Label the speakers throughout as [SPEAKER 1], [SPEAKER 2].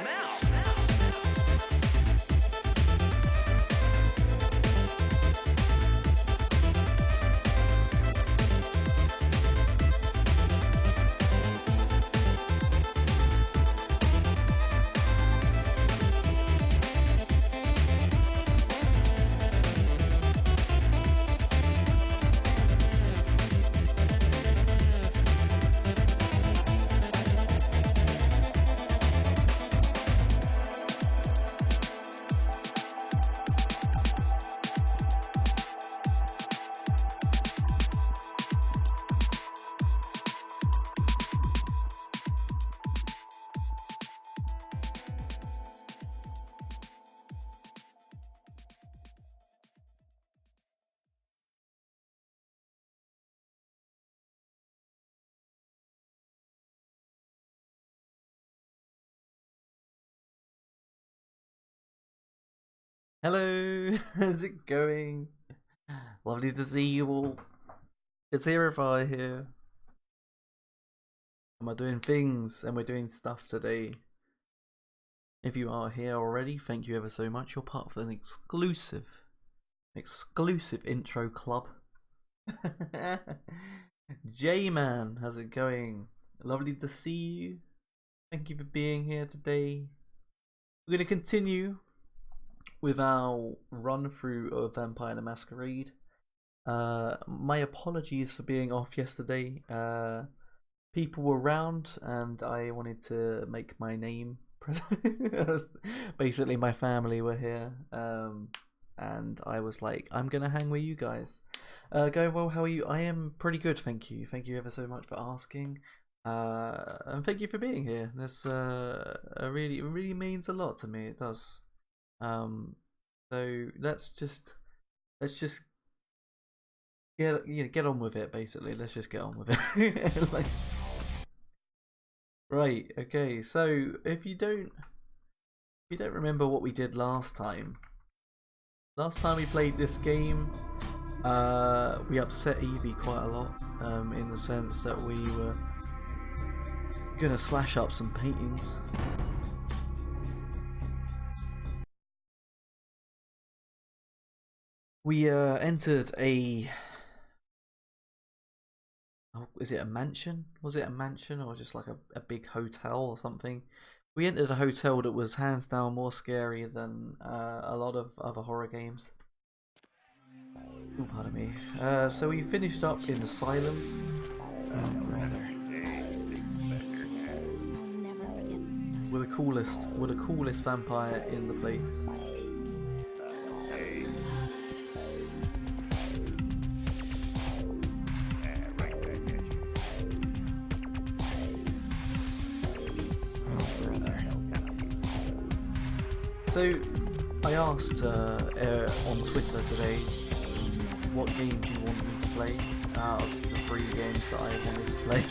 [SPEAKER 1] now.
[SPEAKER 2] Hello, how's it going? Lovely to see you all. It's Erythrocyte here. And we're doing things and we're doing stuff today. If you are here already, thank you ever so much. You're part of an exclusive intro club. J-Man, how's it going? Lovely to see you. Thank you for being here today. We're going to continue with our run through of Vampire the Masquerade. My apologies for being off yesterday. People were around and I wanted to make my name. Basically my family were here, and I was like, I'm gonna hang with you guys. Going well, how are you? I am pretty good, thank you. Thank you ever so much for asking. And thank you for being here. This it really means a lot to me, it does. So let's just get on with it. Basically, let's just get on with it. Like, right, okay. So if you don't remember what we did last time we played this game, we upset Evie quite a lot, in the sense that we were gonna slash up some paintings. We entered a... is it a mansion? Was it a mansion or just like a big hotel or something? We entered a hotel that was hands down more scary than a lot of other horror games. Oh, pardon me. So we finished up in Asylum.
[SPEAKER 1] Oh, brother.
[SPEAKER 2] We're the coolest vampire in the place. So, I asked on Twitter today what game do you want me to play out of the 3 games that I wanted to play.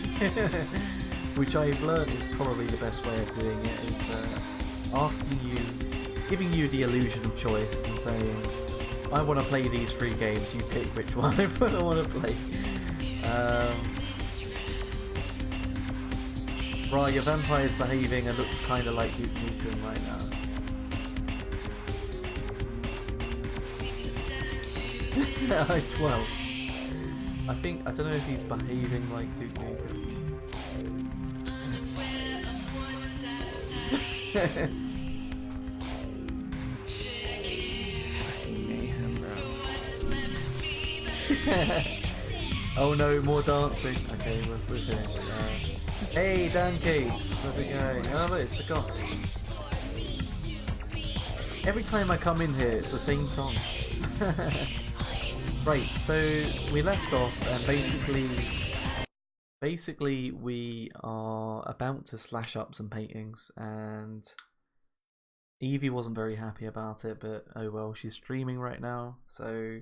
[SPEAKER 2] Which I've learned is probably the best way of doing it, is asking you, giving you the illusion of choice and saying, I want to play these 3 games, you pick which one I want to play. Right, your vampire is behaving and looks kind of like Duke Nukem right now. Well, I don't know if he's behaving like Duke Nukem.
[SPEAKER 1] Fucking mayhem, bro.
[SPEAKER 2] Oh no, more dancing. Okay, we're finished. Hey, Dan Cakes, how's it going? Oh look, it's the goth. Every time I come in here, it's the same song. Right, so we left off, and basically we are about to slash up some paintings, and Evie wasn't very happy about it, but oh well, she's streaming right now, so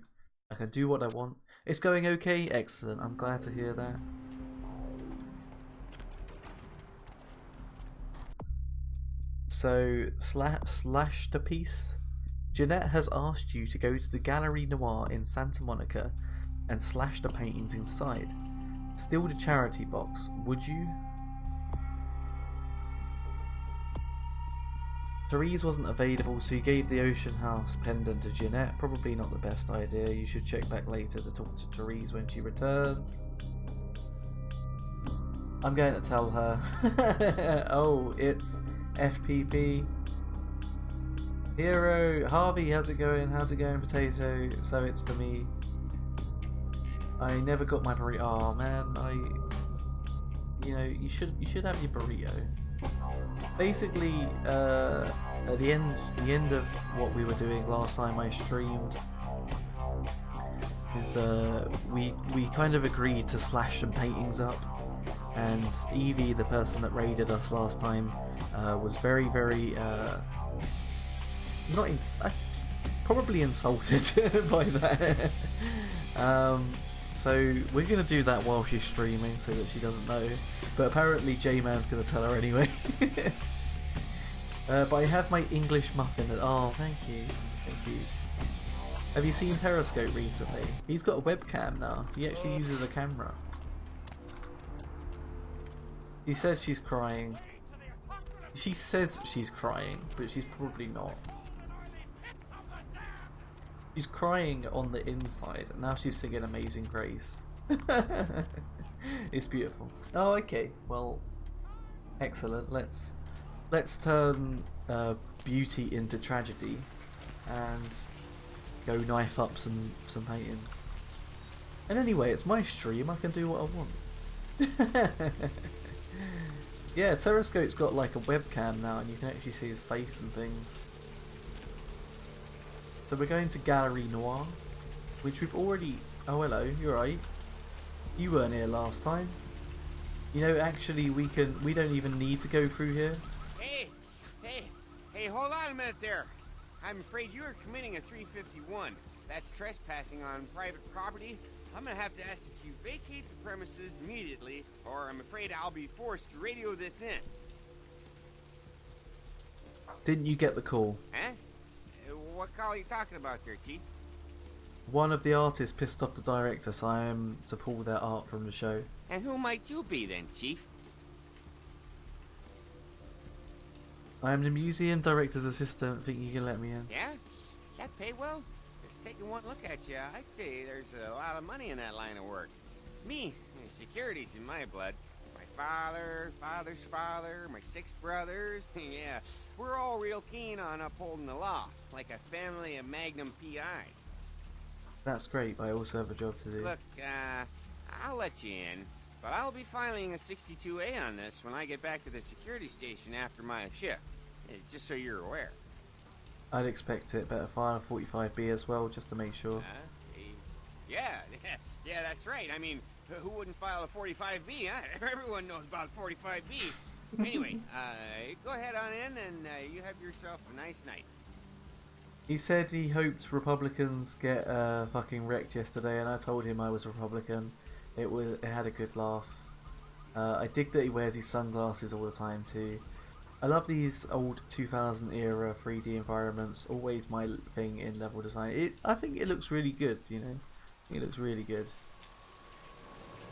[SPEAKER 2] I can do what I want. It's going okay? Excellent, I'm glad to hear that. So, slash the piece. Jeanette has asked you to go to the Gallery Noir in Santa Monica and slash the paintings inside. Steal the charity box, would you? Therese wasn't available, so you gave the Ocean House pendant to Jeanette. Probably not the best idea. You should check back later to talk to Therese when she returns. I'm going to tell her. Oh, it's FPP. Hero, Harvey, how's it going? How's it going, Potato? So it's for me. I never got my burrito. Oh man, you know, you should have your burrito. Basically, at the end of what we were doing last time I streamed, is we kind of agreed to slash some paintings up, and Evie, the person that raided us last time, was very probably insulted by that. So we're going to do that while she's streaming so that she doesn't know. But apparently J-Man's going to tell her anyway. But I have my English muffin. Oh, thank you. Thank you. Have you seen Terrascope recently? He's got a webcam now. He actually uses a camera. She says she's crying. She says she's crying, but she's probably not. She's crying on the inside, and now she's singing Amazing Grace. It's beautiful. Oh, okay. Well, excellent. Let's turn beauty into tragedy, and go knife up some paintings. And anyway, it's my stream. I can do what I want. Yeah, Terrascope's got like a webcam now, and you can actually see his face and things. So we're going to Gallery Noir, which we've already... Oh, hello, you're right. You weren't here last time. You know, actually, we don't even need to go through here.
[SPEAKER 3] Hey, hold on a minute there. I'm afraid you are committing a 351. That's trespassing on private property. I'm gonna have to ask that you vacate the premises immediately, or I'm afraid I'll be forced to radio this in.
[SPEAKER 2] Didn't you get the call?
[SPEAKER 3] Huh? What call are you talking about there, Chief?
[SPEAKER 2] One of the artists pissed off the director, so I am to pull their art from the show.
[SPEAKER 3] And who might you be then, Chief?
[SPEAKER 2] I am the museum director's assistant. Think you can let me in?
[SPEAKER 3] Yeah? Does that pay well? Just taking one look at you, I'd say there's a lot of money in that line of work. Me, security's in my blood. My father, father's father, my 6 brothers. Yeah, we're all real keen on upholding the law, like a family of Magnum PI.
[SPEAKER 2] That's great, but I also have a job to do.
[SPEAKER 3] Look, I'll let you in, but I'll be filing a 62A on this when I get back to the security station after my shift, just so you're aware.
[SPEAKER 2] I'd expect it. Better file a 45B as well, just to make sure.
[SPEAKER 3] Yeah, that's right. I mean, who wouldn't file a 45B, huh? Everyone knows about 45B. Anyway, go ahead on in, and you have yourself a nice night.
[SPEAKER 2] He said he hoped Republicans get fucking wrecked yesterday, and I told him I was Republican. It had a good laugh. I dig that he wears his sunglasses all the time too. I love these old 2000 era 3D environments. Always my thing in level design. I think it looks really good. You know, it looks really good.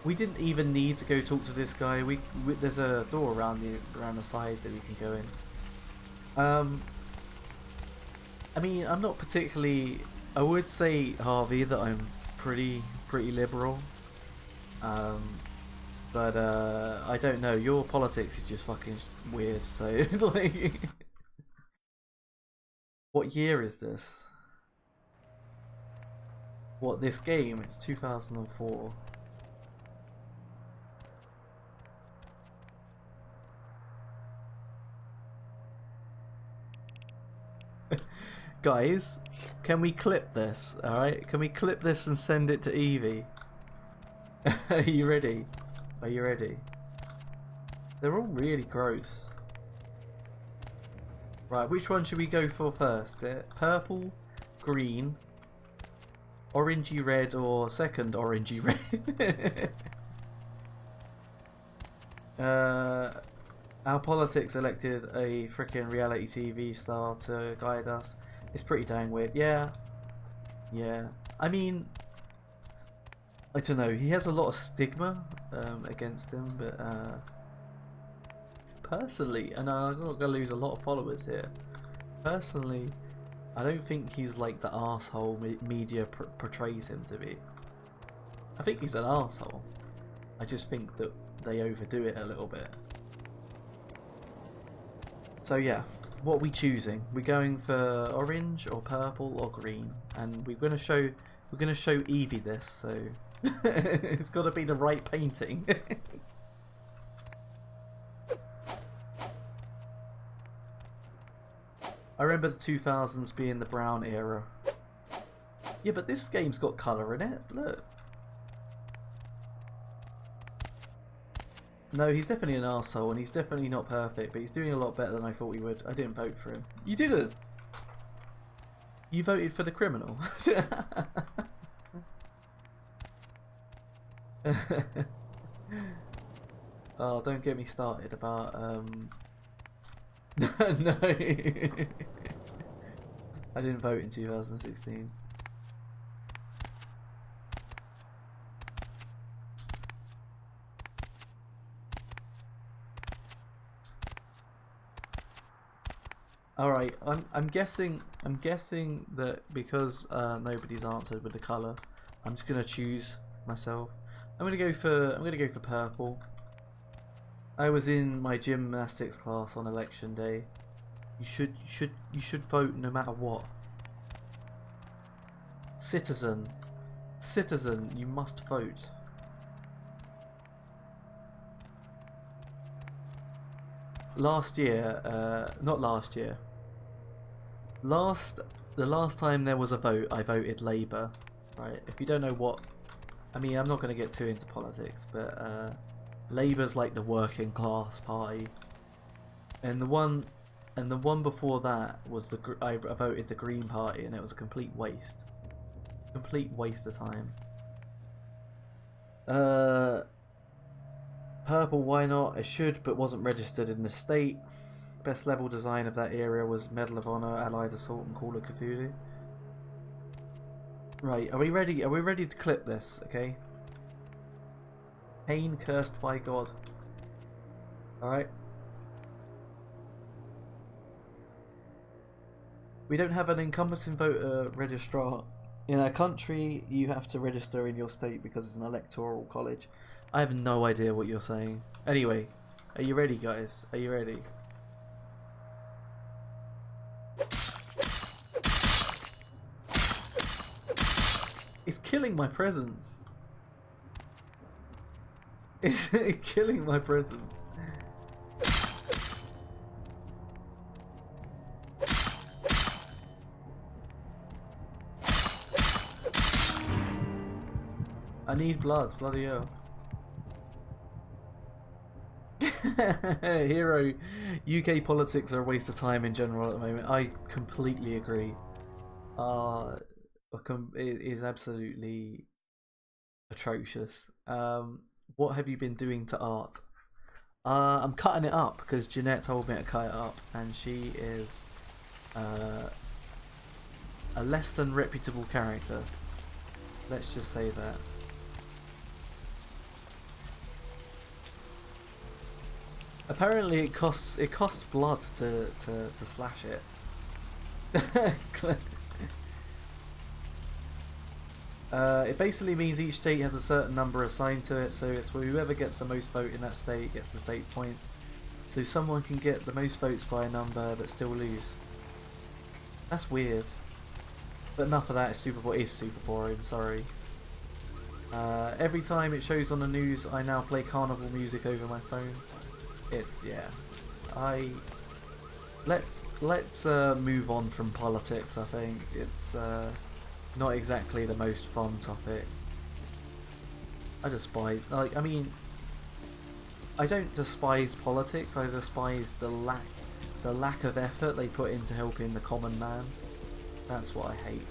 [SPEAKER 2] We didn't even need to go talk to this guy. There's a door around the side that we can go in. I mean, I'm not particularly... I would say, Harvey, that I'm pretty liberal. But I don't know. Your politics is just fucking weird, so... like, what year is this? What, this game? It's 2004. Guys, can we clip this? Alright? Can we clip this and send it to Evie? Are you ready? Are you ready? They're all really gross. Right, which one should we go for first? Purple, green, orangey red, or second orangey red? Our politics elected a freaking reality TV star to guide us. It's pretty dang weird. Yeah. I mean, I don't know. He has a lot of stigma against him, but personally, and I'm not gonna lose a lot of followers here. Personally, I don't think he's like the arsehole media portrays him to be. I think he's an arsehole. I just think that they overdo it a little bit. So yeah, what are we choosing? We're going for orange or purple or green, and we're gonna show Evie this. So it's got to be the right painting. I remember the 2000s being the brown era. Yeah, but this game's got colour in it. Look. No, he's definitely an arsehole, and he's definitely not perfect, but he's doing a lot better than I thought he would. I didn't vote for him. You didn't? You voted for the criminal. Oh, don't get me started about no. I didn't vote in 2016. Alright, I'm guessing that because nobody's answered with the colour, I'm just gonna choose myself. I'm gonna go for purple. I was in my gymnastics class on election day. You should vote no matter what. Citizen, you must vote. Last year, not last year. The last time there was a vote, I voted Labour. Right? If you don't know what, I mean, I'm not going to get too into politics, but Labour's like the working class party, and the one before that was I voted the Green Party, and it was a complete waste of time. Purple, why not? It should, but wasn't registered in the state. Best level design of that area was Medal of Honor, Allied Assault, and Call of Cthulhu. Right, are we ready? Are we ready to clip this? Okay. Pain cursed by God. Alright. We don't have an encompassing voter registrar. In our country, you have to register in your state because it's an electoral college. I have no idea what you're saying. Anyway, are you ready, guys? Are you ready? It's killing my presence. It's killing my presence. I need blood, bloody hell. Hero, UK politics are a waste of time in general at the moment. I completely agree. It is absolutely atrocious. What have you been doing to art? I'm cutting it up because Jeanette told me to cut it up, and she is a less than reputable character. Let's just say that. Apparently it costs blood to slash it. It basically means each state has a certain number assigned to it, so it's whoever gets the most vote in that state gets the state's points. So someone can get the most votes by a number but still lose. That's weird. But enough of that. It's super boring, sorry. Every time it shows on the news, I now play carnival music over my phone. Let's move on from politics. I think it's not exactly the most fun topic. I don't despise politics. I despise the lack of effort they put into helping the common man. That's what I hate.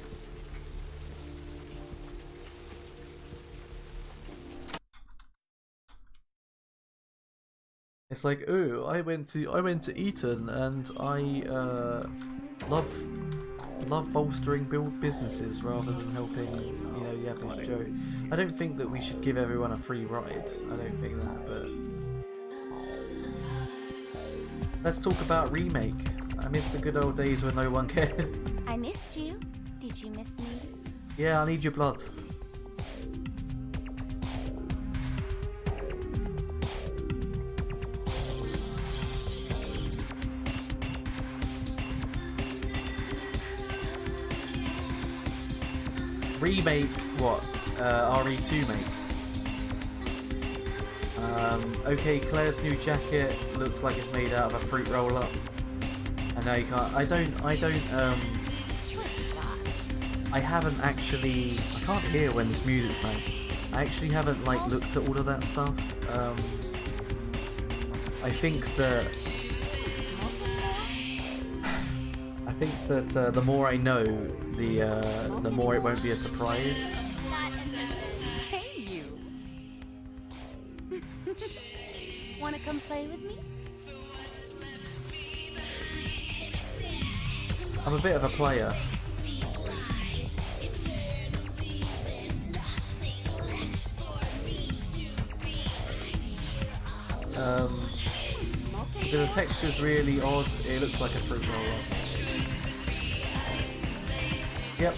[SPEAKER 2] It's like, ooh, I went to Eton and I love bolstering businesses rather than helping, you know, the average Joe. I don't think that we should give everyone a free ride. I don't think that, but let's talk about Remake. I missed the good old days when no one cared.
[SPEAKER 4] I missed you. Did you miss me?
[SPEAKER 2] Yeah, I need your blood. Remake what? RE2 make. Okay, Claire's new jacket looks like it's made out of a fruit roll-up. I know you can't. I haven't actually. I can't hear when this music's playing. I actually haven't like looked at all of that stuff. I think that the more I know, the more it won't be a surprise.
[SPEAKER 4] Hey, you. Wanna come play with me?
[SPEAKER 2] I'm a bit of a player. The texture's really odd. It looks like a fruit roll-up. Yep.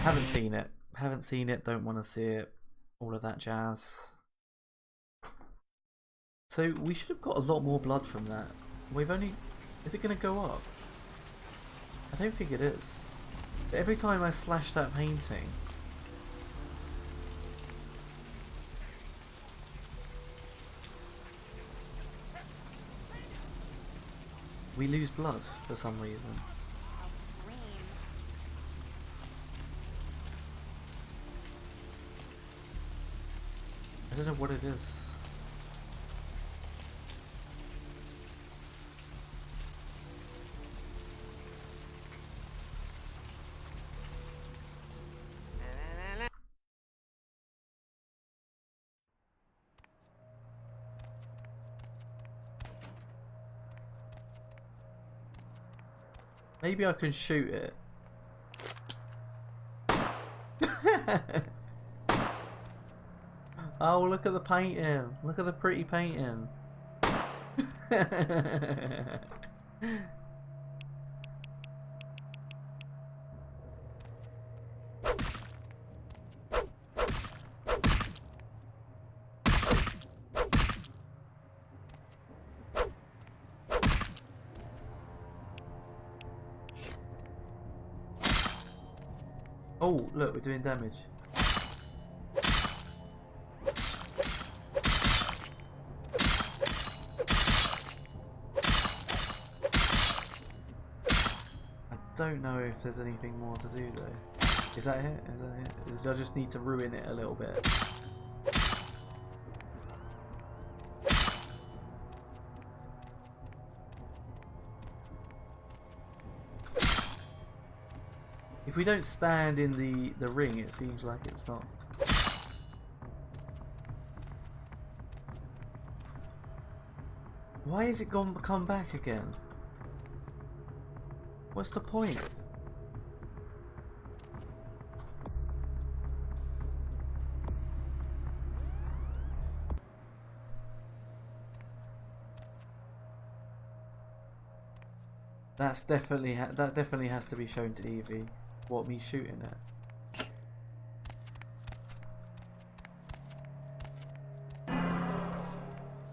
[SPEAKER 2] Haven't seen it. Haven't seen it. Don't want to see it. All of that jazz. So we should have got a lot more blood from that. We've only... Is it going to go up? I don't think it is. But every time I slash that painting... we lose blood for some reason. I don't know what it is. Maybe I can shoot it. Oh, look at the painting. Look at the pretty painting. Oh, look, we're doing damage. I don't know if there's anything more to do though. Is that it? Is that it? I just need to ruin it a little bit. If we don't stand in the ring, it seems like it's not. Why is it come back again? What's the point? That definitely has to be shown to Evie. What, me shooting it?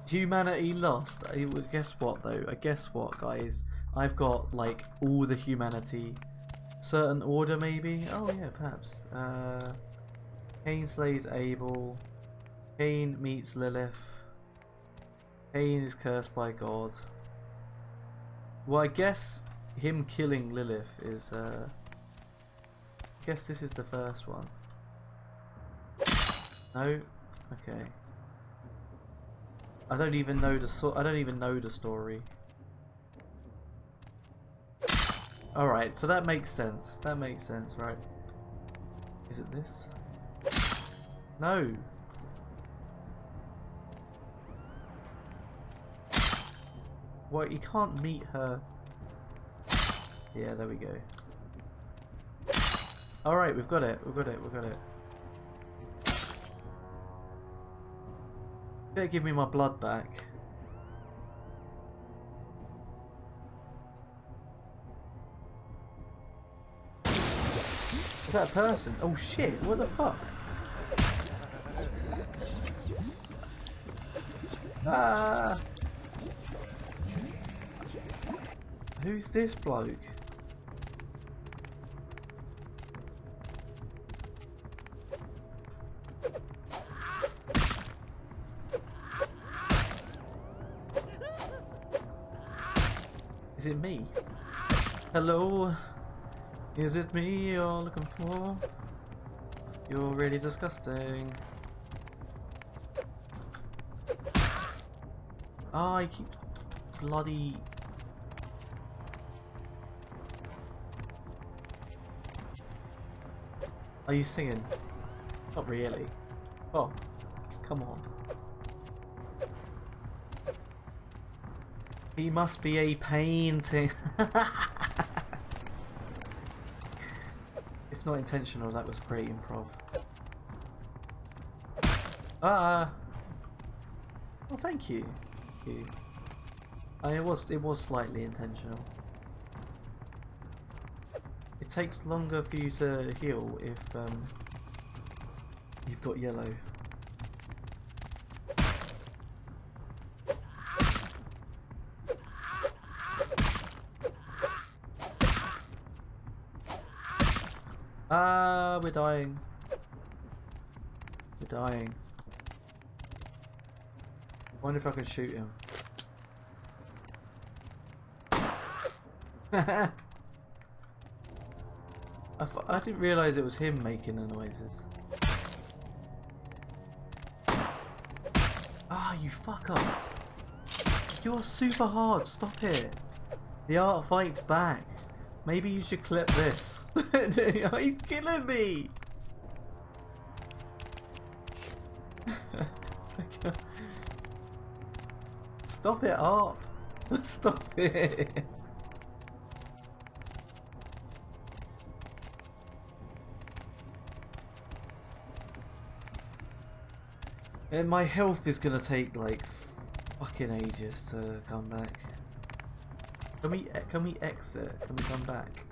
[SPEAKER 2] Humanity lost. Guess what though? Guess what, guys? I've got like all the humanity. Certain order maybe? Oh yeah, perhaps. Cain slays Abel. Cain meets Lilith. Cain is cursed by God. Well, I guess him killing Lilith is I guess this is the first one. No? Okay. I don't even know the story. Alright, so that makes sense. That makes sense, right? Is it this? No! What, you can't meet her. Yeah, there we go. Alright, we've got it, we've got it, we've got it. Better give me my blood back. Is that a person? Oh shit, what the fuck? Ah! Who's this bloke? Is it me? Hello? Is it me you're looking for? You're really disgusting. Ah, I keep bloody... Are you singing? Not really. Oh, come on. He must be a painting. If not intentional, that was great improv. Ah. Well, thank you. Thank you. It was slightly intentional. It takes longer for you to heal if you've got yellow. Ah, we're dying. We're dying. I wonder if I can shoot him. I didn't realise it was him making the noises. Ah, you fuck up. You're super hard, stop it. The art fights back. Maybe you should clip this. He's killing me! Stop it, Art! Stop it! And my health is gonna take like fucking ages to come back. Can we exit? Can we come back?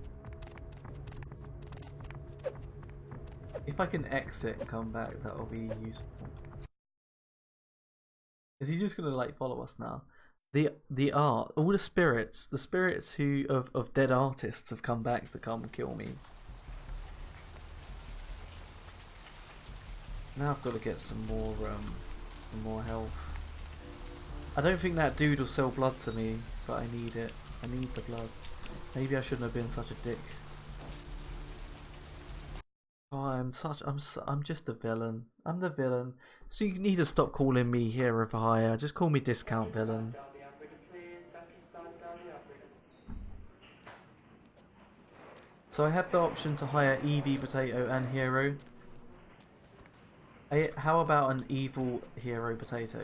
[SPEAKER 2] If I can exit and come back, that'll be useful. Is he just gonna like follow us now? The art, all the spirits who of dead artists have come back to come kill me. Now I've got to get some more health. I don't think that dude will sell blood to me, but I need it. I need the blood. Maybe I shouldn't have been such a dick. Oh, I'm just a villain. I'm the villain. So you need to stop calling me hero for hire. Just call me discount villain. So I have the option to hire Eevee, Potato and Hero. How about an evil Hero Potato?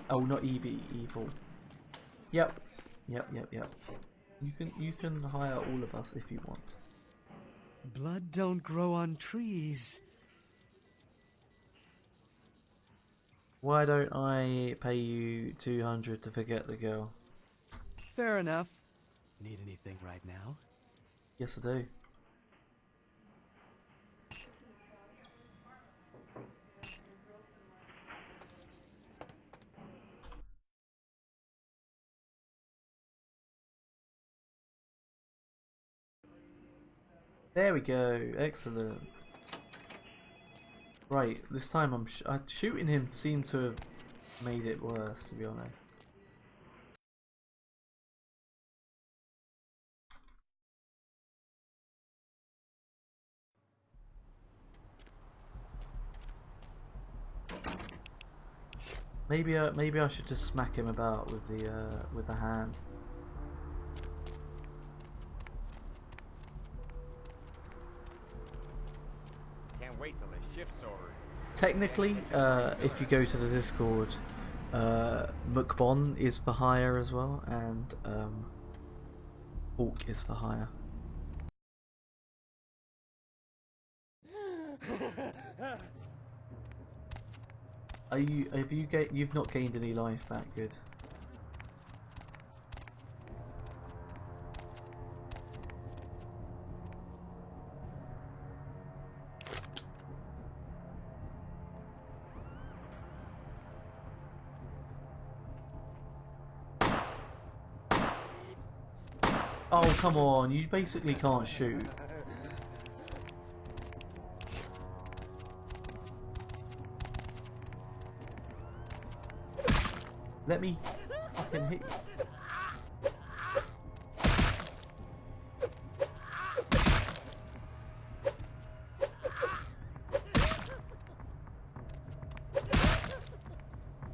[SPEAKER 2] Oh, not Eevee, evil. Yep. You can hire all of us if you want.
[SPEAKER 5] Blood don't grow on trees.
[SPEAKER 2] Why don't I pay you 200 to forget the girl?
[SPEAKER 5] Fair enough. Need anything right now?
[SPEAKER 2] Yes, I do. There we go. Excellent. Right, this time shooting him seemed to have made it worse, to be honest. Maybe I should just smack him about with the hand.
[SPEAKER 3] Can't wait till the shift's over.
[SPEAKER 2] Technically, if you go to the Discord, Mukbon is for hire as well, and Hawk is for hire. You've not gained any life back, good. Oh, come on, you basically can't shoot. Let me fucking hit you.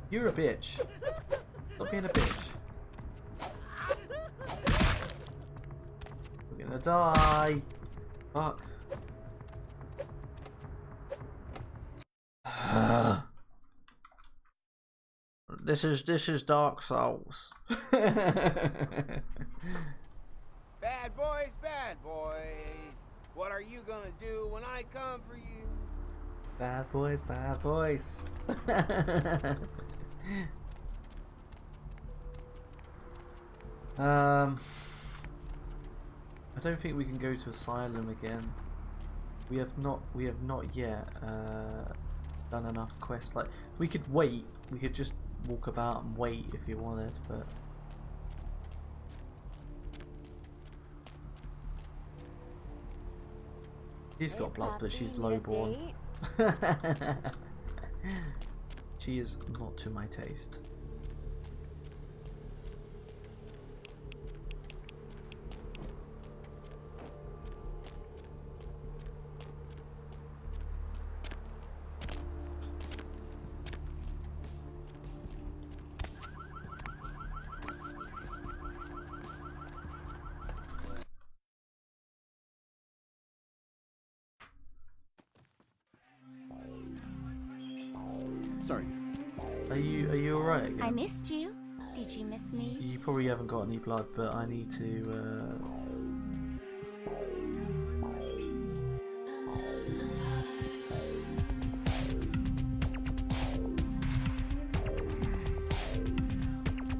[SPEAKER 2] You're a bitch. Stop being a bitch. We're gonna die. Fuck. This is Dark Souls.
[SPEAKER 3] Bad boys, bad boys. What are you gonna do when I come for you?
[SPEAKER 2] Bad boys, bad boys. I don't think we can go to Asylum again. We have not yet done enough quests. Like, we could wait. We could just walk about and wait if you wanted, but she's got blood, but she's lowborn. She is not to my taste.
[SPEAKER 5] Sorry.
[SPEAKER 2] Are you alright again?
[SPEAKER 4] I missed you. Did you miss me?
[SPEAKER 2] You probably haven't got any blood, but I need to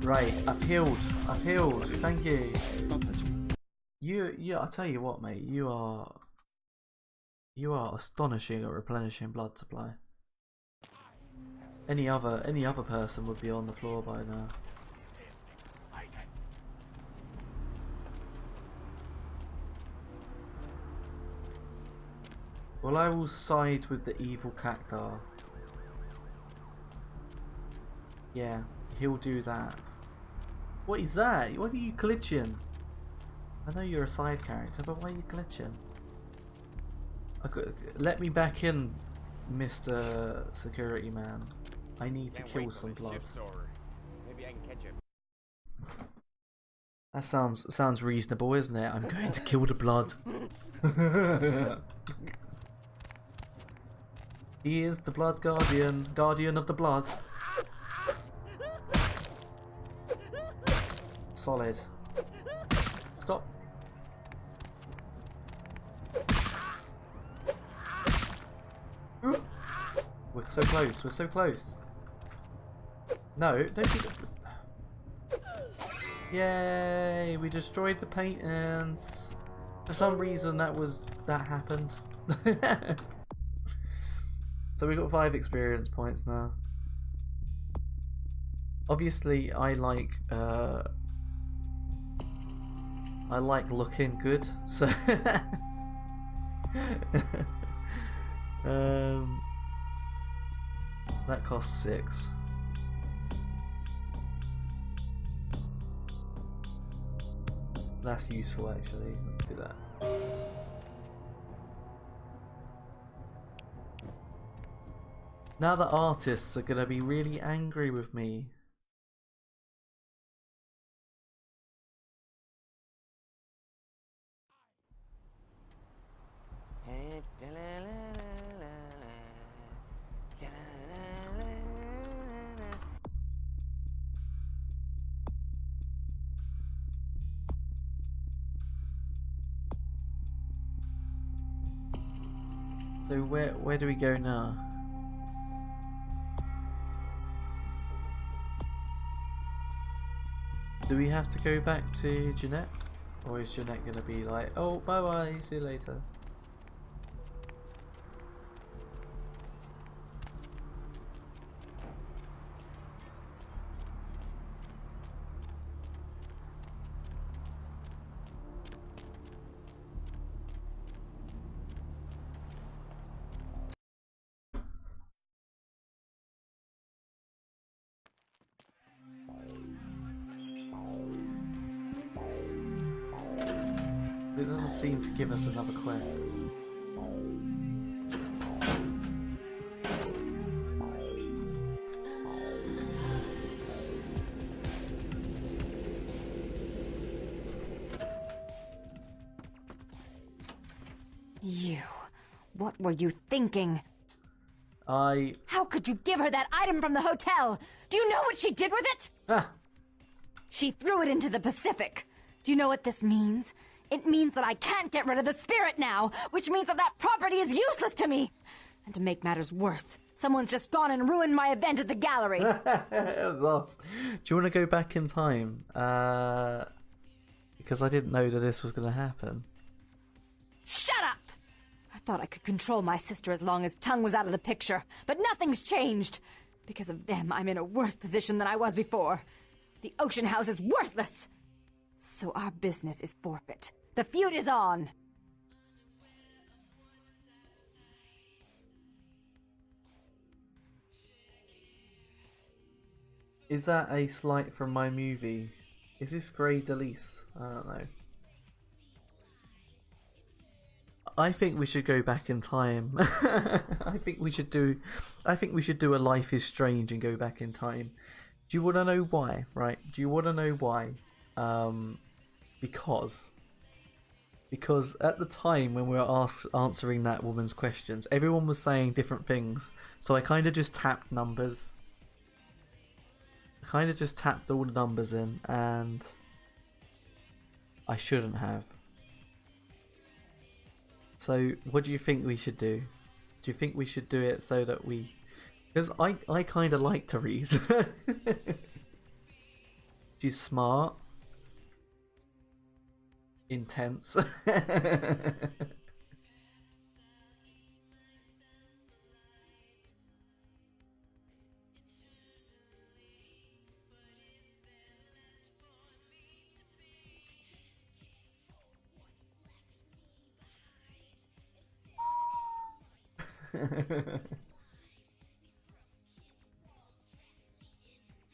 [SPEAKER 2] Right, I've healed. Thank you.
[SPEAKER 5] Don't touch me.
[SPEAKER 2] You. I tell you what, mate. You are astonishing at replenishing blood supply. Any other person would be on the floor by now. Well, I will side with the evil cactar. Yeah, he'll do that. What is that? What are you glitching? I know you're a side character, but why are you glitching? Let me back in, Mr. Security Man. I need to kill some blood.
[SPEAKER 3] Maybe I can catch him.
[SPEAKER 2] That sounds reasonable, isn't it? I'm going to kill the blood. He is the blood guardian of the blood. Solid. Stop. We're so close, we're so close. No, don't do that. Yay, we destroyed the paintings. For some reason that happened. So we got 5 experience points now. Obviously I like looking good, so that costs 6. That's useful actually. Let's do that. Now the artists are gonna be really angry with me. So where do we go now? Do we have to go back to Jeanette? Or is Jeanette gonna be like, oh bye bye, see you later? It doesn't seem to give us another quest.
[SPEAKER 6] You. What were you thinking? How could you give her that item from the hotel? Do you know what she did with it?
[SPEAKER 2] Ah.
[SPEAKER 6] She threw it into the Pacific. Do you know what this means? It means that I can't get rid of the spirit now, which means that that property is useless to me. And to make matters worse, someone's just gone and ruined my event at the gallery.
[SPEAKER 2] It was us. Do you want to go back in time? Because I didn't know that this was going to happen.
[SPEAKER 6] Shut up! I thought I could control my sister as long as Tongue was out of the picture, but nothing's changed. Because of them, I'm in a worse position than I was before. The Ocean House is worthless. So our business is forfeit. The feud is on.
[SPEAKER 2] Is that a slight from my movie? Is this Grey Delise? I don't know. I think we should go back in time. I think we should do a Life is Strange and go back in time. Do you want to know why? Right? Do you want to know why? Because at the time when we were answering that woman's questions, everyone was saying different things. So I kind of just tapped numbers. I kind of just tapped all the numbers in, and I shouldn't have. So what do you think we should do? Do you think we should do it so that we... Because I kind of like Therese. She's smart. Intense.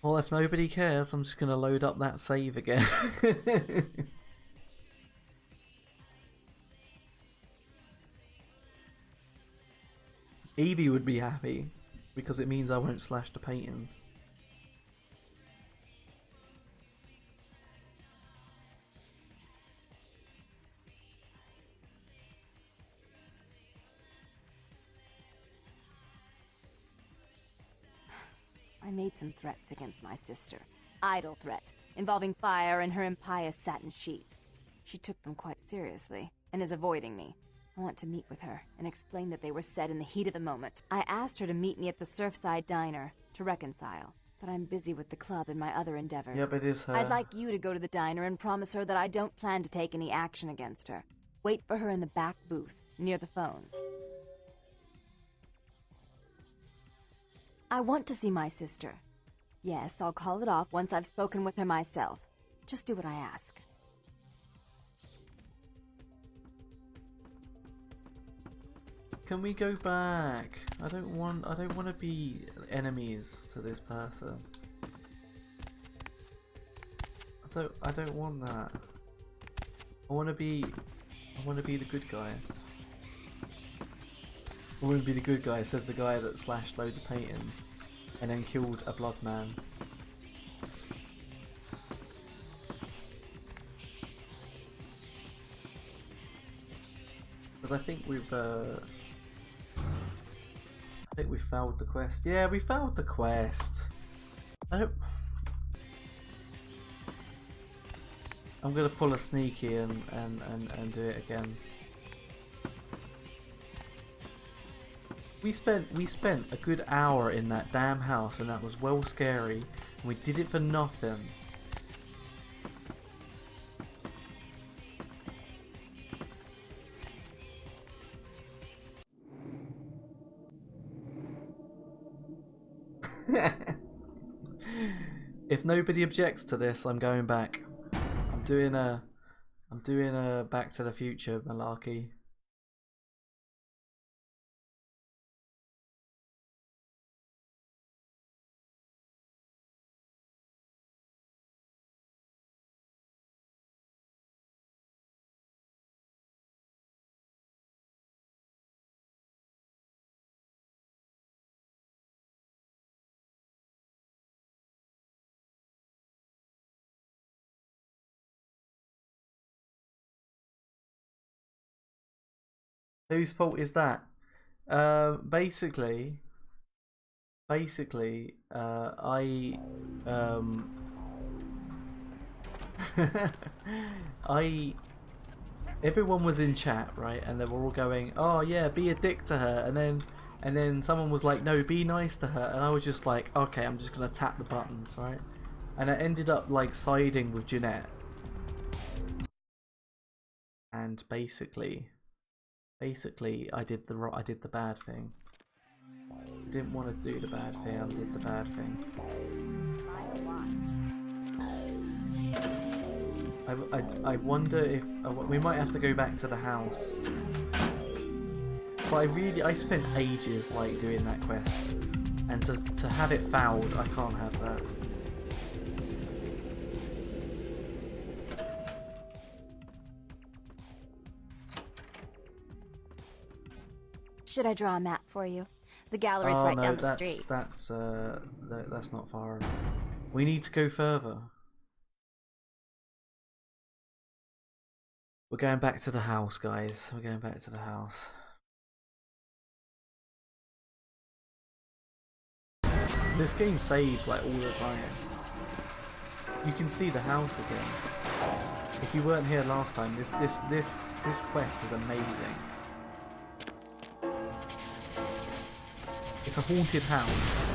[SPEAKER 2] Well, if nobody cares, I'm just going to load up that save again. Evie would be happy, because it means I won't slash the paintings.
[SPEAKER 6] I made some threats against my sister. Idle threats, involving fire and her impious satin sheets. She took them quite seriously, and is avoiding me. I want to meet with her, and explain that they were said in the heat of the moment. I asked her to meet me at the Surfside Diner, to reconcile. But I'm busy with the club and my other endeavors.
[SPEAKER 2] Yep, it is her.
[SPEAKER 6] I'd like you to go to the diner and promise her that I don't plan to take any action against her. Wait for her in the back booth, near the phones. I want to see my sister. Yes, I'll call it off once I've spoken with her myself. Just do what I ask.
[SPEAKER 2] Can we go back? I don't want to be enemies to this person. I don't want that. I want to be the good guy. I want to be the good guy, says the guy that slashed loads of paintings and then killed a blood man. Because I think we failed the quest. Yeah, we failed the quest. I'm gonna pull a sneaky and do it again. We spent a good hour in that damn house, and that was well scary, and we did it for nothing. If nobody objects to this, I'm going back. I'm doing a Back to the Future malarkey. Whose fault is that? Basically, I I everyone was in chat, right, and they were all going, "Oh yeah, be a dick to her," and then someone was like, "No, be nice to her," and I was just like, "Okay, I'm just gonna tap the buttons," right, and I ended up like siding with Jeanette, and basically, I did the bad thing. I didn't want to do the bad thing. I did the bad thing. I wonder if we might have to go back to the house. But I spent ages like doing that quest, and to have it fouled, I can't have that.
[SPEAKER 6] Should I draw a map for you? The gallery's right down the street.
[SPEAKER 2] That's not far enough. We need to go further. We're going back to the house, guys. We're going back to the house. This game saves like all the time. You can see the house again. If you weren't here last time, this quest is amazing. It's a haunted house.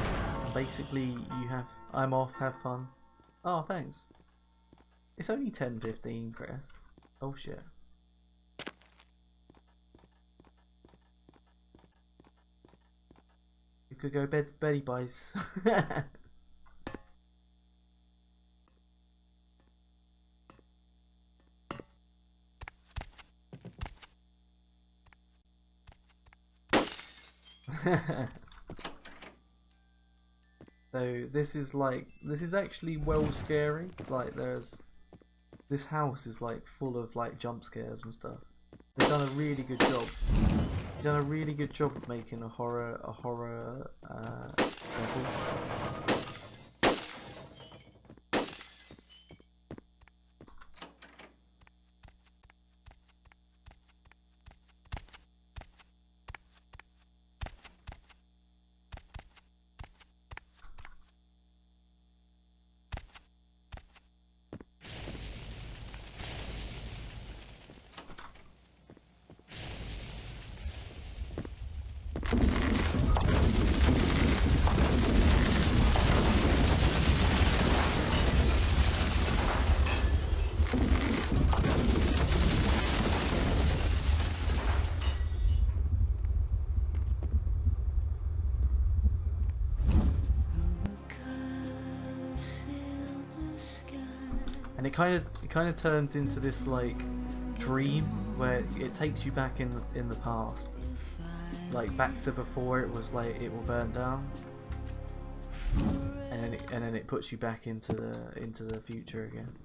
[SPEAKER 2] Basically, you have I'm off, have fun. Oh, thanks. It's only 10:15, Chris. Oh shit. You could go beddy boys. So this is actually well scary. Like this house is like full of like jump scares and stuff. They've done a really good job. They've done a really good job of making a horror level. And it kind of turns into this like dream where it takes you back in the past, like back to before it was like it will burn down, and then it puts you back into the future again.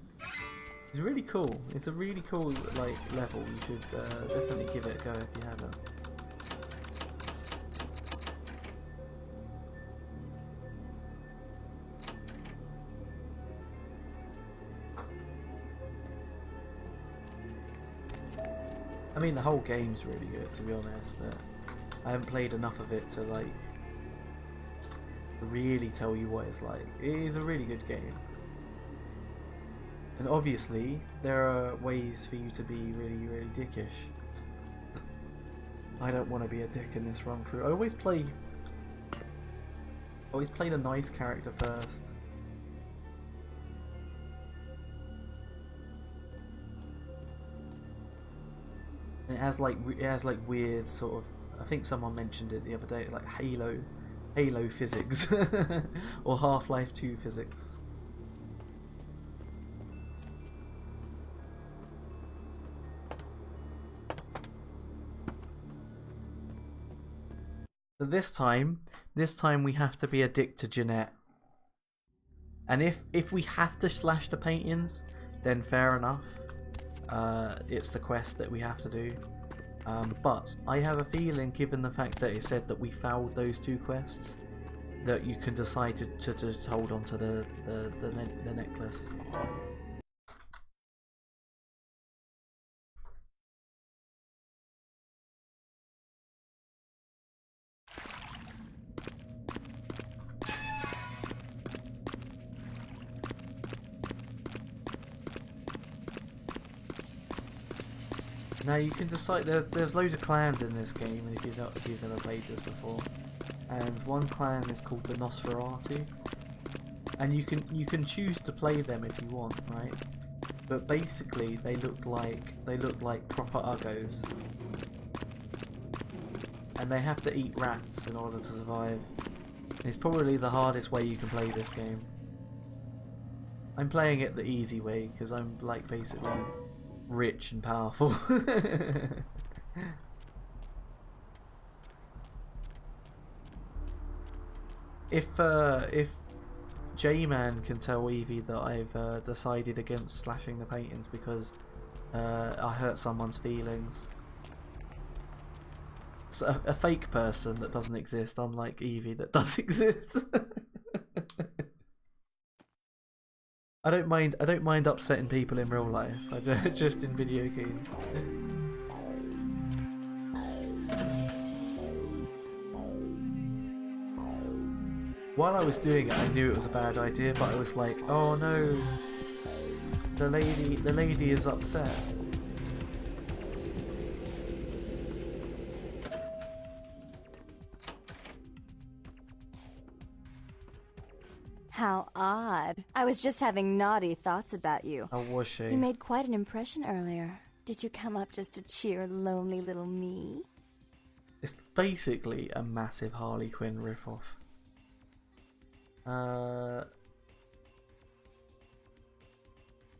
[SPEAKER 2] It's really cool. It's a really cool like level. You should definitely give it a go if you haven't. I mean, the whole game's really good, to be honest, but I haven't played enough of it to like really tell you what it's like. It is a really good game, and obviously there are ways for you to be really dickish. I don't want to be a dick in this run through. I always play the nice character first. And it has like weird sort of, I think someone mentioned it the other day, like Halo physics or Half-Life 2 physics. So this time we have to be a dick to Jeanette. And if we have to slash the paintings, then fair enough. It's the quest that we have to do. But I have a feeling, given the fact that it said that we fouled those two quests, that you can decide to just hold on to the necklace. Now you can decide. There's loads of clans in this game, and if you've never played this before, and one clan is called the Nosferatu, and you can choose to play them if you want, right? But basically, they look like proper uggos, and they have to eat rats in order to survive. It's probably the hardest way you can play this game. I'm playing it the easy way because I'm like basically rich and powerful. If J-Man can tell Evie that I've decided against slashing the paintings because I hurt someone's feelings. It's a fake person that doesn't exist, unlike Evie that does exist. I don't mind upsetting people in real life. Just in video games. While I was doing it, I knew it was a bad idea, but I was like, "Oh no, the lady is upset."
[SPEAKER 6] How odd. I was just having naughty thoughts about you.
[SPEAKER 2] How was she?
[SPEAKER 6] You made quite an impression earlier. Did you come up just to cheer lonely little me?
[SPEAKER 2] It's basically a massive Harley Quinn ripoff.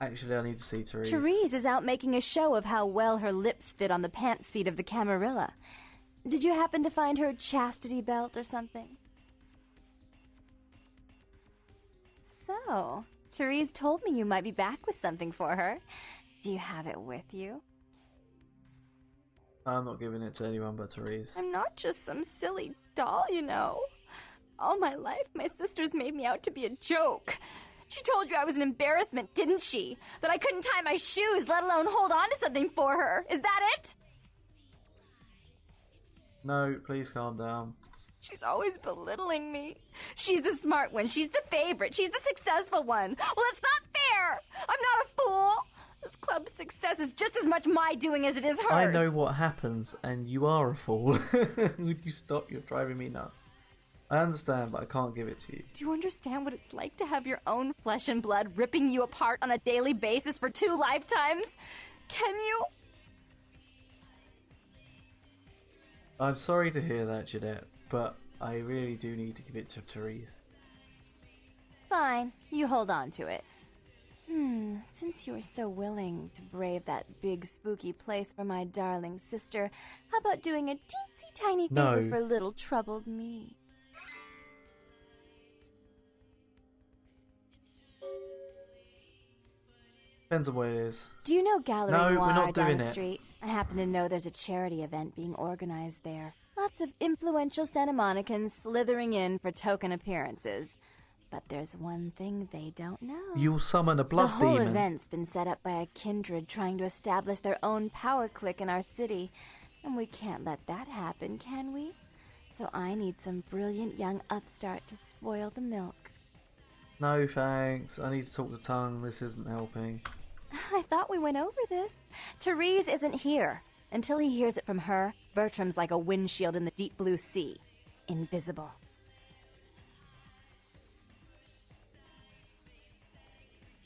[SPEAKER 2] Actually, I need to see Therese.
[SPEAKER 6] Therese is out making a show of how well her lips fit on the pants seat of the Camarilla. Did you happen to find her chastity belt or something? So, Therese told me you might be back with something for her. Do you have it with you?
[SPEAKER 2] I'm not giving it to anyone but Therese.
[SPEAKER 6] I'm not just some silly doll, you know. All my life, my sisters made me out to be a joke. She told you I was an embarrassment, didn't she? That I couldn't tie my shoes, let alone hold on to something for her. Is that it?
[SPEAKER 2] No, please calm down.
[SPEAKER 6] She's always belittling me. She's the smart one. She's the favorite. She's the successful one. Well, it's not fair. I'm not a fool. This club's success is just as much my doing as it is hers.
[SPEAKER 2] I know what happens, and you are a fool. Would you stop? You're driving me nuts. I understand, but I can't give it to you.
[SPEAKER 6] Do you understand what it's like to have your own flesh and blood ripping you apart on a daily basis for 2 lifetimes? Can you?
[SPEAKER 2] I'm sorry to hear that, Jeanette, but I really do need to give it to Therese.
[SPEAKER 6] Fine. You hold on to it. Since you are so willing to brave that big spooky place for my darling sister, how about doing a teensy tiny favor for little troubled me?
[SPEAKER 2] Depends on what it is.
[SPEAKER 6] Do you know Gallery
[SPEAKER 2] No,
[SPEAKER 6] Noir
[SPEAKER 2] we're not
[SPEAKER 6] down
[SPEAKER 2] doing
[SPEAKER 6] the
[SPEAKER 2] it.
[SPEAKER 6] street? I happen to know there's a charity event being organized there. Lots of influential Santa Monicans slithering in for token appearances. But there's one thing they don't know.
[SPEAKER 2] You'll summon a blood
[SPEAKER 6] The whole
[SPEAKER 2] demon.
[SPEAKER 6] event's been set up by a kindred trying to establish their own power clique in our city. And we can't let that happen, can we? So I need some brilliant young upstart to spoil the milk.
[SPEAKER 2] No thanks. I need to talk to Tongue. This isn't helping.
[SPEAKER 6] I thought we went over this. Therese isn't here. Until he hears it from her, Bertram's like a windshield in the deep blue sea. Invisible.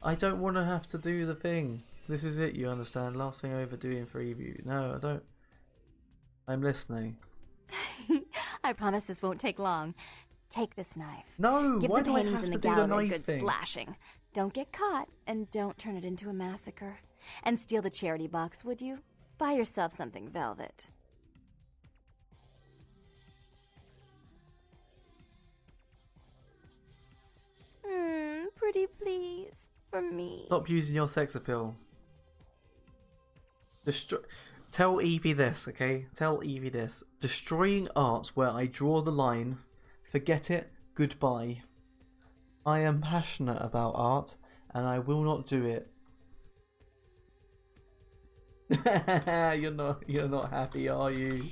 [SPEAKER 2] I don't want to have to do the thing. This is it, you understand? Last thing I ever doing for you. No, I don't. I'm listening.
[SPEAKER 6] I promise this won't take long. Take this knife.
[SPEAKER 2] No,
[SPEAKER 6] Give
[SPEAKER 2] why
[SPEAKER 6] the
[SPEAKER 2] do I
[SPEAKER 6] paintings
[SPEAKER 2] have
[SPEAKER 6] in
[SPEAKER 2] to
[SPEAKER 6] the
[SPEAKER 2] do the
[SPEAKER 6] gallery a
[SPEAKER 2] knife
[SPEAKER 6] good
[SPEAKER 2] thing?
[SPEAKER 6] slashing. Don't get caught, and don't turn it into a massacre. And steal the charity box, would you? Buy yourself something velvet. Pretty please. For me.
[SPEAKER 2] Stop using your sex appeal. Tell Evie this, okay? Tell Evie this. Destroying art where I draw the line. Forget it. Goodbye. I am passionate about art, and I will not do it. You're not happy, are you?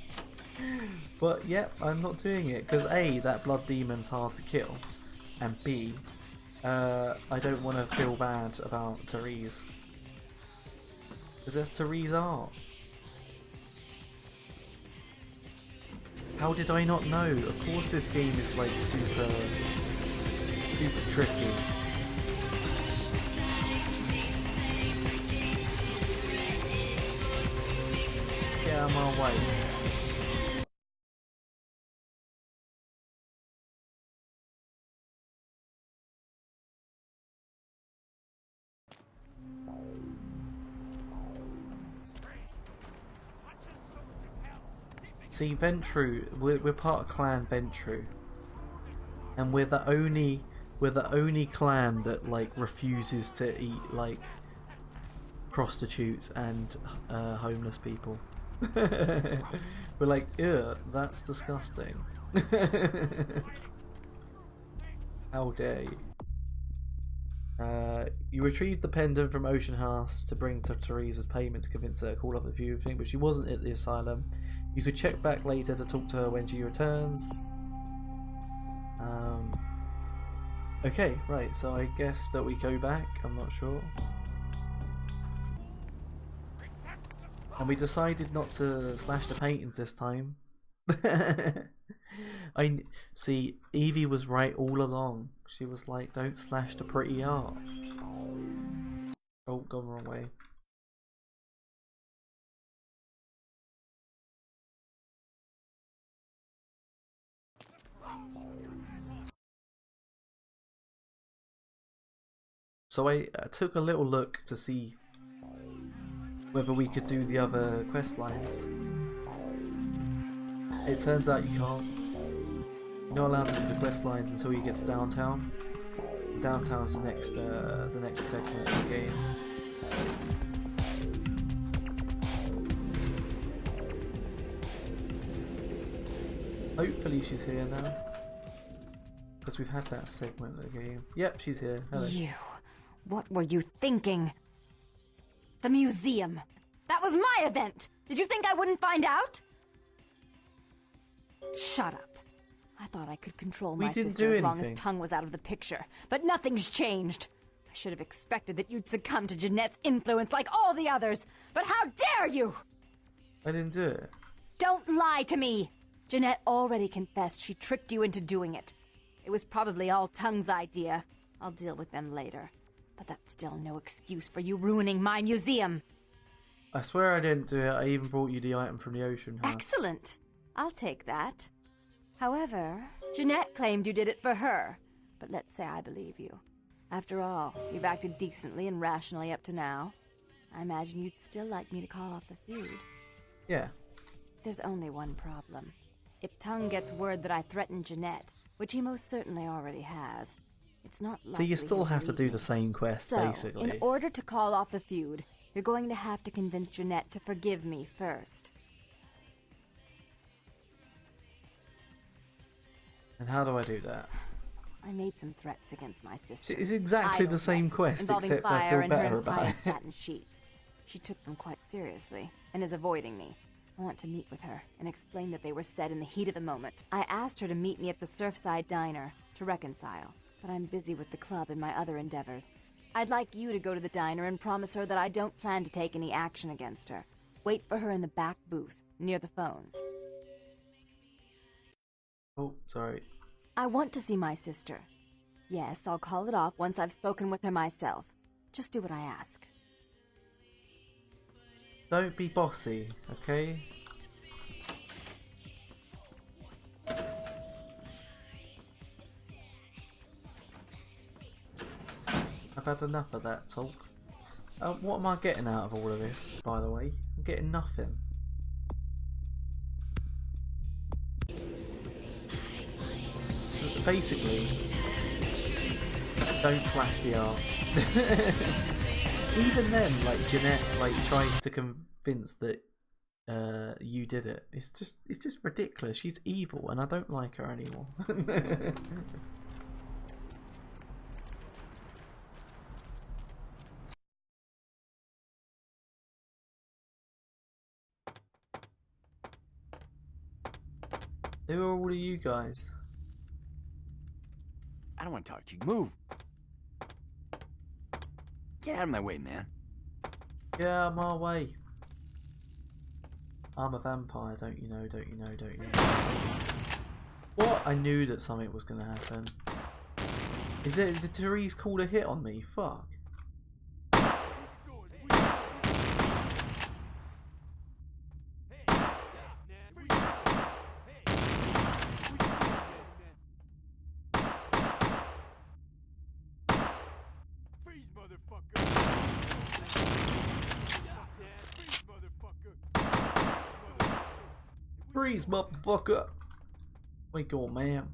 [SPEAKER 2] But yep, I'm not doing it because A, that blood demon's hard to kill, and B, I don't want to feel bad about Therese because there's Therese art. How did I not know? Of course this game is like super tricky. Get out of my way. See, Ventrue, we're part of Clan Ventrue, and we're the only clan that like refuses to eat like prostitutes and homeless people. We're like, ew, that's disgusting. How dare you? You retrieved the pendant from Ocean House to bring to Teresa's payment to convince her to call off the viewing, but she wasn't at the asylum. You could check back later to talk to her when she returns. Okay, right, so I guess that we go back, I'm not sure. And we decided not to slash the paintings this time. I see, Evie was right all along. She was like, don't slash the pretty art. Oh, gone the wrong way. So I took a little look to see whether we could do the other quest lines. It turns out you can't. You're not allowed to do the quest lines until you get to downtown. Downtown's the next segment of the game. Hopefully she's here now, because we've had that segment of the game. Yep, she's here. Hello.
[SPEAKER 6] You. What were you thinking? The museum. That was my event. Did you think I wouldn't find out? Shut up. I thought I could control my sister as long as Tongue was out of the picture, but nothing's changed. I should have expected that you'd succumb to Jeanette's influence like all the others, but how dare you!
[SPEAKER 2] I didn't do it.
[SPEAKER 6] Don't lie to me! Jeanette already confessed she tricked you into doing it. It was probably all Tongue's idea. I'll deal with them later. But that's still no excuse for you ruining my museum.
[SPEAKER 2] I swear I didn't do it. I even brought you the item from the ocean house.
[SPEAKER 6] Excellent. I'll take that. However, Jeanette claimed you did it for her. But let's say I believe you. After all, you've acted decently and rationally up to now. I imagine you'd still like me to call off the feud.
[SPEAKER 2] Yeah.
[SPEAKER 6] There's only one problem. If Tongue gets word that I threatened Jeanette, which he most certainly already has, it's not likely.
[SPEAKER 2] So you still have to do the same quest, basically.
[SPEAKER 6] In order to call off the feud, you're going to have to convince Jeanette to forgive me first.
[SPEAKER 2] And how do I do that?
[SPEAKER 6] I made some threats against my sister.
[SPEAKER 2] It's exactly the same quest, except I feel better about it.
[SPEAKER 6] Satin sheets. She took them quite seriously and is avoiding me. I want to meet with her and explain that they were said in the heat of the moment. I asked her to meet me at the Surfside Diner to reconcile, but I'm busy with the club and my other endeavors. I'd like you to go to the diner and promise her that I don't plan to take any action against her. Wait for her in the back booth, near the phones.
[SPEAKER 2] Oh, sorry.
[SPEAKER 6] I want to see my sister. Yes, I'll call it off once I've spoken with her myself. Just do what I ask.
[SPEAKER 2] Don't be bossy, okay? I've had enough of that talk. What am I getting out of all of this, by the way? I'm getting nothing. So basically, don't slash the art. Even then, like Jeanette, like tries to convince that you did it. It's just ridiculous. She's evil, and I don't like her anymore. Who are all of you guys?
[SPEAKER 7] I don't want to talk to you. Move! Get out of my way, man.
[SPEAKER 2] Get out of my way. I'm a vampire, don't you know, don't you know, don't you know. What? I knew that something was going to happen. Is it, did Therese call a hit on me? Fuck. Freeze, motherfucker! Wake on, man.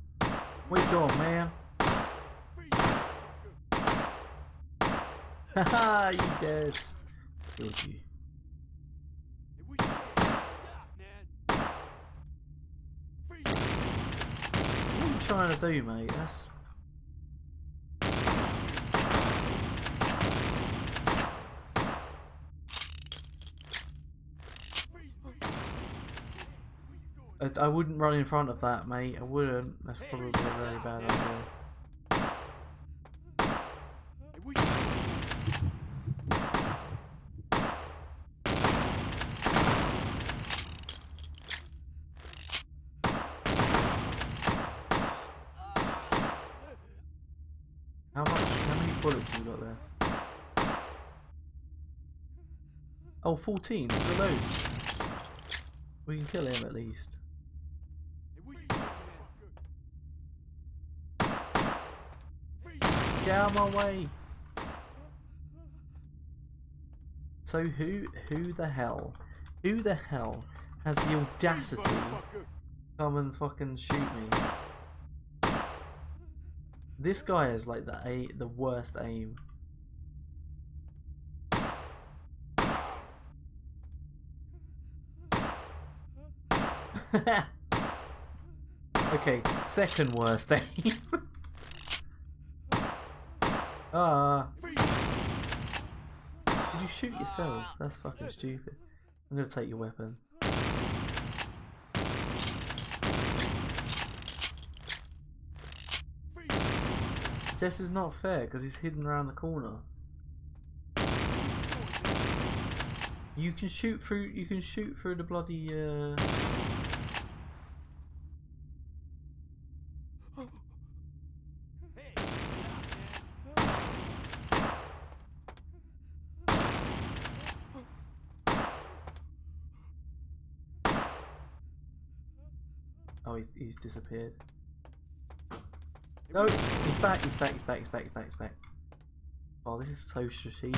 [SPEAKER 2] Wake on, man. Haha, you dead. Killed you. What are you trying to do, mate? That's... I wouldn't run in front of that, mate. I wouldn't. That's probably a very bad idea. How many bullets have you got there? Oh, 14. Look at those. We can kill him at least. Get out of my way! So who the hell has the audacity to come and fucking shoot me? This guy is like the worst aim. Okay, second worst aim. Did you shoot yourself? That's fucking stupid. I'm gonna take your weapon. This is not fair because he's hidden around the corner. You can shoot through. You can shoot through the bloody. Oh, he's disappeared. No, he's back. He's back. He's back. He's back. He's back. He's back. Oh, this is so strategic.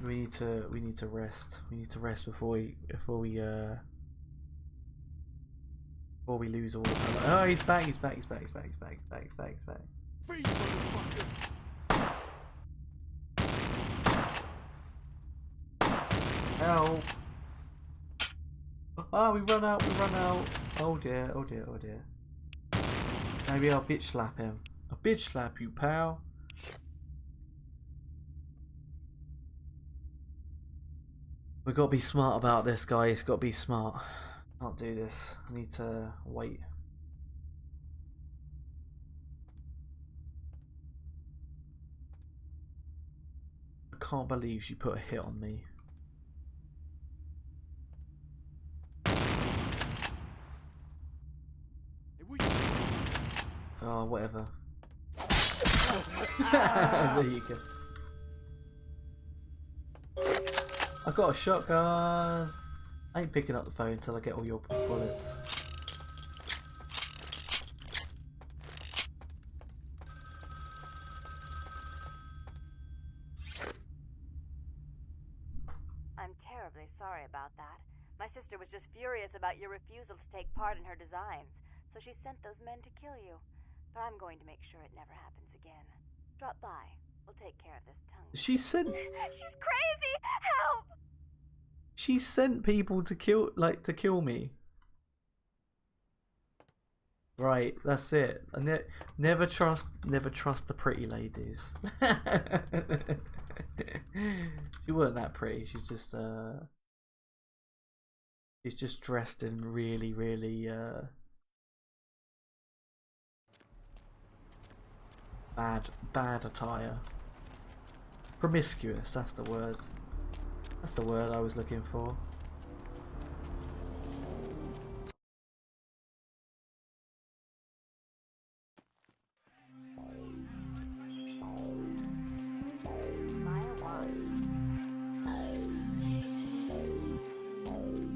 [SPEAKER 2] We need to rest. We need to rest before we lose all of our... Oh, he's back. He's back. He's back. He's back. He's back. He's back. He's back. He's back. Help! Oh, we run out. We run out. Oh dear. Oh dear. Oh dear. Maybe I'll bitch slap him. I'll bitch slap you, pal. We've got to be smart about this, guys. Got to be smart. Can't do this. I need to wait. I can't believe she put a hit on me. Oh, whatever. There you go. I got a shotgun. I ain't picking up the phone until I get all your bullets.
[SPEAKER 6] I'm terribly sorry about that. My sister was just furious about your refusal to take part in her designs, so she sent those men to kill you. But I'm going to make sure it never happens again. Drop by. We'll take care of this tongue.
[SPEAKER 2] She sent.
[SPEAKER 6] She's crazy! Help!
[SPEAKER 2] She sent people to kill me. Right, that's it. I never trust the pretty ladies. She wasn't that pretty. She's just She's just dressed in really, really bad attire. Promiscuous, that's the word. That's the word I was looking for.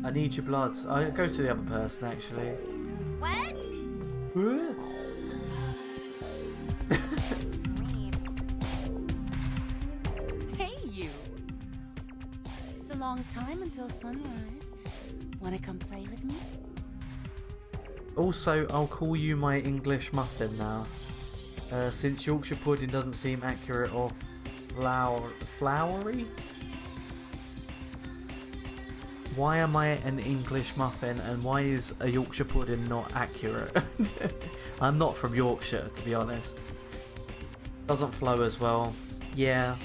[SPEAKER 2] I need your blood. I'll go to the other person actually.
[SPEAKER 4] What? Hey, you. It's a long time until sunrise. Wanna come play with me?
[SPEAKER 2] Also, I'll call you my English muffin now. Since Yorkshire pudding doesn't seem accurate or flowery? Why am I an English muffin and why is a Yorkshire pudding not accurate? I'm not from Yorkshire, to be honest. Doesn't flow as well. Yeah.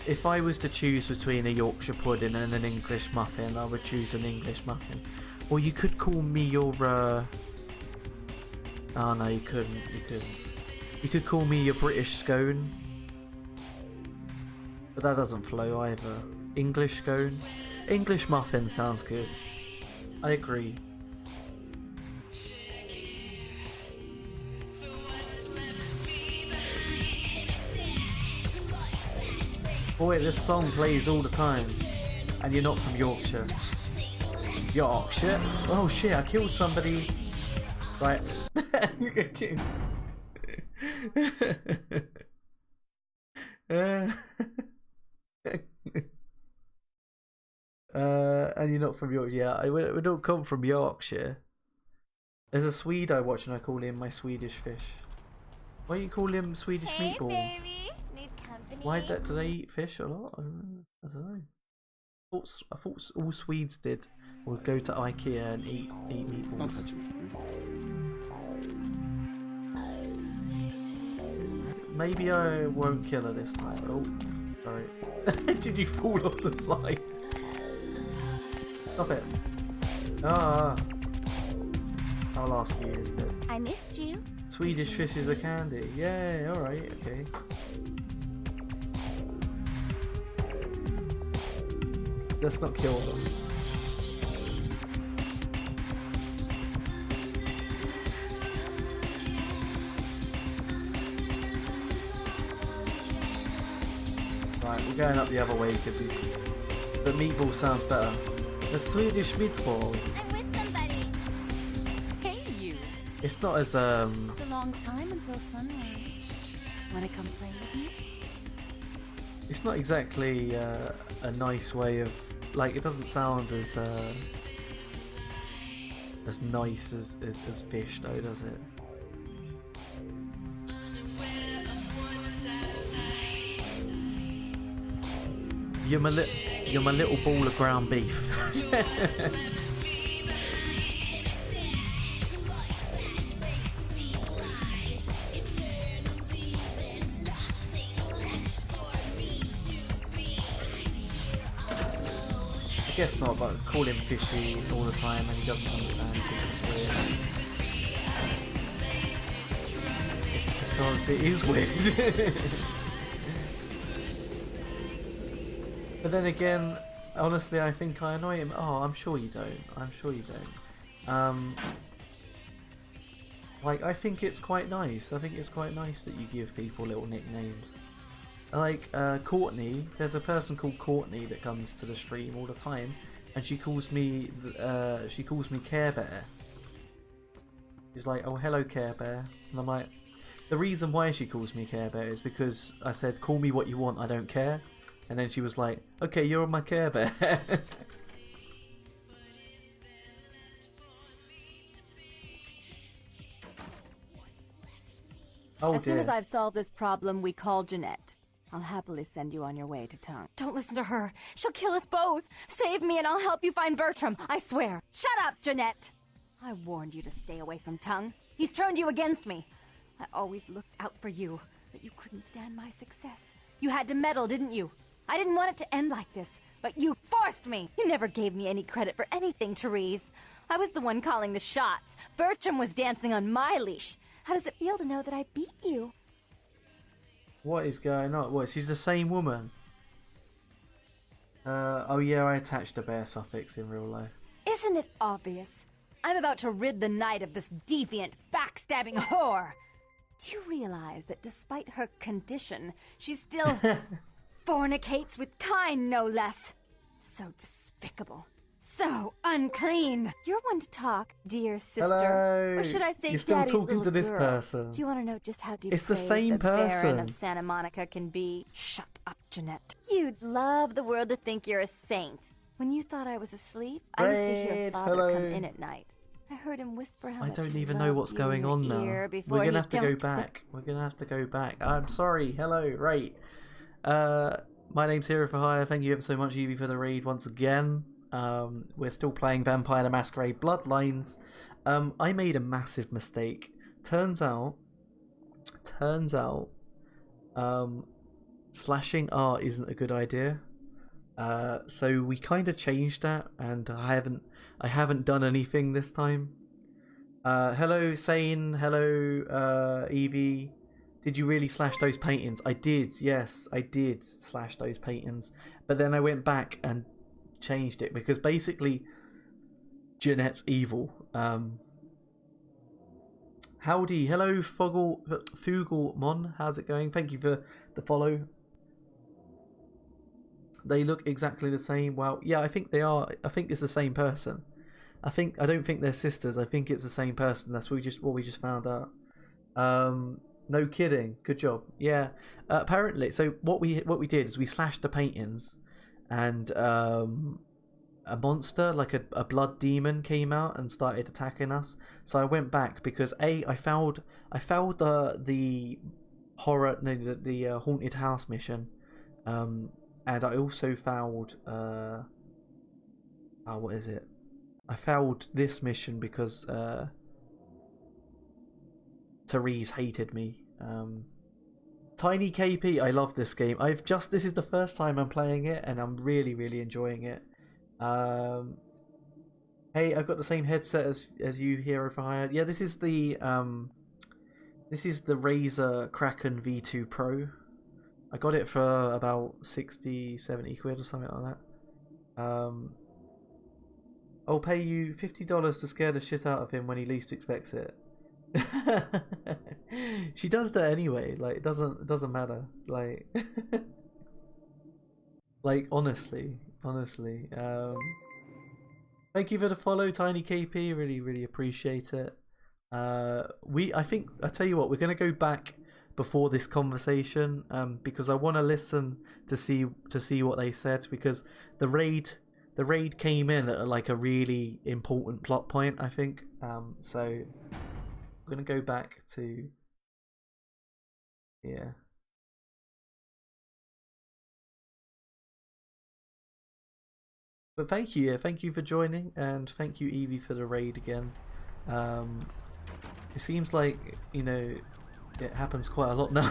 [SPEAKER 2] If I was to choose between a Yorkshire pudding and an English muffin, I would choose an English muffin. Or you could call me your oh no, you couldn't. You could call me your British scone. But that doesn't flow either. English scone? English muffin sounds good. I agree. Boy, this song plays all the time. And you're not from Yorkshire. Yorkshire? Oh shit, I killed somebody. Right. And you're not from Yorkshire. Yeah, we don't come from Yorkshire. There's a Swede I watch and I call him my Swedish fish. Why do you call him Swedish meatball?
[SPEAKER 4] Baby. Need company?
[SPEAKER 2] Why do they eat fish a lot? I don't know. I thought all Swedes did. Would go to IKEA and eat meatballs.
[SPEAKER 1] Don't touch him.
[SPEAKER 2] Maybe I won't kill her this time. Oh, sorry. Did you fall off the slide? Stop it. Ah. I'll ask you instead.
[SPEAKER 4] I missed you.
[SPEAKER 2] Swedish fishes are candy. Yeah, alright, okay. Let's not kill them. Right, we're going up the other way because the meatball sounds better. The Swedish meatball.
[SPEAKER 4] I'm with somebody. Hey, you.
[SPEAKER 2] It's not as
[SPEAKER 4] It's a long time until sunrise. Wanna come play with me?
[SPEAKER 2] It's not exactly a nice way of, like, it doesn't sound as nice as fish though, does it? You're my little ball of ground beef. I guess not, but call him fishy all the time and he doesn't understand because it's weird. It's because it is weird. But then again, honestly, I think I annoy him. Oh, I'm sure you don't. I'm sure you don't. Like, I think it's quite nice. I think it's quite nice that you give people little nicknames. Like, Courtney, there's a person called Courtney that comes to the stream all the time, and she calls me Care Bear. She's like, oh, hello, Care Bear. And I'm like, the reason why she calls me Care Bear is because I said, call me what you want, I don't care. And then she was like, okay, you're on my Care Bear. Oh,
[SPEAKER 6] as soon as
[SPEAKER 2] dear.
[SPEAKER 6] I've solved this problem, we call Jeanette. I'll happily send you on your way to Tongue. Don't listen to her. She'll kill us both. Save me and I'll help you find Bertram. I swear. Shut up, Jeanette. I warned you to stay away from Tongue. He's turned you against me. I always looked out for you, but you couldn't stand my success. You had to meddle, didn't you? I didn't want it to end like this, but you forced forced me! You never gave me any credit for anything, Therese. I was the one calling the shots. Bertram was dancing on my leash. How does it feel to know that I beat you?
[SPEAKER 2] What is going on? What, she's the same woman? Oh yeah, I attached a bear suffix in real life.
[SPEAKER 6] Isn't it obvious? I'm about to rid the night of this deviant, backstabbing whore. Do you realize that despite her condition, she still fornicates with kind, no less? So despicable. So unclean. You're one to talk, dear sister.
[SPEAKER 2] Hello.
[SPEAKER 6] Or should I say
[SPEAKER 2] You're still
[SPEAKER 6] Daddy's
[SPEAKER 2] talking
[SPEAKER 6] little
[SPEAKER 2] to this
[SPEAKER 6] girl?
[SPEAKER 2] person.
[SPEAKER 6] Do you want to know just how depraved
[SPEAKER 2] It's the same
[SPEAKER 6] the Baron
[SPEAKER 2] person.
[SPEAKER 6] of Santa Monica can be? Shut up, Jeanette. You'd love the world to think you're a saint. When you thought I was asleep, I used to hear
[SPEAKER 2] Fred,
[SPEAKER 6] Father
[SPEAKER 2] hello.
[SPEAKER 6] come in at night. I heard him whisper how
[SPEAKER 2] I
[SPEAKER 6] much
[SPEAKER 2] don't
[SPEAKER 6] he
[SPEAKER 2] even know
[SPEAKER 6] loved
[SPEAKER 2] what's
[SPEAKER 6] you
[SPEAKER 2] going
[SPEAKER 6] in
[SPEAKER 2] on
[SPEAKER 6] your
[SPEAKER 2] now.
[SPEAKER 6] ear before
[SPEAKER 2] We're gonna
[SPEAKER 6] he
[SPEAKER 2] have to go
[SPEAKER 6] dumped the-
[SPEAKER 2] back. We're gonna have to go back. I'm sorry. Hello. Right. My name's Hero for Hire. Thank you ever so much, Evie, for the raid once again. We're still playing Vampire the Masquerade Bloodlines. I made a massive mistake. Turns out, slashing R isn't a good idea. So we kind of changed that, and I haven't done anything this time. Hello, Sane. Hello, Evie. Did you really slash those paintings? I did. Yes, I did slash those paintings. But then I went back and changed it because basically Jeanette's evil. Howdy. Hello, Fugelmon. How's it going? Thank you for the follow. They look exactly the same. Well, yeah, I think they are. I think it's the same person. I don't think they're sisters. I think it's the same person. That's what we just found out. No kidding. Good job. Yeah. Apparently, so what we did is we slashed the paintings, and a monster, like a blood demon, came out and started attacking us. So I went back because I found the horror, no, the haunted house mission, and I also found what is it? I failed this mission because Therese hated me. Tiny KP, I love this game. This is the first time I'm playing it, and I'm really enjoying it. Hey, I've got the same headset as you, Hero for Hire. Yeah, this is the Razer Kraken V2 Pro. I got it for about 60-70 quid or something like that. I'll pay you $50 to scare the shit out of him when he least expects it. She does that anyway. Like, it doesn't matter. Like, like honestly. Thank you for the follow, Tiny KP. Really appreciate it. I tell you what, we're gonna go back before this conversation because I want to listen to see what they said, because the raid came in at like a really important plot point, I think. So I'm gonna go back to But thank you for joining, and thank you, Evie, for the raid again. It seems like, you know, it happens quite a lot now.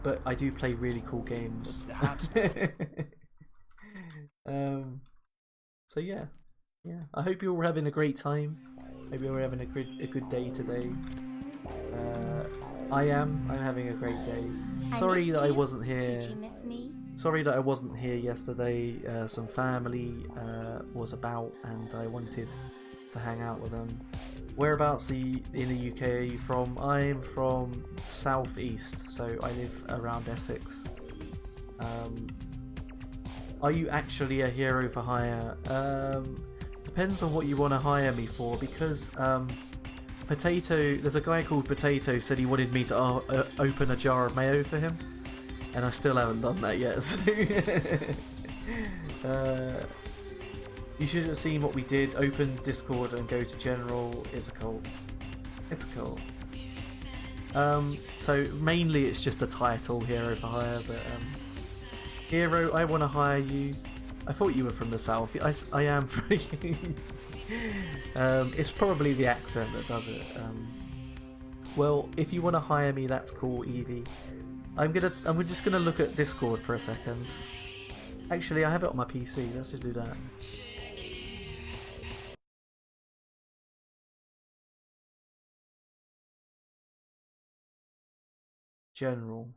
[SPEAKER 2] But I do play really cool games. So yeah. I hope you're all having a great time. Hope you're having a good day today. I'm having a great day. Sorry that I wasn't here.
[SPEAKER 4] Did you miss me?
[SPEAKER 2] Sorry that I wasn't here yesterday. Some family was about, and I wanted to hang out with them. Whereabouts in the UK are you from? I'm from southeast, so I live around Essex. Are you actually a hero for hire? Depends on what you want to hire me for, because there's a guy called Potato said he wanted me to open a jar of mayo for him, and I still haven't done that yet. So you should have seen what we did. Open Discord and go to General. It's a cult. So mainly it's just a title, Hero for Hire, but Hero, I want to hire you. I thought you were from the south. I am from it's probably the accent that does it. Well, if you want to hire me, that's cool, Evie. I'm just gonna look at Discord for a second. Actually, I have it on my PC. Let's just do that. General.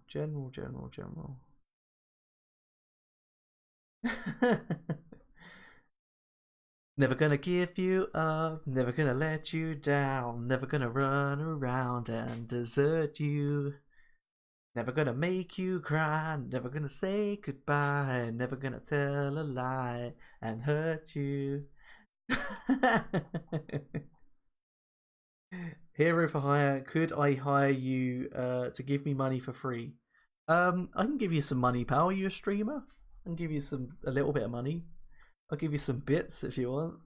[SPEAKER 2] Never gonna give you up, never gonna let you down, never gonna run around and desert you. Never gonna make you cry, never gonna say goodbye, never gonna tell a lie and hurt you. Hero for hire, could I hire you to give me money for free? I can give you some money, pal. Are you a streamer? I can give you a little bit of money. I'll give you some bits if you want.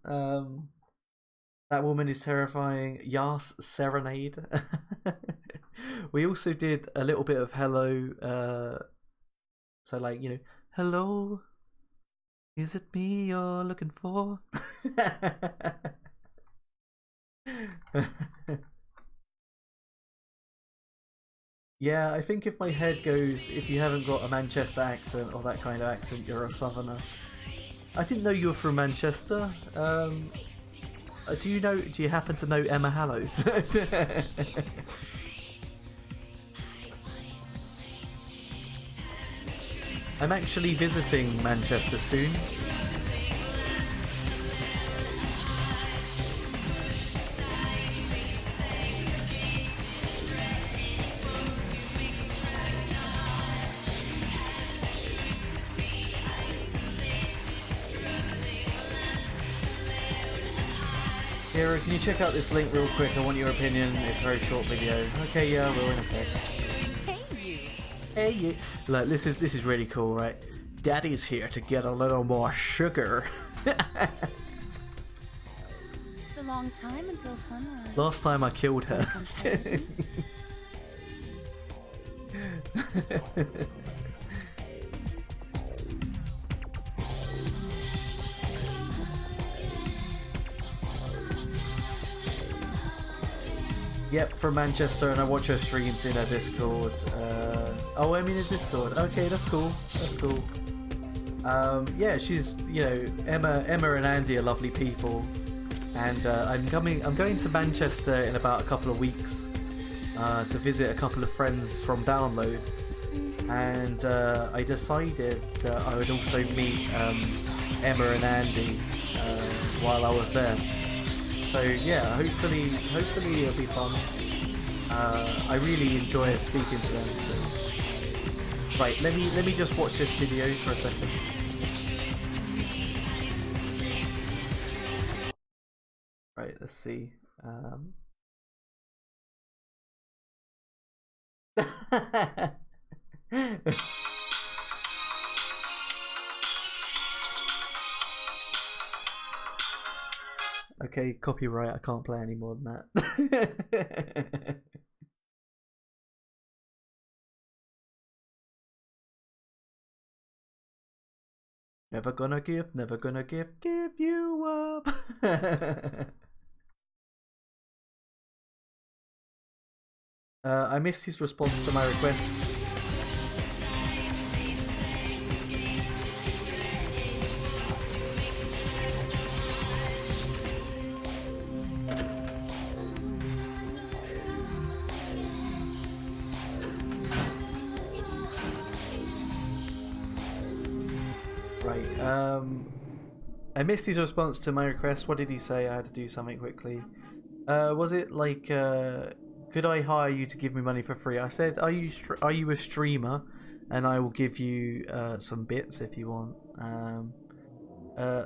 [SPEAKER 2] That woman is terrifying. Yas Serenade. We also did a little bit of hello. So like, you know, hello. Is it me you're looking for? Yeah, I think if my head goes, if you haven't got a Manchester accent or that kind of accent, you're a southerner. I didn't know you were from Manchester. Do you happen to know Emma Hallows? I'm actually visiting Manchester soon. Hero, can you check out this link real quick? I want your opinion. It's a very short video. Okay, yeah, we'll in a sec.
[SPEAKER 4] Hey you.
[SPEAKER 2] Hey you. Look, this is really cool, right? Daddy's here to get a little more sugar.
[SPEAKER 4] It's a long time until sunrise.
[SPEAKER 2] Last time I killed her. Yep, from Manchester, and I watch her streams in her Discord. Oh, I mean a Discord. Okay, that's cool. That's cool. Yeah, she's, you know, Emma and Andy are lovely people, and I'm going to Manchester in about a couple of weeks to visit a couple of friends from Download, and I decided that I would also meet Emma and Andy while I was there. So yeah, hopefully it'll be fun. I really enjoy speaking to them. So. Right, let me just watch this video for a second. Right, let's see. Okay, copyright, I can't play any more than that. Never gonna give you up. I missed his response to my request. I missed his response to my request. What did he say? I had to do something quickly. Was it like, could I hire you to give me money for free? I said, are you a streamer? And I will give you some bits if you want.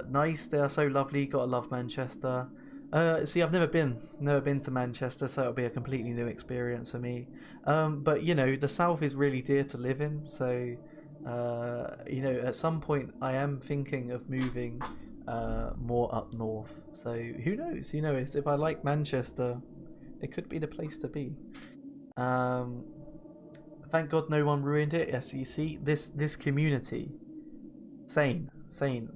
[SPEAKER 2] Nice, they are so lovely. Gotta love Manchester. See, I've never been to Manchester, so it'll be a completely new experience for me. But you know, the South is really dear to live in, so you know, at some point I am thinking of moving more up north. So who knows? You know, if I like Manchester, it could be the place to be. Thank God no one ruined it. Yes, you see, this community, sane.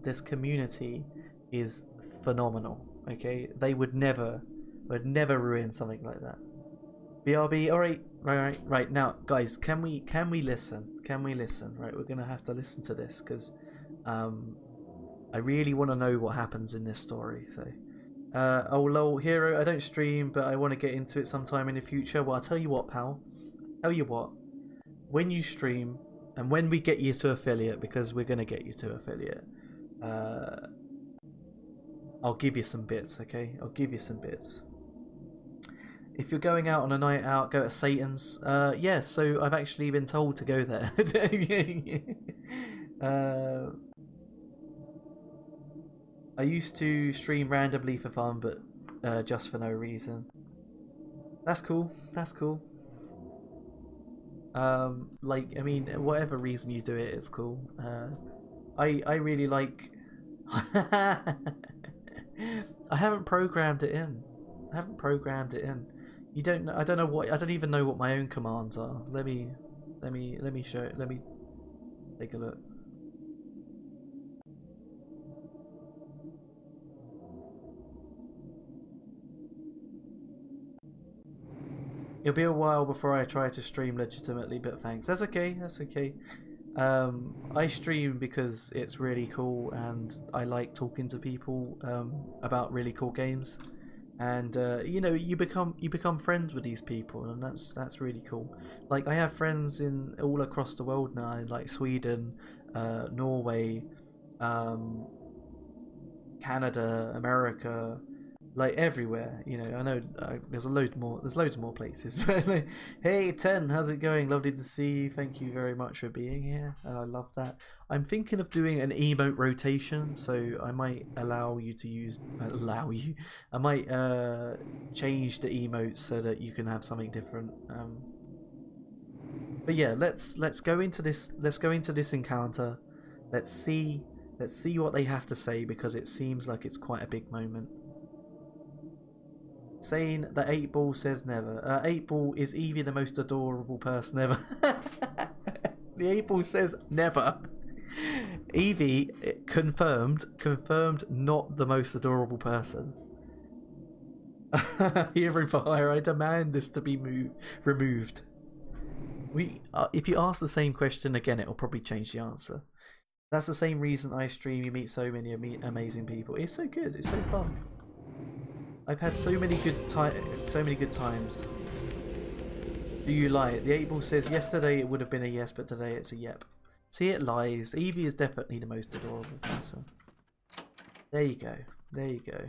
[SPEAKER 2] This community is phenomenal. Okay, they would never ruin something like that. BRB, all right. Now, guys, can we listen? Right, we're gonna have to listen to this because I really want to know what happens in this story. So, oh lol, hero, I don't stream, but I want to get into it sometime in the future. Well, I'll tell you what, pal. Tell you what. When you stream, and when we get you to affiliate, because we're gonna get you to affiliate, I'll give you some bits. Okay, I'll give you some bits. If you're going out on a night out, go to Satan's. Yeah, so I've actually been told to go there. I used to stream randomly for fun, but just for no reason. That's cool. That's cool. Like, I mean, whatever reason you do it, it's cool. I really like. I haven't programmed it in. You don't know. I don't know what. I don't even know what my own commands are. Let me show. Let me take a look. It'll be a while before I try to stream legitimately, but thanks. That's okay. That's okay. I stream because it's really cool, and I like talking to people about really cool games. And you know, you become friends with these people, and that's really cool. Like, I have friends in all across the world now, like Sweden, Norway, Canada, America, like everywhere. You know, I know there's loads more places. But like, hey Ten, how's it going? Lovely to see you. Thank you very much for being here, and I love that. I'm thinking of doing an emote rotation, so I might allow you to use I might change the emotes so that you can have something different. But yeah, let's go into this. Let's go into this encounter. Let's see what they have to say, because it seems like it's quite a big moment. Saying that 8-Ball says never. 8-Ball is Evie the most adorable person ever. The 8-Ball says never. Evie confirmed not the most adorable person. Hero for hire, I demand this to be removed. If you ask the same question again, it'll probably change the answer. That's the same reason I stream. You meet so many amazing people. It's so good. It's so fun. I've had so many good times. Do you lie? The 8-Ball says yesterday it would have been a yes, but today it's a yep. See, it lies. Evie is definitely the most adorable person. There you go. There you go.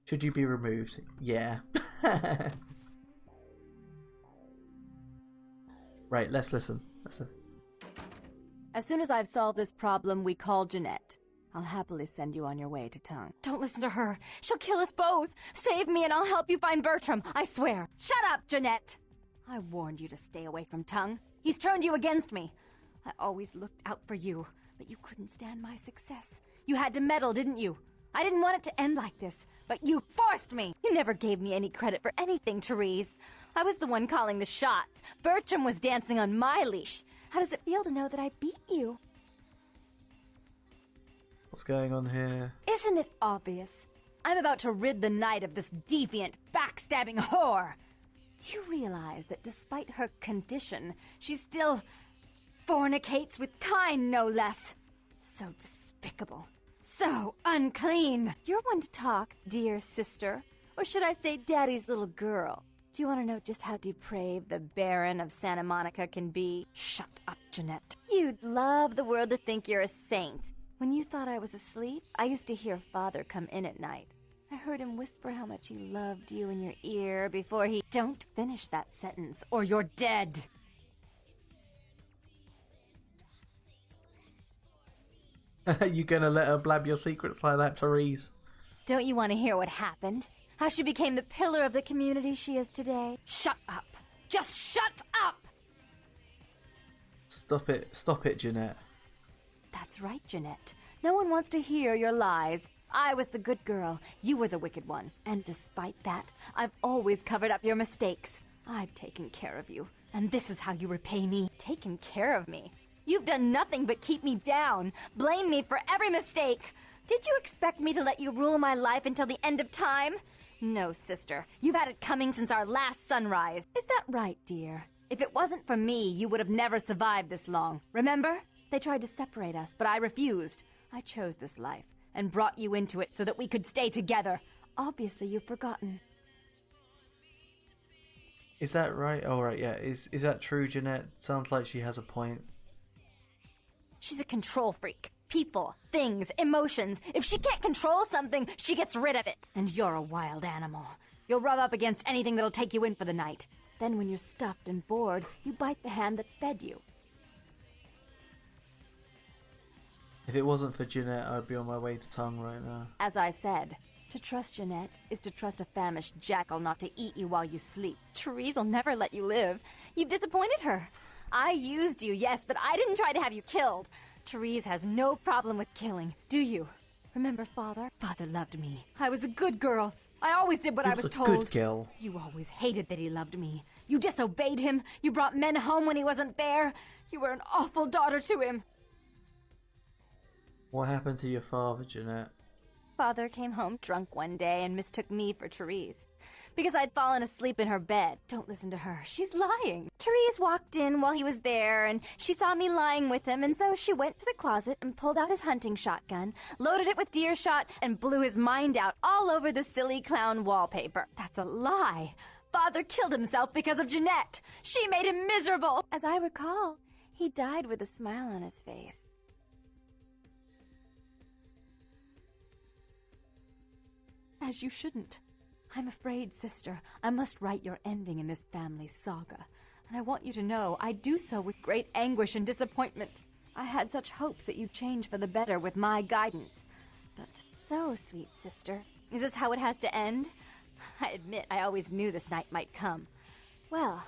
[SPEAKER 2] Should you be removed? Yeah. Right, let's listen.
[SPEAKER 6] As soon as I've solved this problem, we call Jeanette. I'll happily send you on your way to Tongue. Don't listen to her. She'll kill us both. Save me and I'll help you find Bertram. I swear. Shut up, Jeanette. I warned you to stay away from Tongue. He's turned you against me. I always looked out for you, but you couldn't stand my success. You had to meddle, didn't you? I didn't want it to end like this, but you forced me. You never gave me any credit for anything, Therese. I was the one calling the shots. Bertram was dancing on my leash. How does it feel to know that I beat you?
[SPEAKER 2] What's going on here?
[SPEAKER 6] Isn't it obvious? I'm about to rid the night of this deviant, backstabbing whore. Do you realize that despite her condition, she still fornicates with Kine, no less? So despicable. So unclean. You're one to talk, dear sister. Or should I say daddy's little girl? Do you want to know just how depraved the Baron of Santa Monica can be? Shut up, Jeanette. You'd love the world to think you're a saint. When you thought I was asleep, I used to hear Father come in at night. I heard him whisper how much he loved you in your ear before he... Don't finish that sentence, or you're dead!
[SPEAKER 2] You gonna let her blab your secrets like that, Therese?
[SPEAKER 6] Don't you want to hear what happened? How she became the pillar of the community she is today? Shut up! Just shut up!
[SPEAKER 2] Stop it, Jeanette.
[SPEAKER 6] That's right, Jeanette. No one wants to hear your lies. I was the good girl. You were the wicked one. And despite that, I've always covered up your mistakes. I've taken care of you. And this is how you repay me. Taken care of me. You've done nothing but keep me down. Blame me for every mistake. Did you expect me to let you rule my life until the end of time? No, sister. You've had it coming since our last sunrise. Is that right, dear? If it wasn't for me, you would have never survived this long. Remember? They tried to separate us, but I refused. I chose this life and brought you into it so that we could stay together. Obviously, you've forgotten.
[SPEAKER 2] Is that right? Oh, right, yeah. Is that true, Jeanette? Sounds like she has a point.
[SPEAKER 6] She's a control freak. People, things, emotions. If she can't control something, she gets rid of it. And you're a wild animal. You'll rub up against anything that'll take you in for the night. Then when you're stuffed and bored, you bite the hand that fed you.
[SPEAKER 2] If it wasn't for Jeanette, I'd be on my way to Tongue right now.
[SPEAKER 6] As I said, to trust Jeanette is to trust a famished jackal not to eat you while you sleep. Therese will never let you live. You've disappointed her. I used you, yes, but I didn't try to have you killed. Therese has no problem with killing, do you? Remember Father? Father loved me. I was a good girl. I always did what I was told.
[SPEAKER 2] Good girl.
[SPEAKER 6] You always hated that he loved me. You disobeyed him. You brought men home when he wasn't there. You were an awful daughter to him.
[SPEAKER 2] What happened to your father, Jeanette?
[SPEAKER 6] Father came home drunk one day and mistook me for Therese. Because I'd fallen asleep in her bed. Don't listen to her. She's lying. Therese walked in while he was there, and she saw me lying with him, and so she went to the closet and pulled out his hunting shotgun, loaded it with deer shot, and blew his mind out all over the silly clown wallpaper. That's a lie. Father killed himself because of Jeanette. She made him miserable. As I recall, he died with a smile on his face. As you shouldn't. I'm afraid, sister, I must write your ending in this family saga. And I want you to know I do so with great anguish and disappointment. I had such hopes that you'd change for the better with my guidance. But so, sweet sister, is this how it has to end? I admit I always knew this night might come. Well,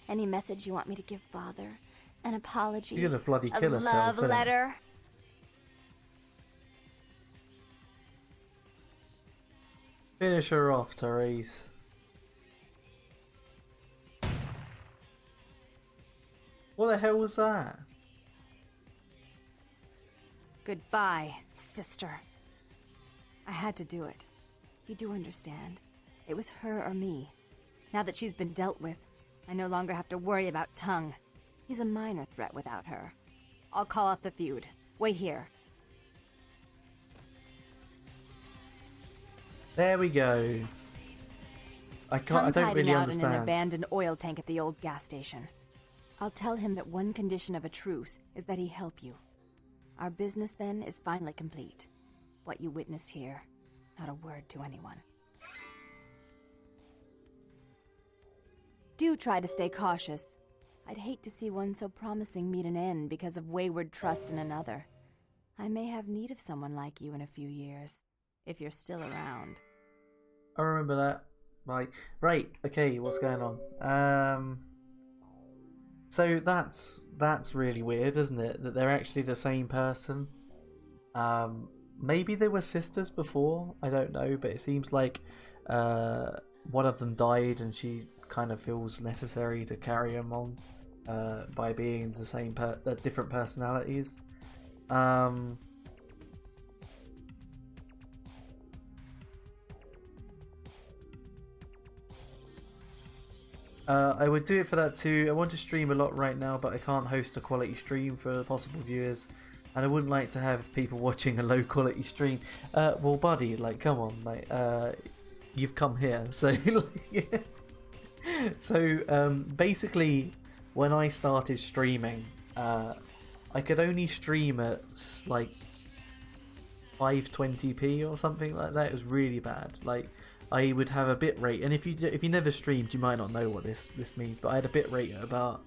[SPEAKER 6] any message you want me to give Father? An apology?
[SPEAKER 2] You're gonna bloody kill
[SPEAKER 6] a
[SPEAKER 2] herself,
[SPEAKER 6] love letter?
[SPEAKER 2] Finish her off, Therese. What the hell was that?
[SPEAKER 6] Goodbye, sister. I had to do it. You do understand. It was her or me. Now that she's been dealt with, I no longer have to worry about Tongue. He's a minor threat without her. I'll call off the feud. Wait here.
[SPEAKER 2] There we go. I
[SPEAKER 6] Tongue's
[SPEAKER 2] don't
[SPEAKER 6] hiding
[SPEAKER 2] really
[SPEAKER 6] out in an
[SPEAKER 2] understand.
[SPEAKER 6] abandoned oil tank at the old gas station. I'll tell him that one condition of a truce is that he help you. Our business then is finally complete. What you witnessed here, not a word to anyone. Do try to stay cautious. I'd hate to see one so promising meet an end because of wayward trust in another. I may have need of someone like you in a few years, if you're still around.
[SPEAKER 2] I remember that. Right. Okay, what's going on? So that's really weird, isn't it? That they're actually the same person. Maybe they were sisters before. I don't know, but it seems like one of them died, and she kind of feels necessary to carry them on by being the same different personalities. I would do it for that too. I want to stream a lot right now, but I can't host a quality stream for possible viewers, and I wouldn't like to have people watching a low quality stream. Well, buddy, like, come on, like, you've come here, so so basically, when I started streaming, I could only stream at like 520p or something like that. It was really bad. Like, I would have a bit rate, and if you never streamed, you might not know what this means. But I had a bit rate at about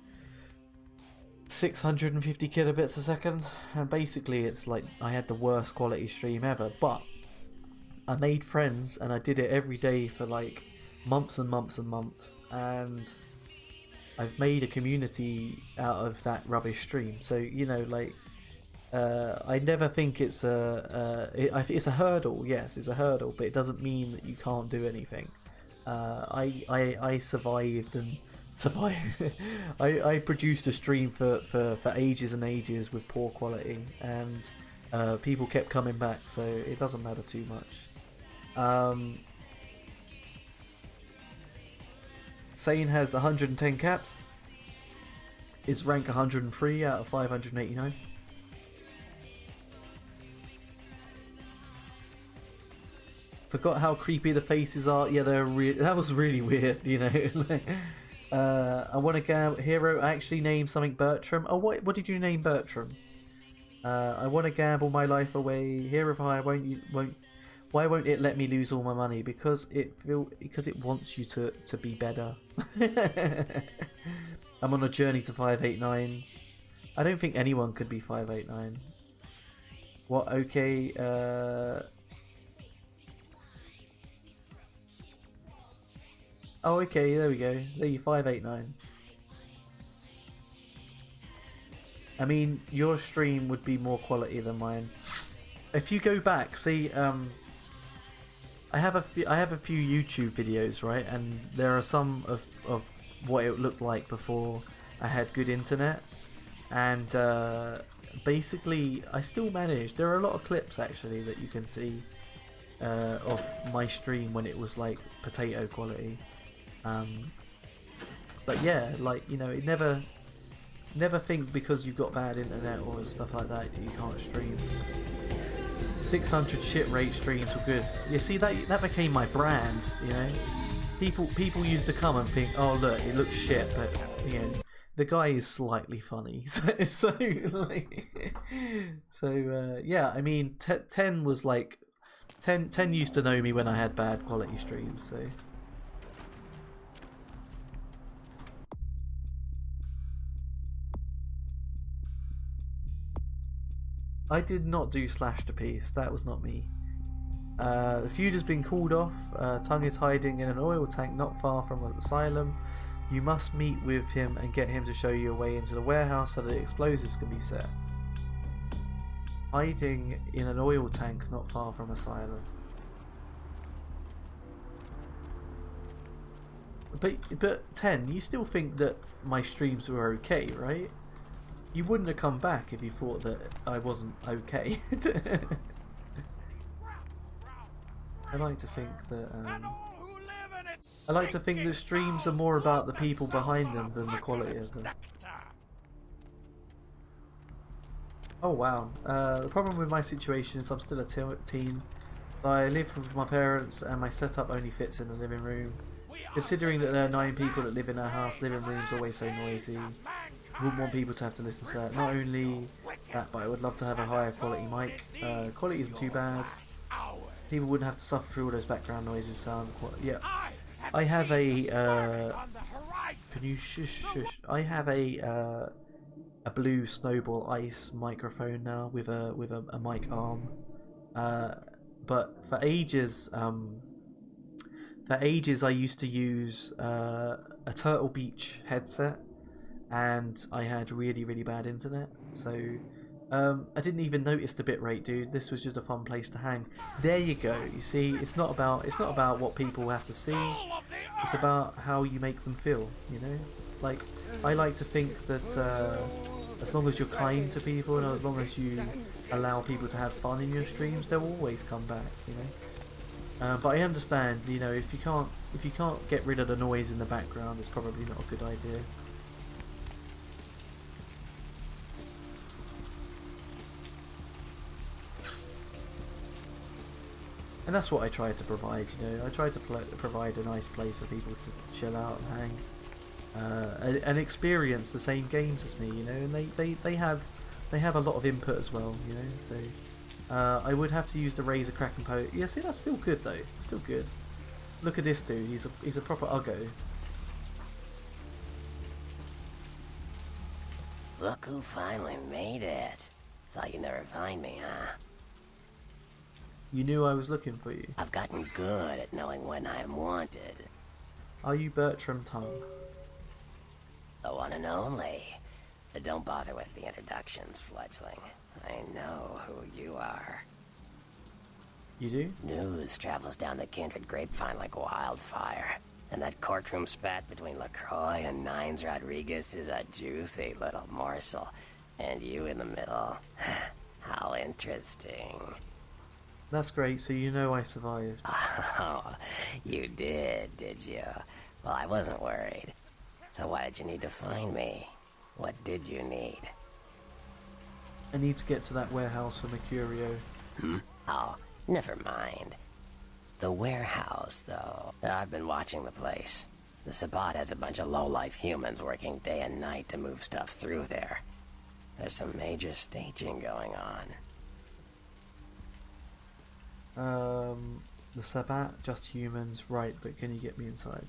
[SPEAKER 2] 650 kilobits a second, and basically it's like I had the worst quality stream ever. But I made friends, and I did it every day for like months and months and months, and I've made a community out of that rubbish stream. So, you know, like, I never think it's it's a hurdle. Yes, it's a hurdle, but it doesn't mean that you can't do anything. I survived and survived. I produced a stream for ages and ages with poor quality, and people kept coming back, so it doesn't matter too much. Sane has 110 caps. Is rank 103 out of 589. Forgot how creepy the faces are. Yeah, that was really weird, you know. I want to go hero. I actually named something Bertram. Oh, what did you name Bertram? I want to gamble my life away. Hero for hire. Why won't it let me lose all my money? Because it wants you to be better. I'm on a journey to 589. I don't think anyone could be 589. What? Okay. Oh, okay. There we go. There you 589. I mean, your stream would be more quality than mine. If you go back, see, I have a few YouTube videos, right? And there are some of what it looked like before I had good internet, and basically I still managed. There are a lot of clips actually that you can see of my stream when it was like potato quality. But yeah, like, you know, it never think because you've got bad internet or stuff like that you can't stream. 600 shit rate streams were good. You see, that became my brand, you know. People used to come and think, oh look, it looks shit, but you know, the guy is slightly funny. So yeah, I mean, 10 was like 10 used to know me when I had bad quality streams, so. I did not do Slash to Piece, that was not me. The feud has been called off. Tongue is hiding in an oil tank not far from an asylum. You must meet with him and get him to show you a way into the warehouse so that explosives can be set. Hiding in an oil tank not far from asylum. But 10, you still think that my streams were okay, right? You wouldn't have come back if you thought that I wasn't okay. I like to think that streams are more about the people behind them than the quality of them. Oh wow. The problem with my situation is I'm still a teen. I live with my parents and my setup only fits in the living room. Considering that there are 9 people that live in our house, living room's always so noisy. Wouldn't want people to have to listen to that. Not only that, but I would love to have a higher quality mic. Quality isn't too bad. People wouldn't have to suffer through all those background noises. Sound. Yeah. I have a. Can you shush? I have a blue Snowball Ice microphone now with a mic arm. But for ages, I used to use a Turtle Beach headset. And I had really bad internet, so I didn't even notice the bitrate, dude. This was just a fun place to hang. There you go. You see, it's not about what people have to see. It's about how you make them feel. You know, like I like to think that as long as you're kind to people and as long as you allow people to have fun in your streams, they'll always come back. You know. But I understand. You know, if you can't get rid of the noise in the background, it's probably not a good idea. And that's what I try to provide, you know. I try to provide a nice place for people to chill out and hang, and experience the same games as me, you know. And they have a lot of input as well, you know. So I would have to use the Razor Kraken Poe. Yeah, see, that's still good though. Still good. Look at this dude. He's a proper uggo.
[SPEAKER 7] Look who finally made it. Thought you'd never find me, huh?
[SPEAKER 2] You knew I was looking for you.
[SPEAKER 7] I've gotten good at knowing when I'm wanted.
[SPEAKER 2] Are you Bertram Tongue?
[SPEAKER 7] The one and only. But don't bother with the introductions, fledgling. I know who you are.
[SPEAKER 2] You do?
[SPEAKER 7] News travels down the Kindred grapevine like wildfire. And that courtroom spat between LaCroix and Nines Rodriguez is a juicy little morsel. And you in the middle. How interesting.
[SPEAKER 2] That's great, so you know I survived.
[SPEAKER 7] Oh, you did you? Well, I wasn't worried. So why did you need to find me? What did you need?
[SPEAKER 2] I need to get to that warehouse for Mercurio.
[SPEAKER 7] Oh, never mind. The warehouse, though. I've been watching the place. The Sabbat has a bunch of low-life humans working day and night to move stuff through there. There's some major staging going on.
[SPEAKER 2] The Sabbat, just humans, right, but can you get me inside?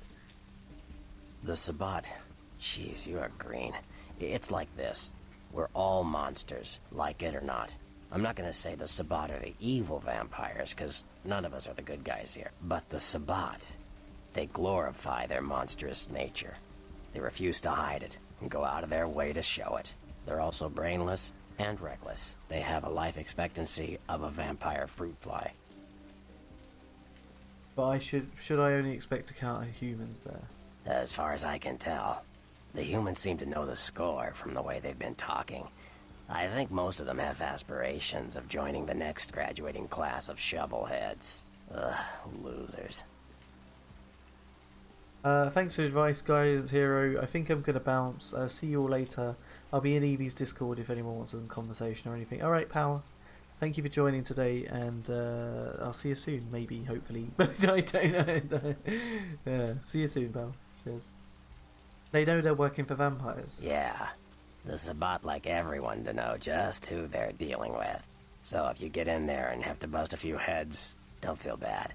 [SPEAKER 7] The Sabbat. Jeez, you are green. It's like this. We're all monsters, like it or not. I'm not gonna say the Sabbat are the evil vampires, because none of us are the good guys here. But the Sabbat, they glorify their monstrous nature. They refuse to hide it, and go out of their way to show it. They're also brainless and reckless. They have a life expectancy of a vampire fruit fly.
[SPEAKER 2] But should I only expect to counter humans there?
[SPEAKER 7] As far as I can tell, the humans seem to know the score from the way they've been talking. I think most of them have aspirations of joining the next graduating class of shovelheads. Ugh, losers.
[SPEAKER 2] Thanks for the advice, Guidance Hero. I think I'm going to bounce. See you all later. I'll be in Evie's Discord if anyone wants a conversation or anything. Alright, Power. Thank you for joining today, and I'll see you soon. Maybe, hopefully. But I don't know. Yeah, see you soon, pal. Cheers. They know they're working for vampires.
[SPEAKER 7] Yeah. The Sabbat like everyone to know just who they're dealing with. So if you get in there and have to bust a few heads, don't feel bad.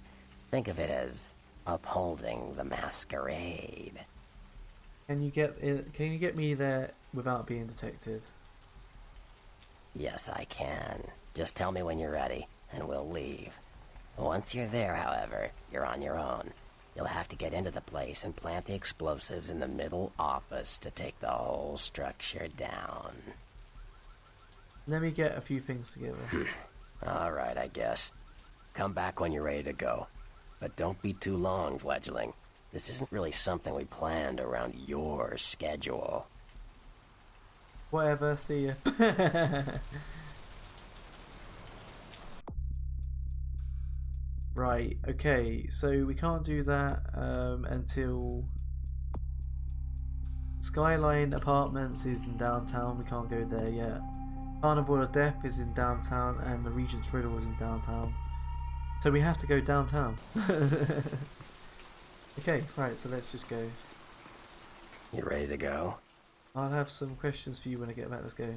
[SPEAKER 7] Think of it as upholding the Masquerade.
[SPEAKER 2] Can you get me there without being detected?
[SPEAKER 7] Yes, I can. Just tell me when you're ready, and we'll leave. Once you're there, however, you're on your own. You'll have to get into the place and plant the explosives in the middle office to take the whole structure down.
[SPEAKER 2] Let me get a few things together.
[SPEAKER 7] Alright, I guess. Come back when you're ready to go. But don't be too long, fledgling. This isn't really something we planned around your schedule.
[SPEAKER 2] Whatever, see ya. Right, okay, so we can't do that until Skyline Apartments is in downtown. We can't go there yet. Carnival of Death is in downtown, and the Regent's Riddle is in downtown. So we have to go downtown. Okay, right, so let's just go.
[SPEAKER 7] You ready to go?
[SPEAKER 2] I'll have some questions for you when I get back. Let's go.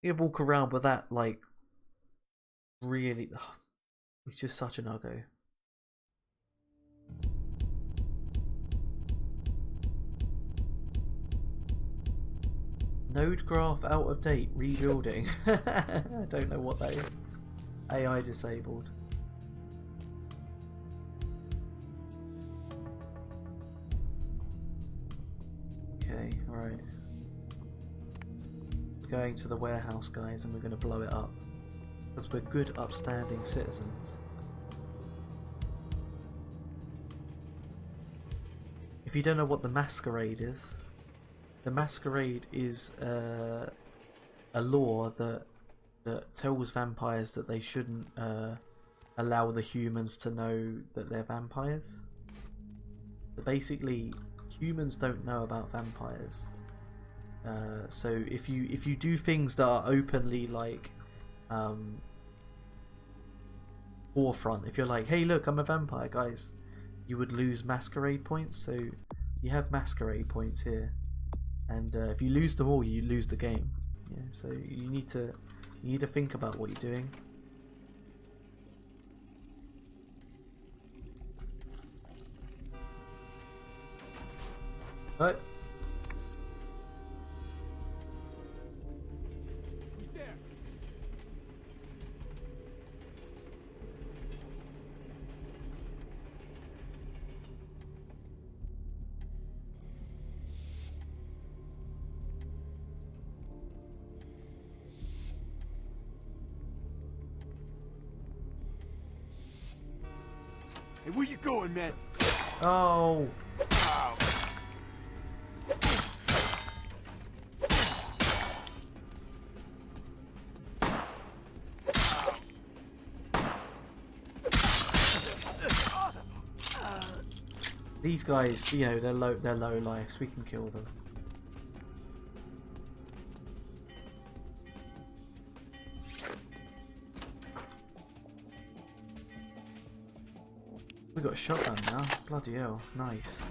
[SPEAKER 2] You walk around with that, like, really. It's just such an uggo. Node graph out of date, rebuilding. I don't know what that is. AI disabled. Okay, alright. We're going to the warehouse, guys, and we're going to blow it up. Because we're good, upstanding citizens. If you don't know what the Masquerade is, the Masquerade is a law that tells vampires that they shouldn't allow the humans to know that they're vampires. But basically, humans don't know about vampires. So if you do things that are openly like forefront, if you're like, hey look, I'm a vampire, guys, you would lose Masquerade points. So you have Masquerade points here, and if you lose them all, you lose the game. Yeah, so you need to think about what you're doing. What?
[SPEAKER 5] Who's there? Hey, where you going, man?
[SPEAKER 2] Oh. These guys, you know, they're low lives. We can kill them. a shotgun now. Bloody hell, nice.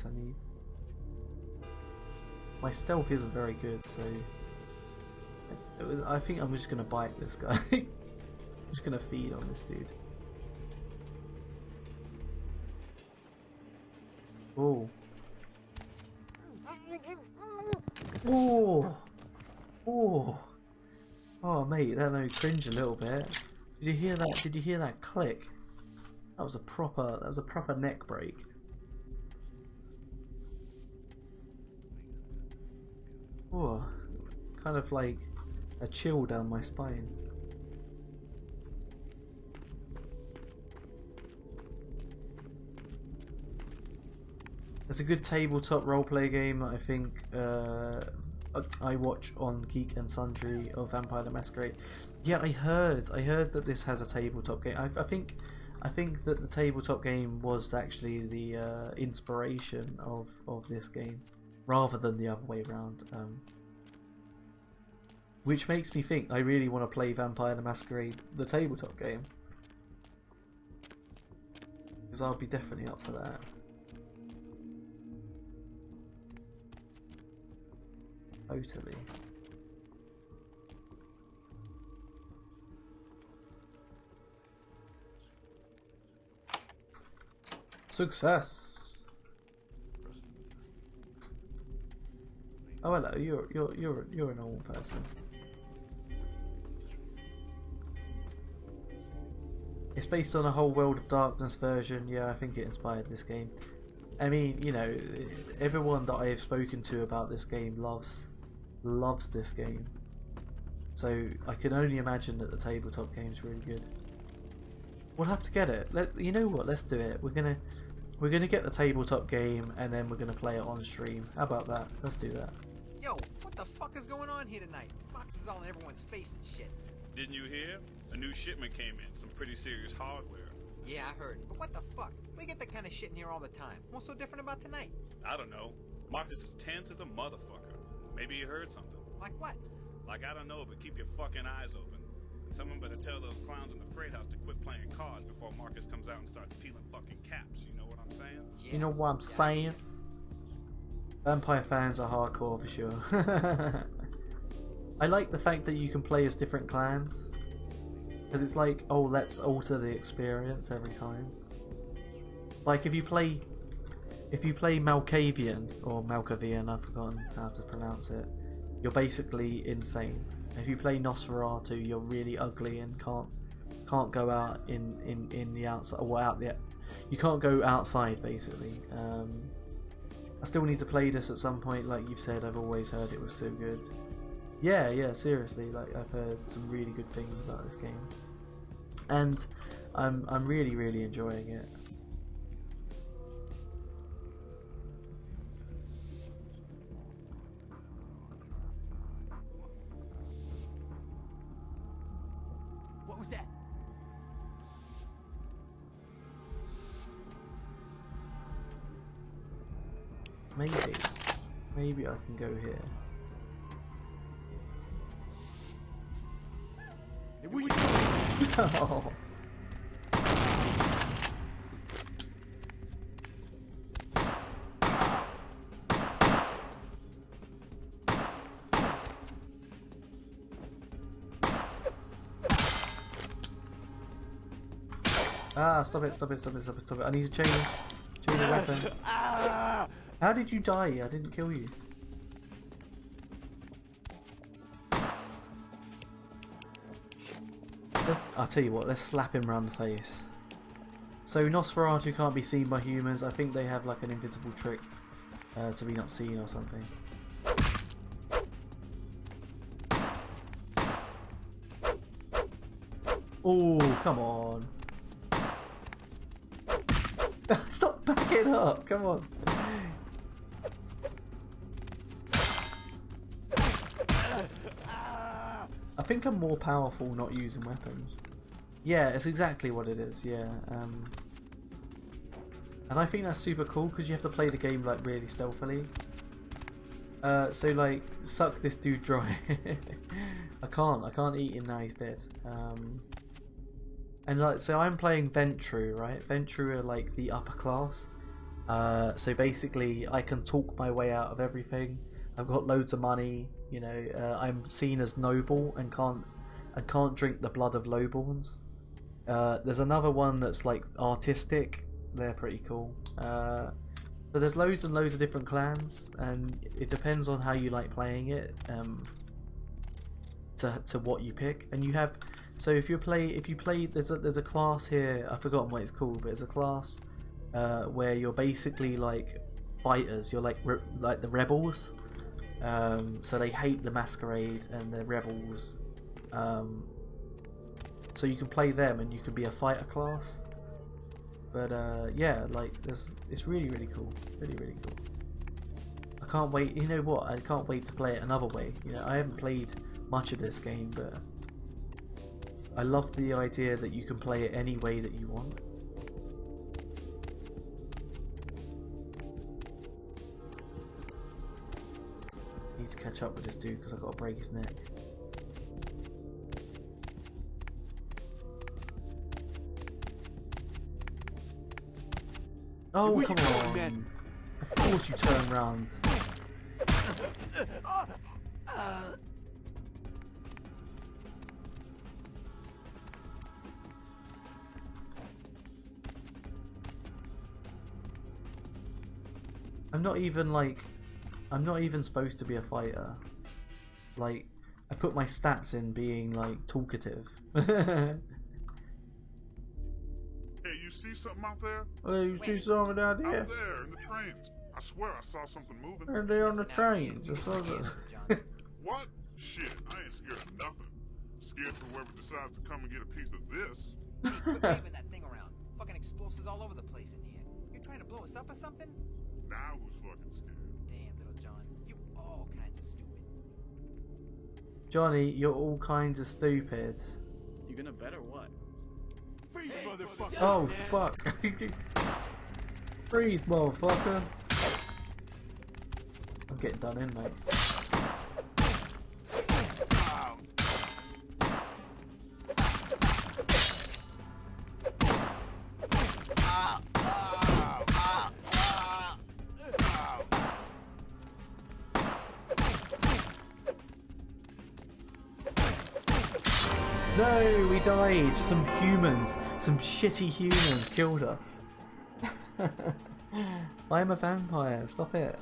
[SPEAKER 2] I need. My stealth isn't very good, so I think I'm just gonna bite this guy. I'm just gonna feed on this dude. Oh. Oh. Oh. Oh, mate, that made me cringe a little bit. Did you hear that? Did you hear that click? That was a proper neck break. Oh, kind of like a chill down my spine. It's a good tabletop roleplay game. I think I watch on Geek and Sundry of Vampire the Masquerade. Yeah, I heard that this has a tabletop game. I think that the tabletop game was actually the inspiration of this game, rather than the other way around. Which makes me think I really want to play Vampire the Masquerade, the tabletop game. Because I'll be definitely up for that. Totally. Success! Oh hello, you're a normal person. It's based on a whole World of Darkness version. Yeah, I think it inspired this game. I mean, you know, everyone that I have spoken to about this game loves this game. So I can only imagine that the tabletop game's really good. We'll have to get it. You know what? Let's do it. We're gonna get the tabletop game and then we're gonna play it on stream. How about that? Let's do that.
[SPEAKER 8] Yo, what the fuck is going on here tonight? Fox is all in everyone's face and shit.
[SPEAKER 9] Didn't you hear? A new shipment came in. Some pretty serious hardware.
[SPEAKER 8] Yeah, I heard. But what the fuck? We get that kind of shit in here all the time. What's so different about tonight?
[SPEAKER 9] I don't know. Marcus is tense as a motherfucker. Maybe he heard something.
[SPEAKER 8] Like what?
[SPEAKER 9] Like, I don't know, but keep your fucking eyes open. And someone better tell those clowns in the freight house to quit playing cards before Marcus comes out and starts peeling fucking caps. You know what I'm saying?
[SPEAKER 8] Yeah.
[SPEAKER 2] You know what I'm saying? Vampire fans are hardcore for sure. I like the fact that you can play as different clans. Because it's like, oh, let's alter the experience every time. Like if you play Malkavian or Malkavian, I've forgotten how to pronounce it, you're basically insane. If you play Nosferatu, you're really ugly and can't go out in the outside or out the. You can't go outside basically. I still need to play this at some point. Like you've said, I've always heard it was so good. Yeah, seriously. Like I've heard some really good things about this game, and I'm really enjoying it.
[SPEAKER 8] What was that?
[SPEAKER 2] Maybe I can go here. Oh. Ah, stop it. I need to change the weapon. How did you die? I didn't kill you. I'll tell you what, let's slap him round the face. So Nosferatu can't be seen by humans. I think they have like an invisible trick to be not seen or something. Oh, come on. Stop backing up, come on. I think I'm more powerful not using weapons. Yeah, it's exactly what it is, yeah. And I think that's super cool because you have to play the game like really stealthily. So like, suck this dude dry. I can't eat him now, he's dead. And like, so I'm playing Ventrue, right? Ventrue are like the upper class. So basically I can talk my way out of everything. I've got loads of money, you know, I'm seen as noble and can't drink the blood of lowborns. There's another one that's like artistic, they're pretty cool. So there's loads and loads of different clans, and it depends on how you like playing it, to what you pick. And you have, so if you play there's a class here, I've forgotten what it's called, but it's a class where you're basically like fighters, you're like the rebels. So they hate the Masquerade and they're rebels. So you can play them and you can be a fighter class. But yeah, like it's really cool, really cool. I can't wait. You know what? I can't wait to play it another way. You know, I haven't played much of this game, but I love the idea that you can play it any way that you want. Need to catch up with this dude because I've got to break his neck. Oh, come on, man. Of course you turn round. I'm not even supposed to be a fighter. Like, I put my stats in being like talkative.
[SPEAKER 9] Hey, you see something out there?
[SPEAKER 2] Oh, you see something out there?
[SPEAKER 9] Out there in the trains. I swear I saw something moving.
[SPEAKER 2] Are they on the trains?
[SPEAKER 9] What? Shit, I ain't scared of nothing. Scared for whoever decides to come and get a piece of this.
[SPEAKER 8] Quit waving that thing around. Fucking explosives all over the place in here. You're trying to blow us up or something?
[SPEAKER 9] Now who's fucking scared?
[SPEAKER 8] Damn, little John. You all kinds of stupid.
[SPEAKER 2] Johnny, you're all kinds of stupid.
[SPEAKER 10] You gonna bet or what?
[SPEAKER 1] Freeze, motherfucker!
[SPEAKER 2] Oh, fuck. Freeze, motherfucker. I'm getting done in, mate. No, we died. Some shitty humans killed us. I'm a vampire. Stop it.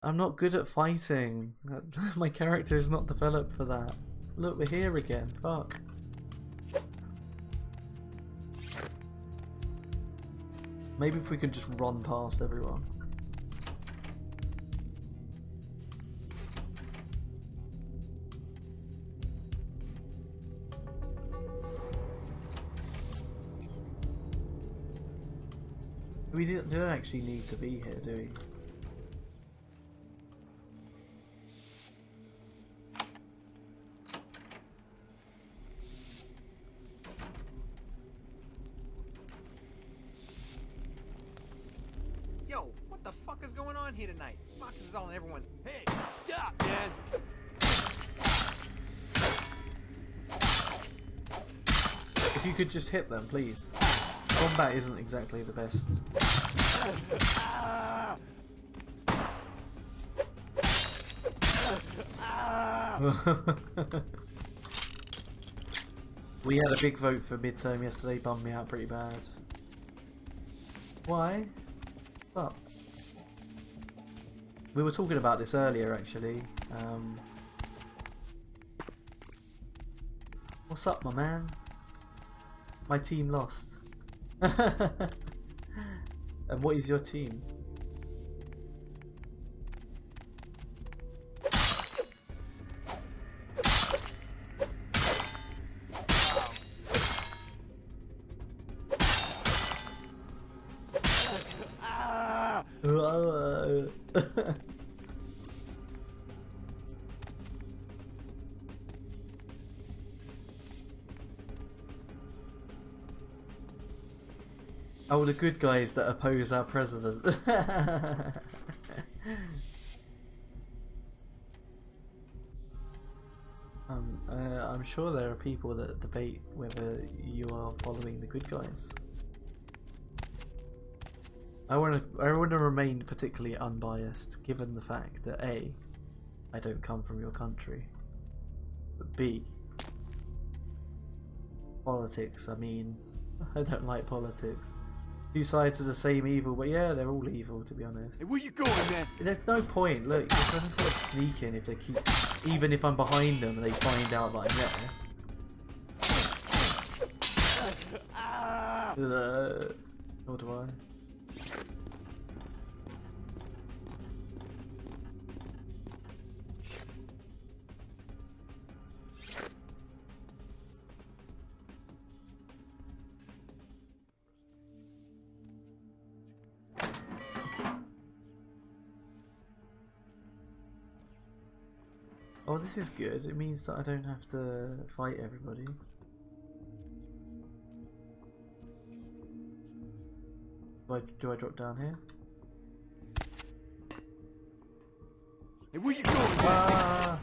[SPEAKER 2] I'm not good at fighting. My character is not developed for that. Look, we're here again. Fuck. Maybe if we could just run past everyone. We don't actually need to be here, do we?
[SPEAKER 8] Yo, what the fuck is going on here tonight? Marcus is all in everyone's.
[SPEAKER 1] Hey, stop, man!
[SPEAKER 2] If you could just hit them, please. Combat isn't exactly the best. We had a big vote for midterm yesterday, bummed me out pretty bad. Why? What's up? We were talking about this earlier actually. What's up, my man? My team lost. And what is your team? Oh, the good guys that oppose our president. I'm sure there are people that debate whether you are following the good guys. I want to remain particularly unbiased, given the fact that A, I don't come from your country, but B, politics. I mean, I don't like politics. Two sides of the same evil, but yeah, they're all evil, to be honest.
[SPEAKER 1] Hey, where you going, man?
[SPEAKER 2] There's no point. Look, there's nothing point sneaking if they keep. Even if I'm behind them, they find out that I'm there. What do I? Oh, this is good. It means that I don't have to fight everybody. Do I drop down here?
[SPEAKER 1] Hey, where you going, man?
[SPEAKER 2] Ah!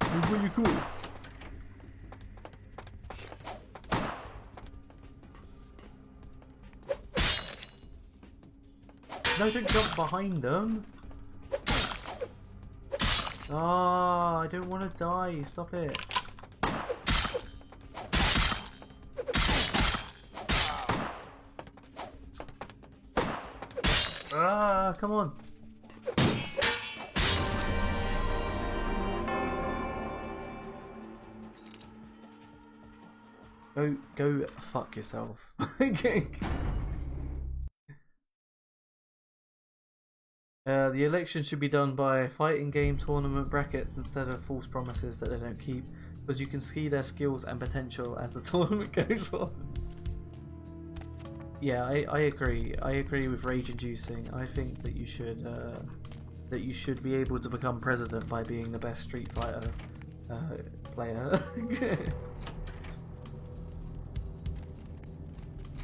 [SPEAKER 2] Hey, where you going? No, don't jump behind them. Ah, I don't want to die. Stop it. Ah, come on. Go fuck yourself. Okay. The election should be done by fighting game tournament brackets instead of false promises that they don't keep, because you can see their skills and potential as the tournament goes on. Yeah, I agree. I agree with rage inducing. I think that you should be able to become president by being the best Street Fighter player.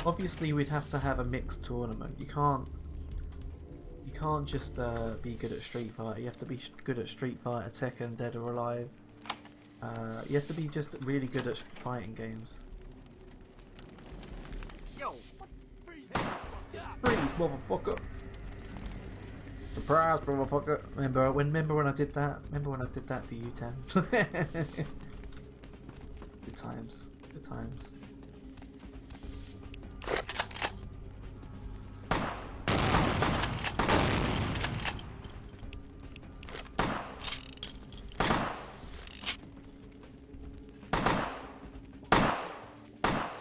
[SPEAKER 2] Obviously, we'd have to have a mixed tournament. You can't just be good at Street Fighter. You have to be good at Street Fighter, Tekken, Dead or Alive. You have to be just really good at fighting games.
[SPEAKER 8] Yo,
[SPEAKER 2] Freeze, motherfucker! Surprise, motherfucker! Remember when I did that? Remember when I did that for you, Ten? Good times. Good times.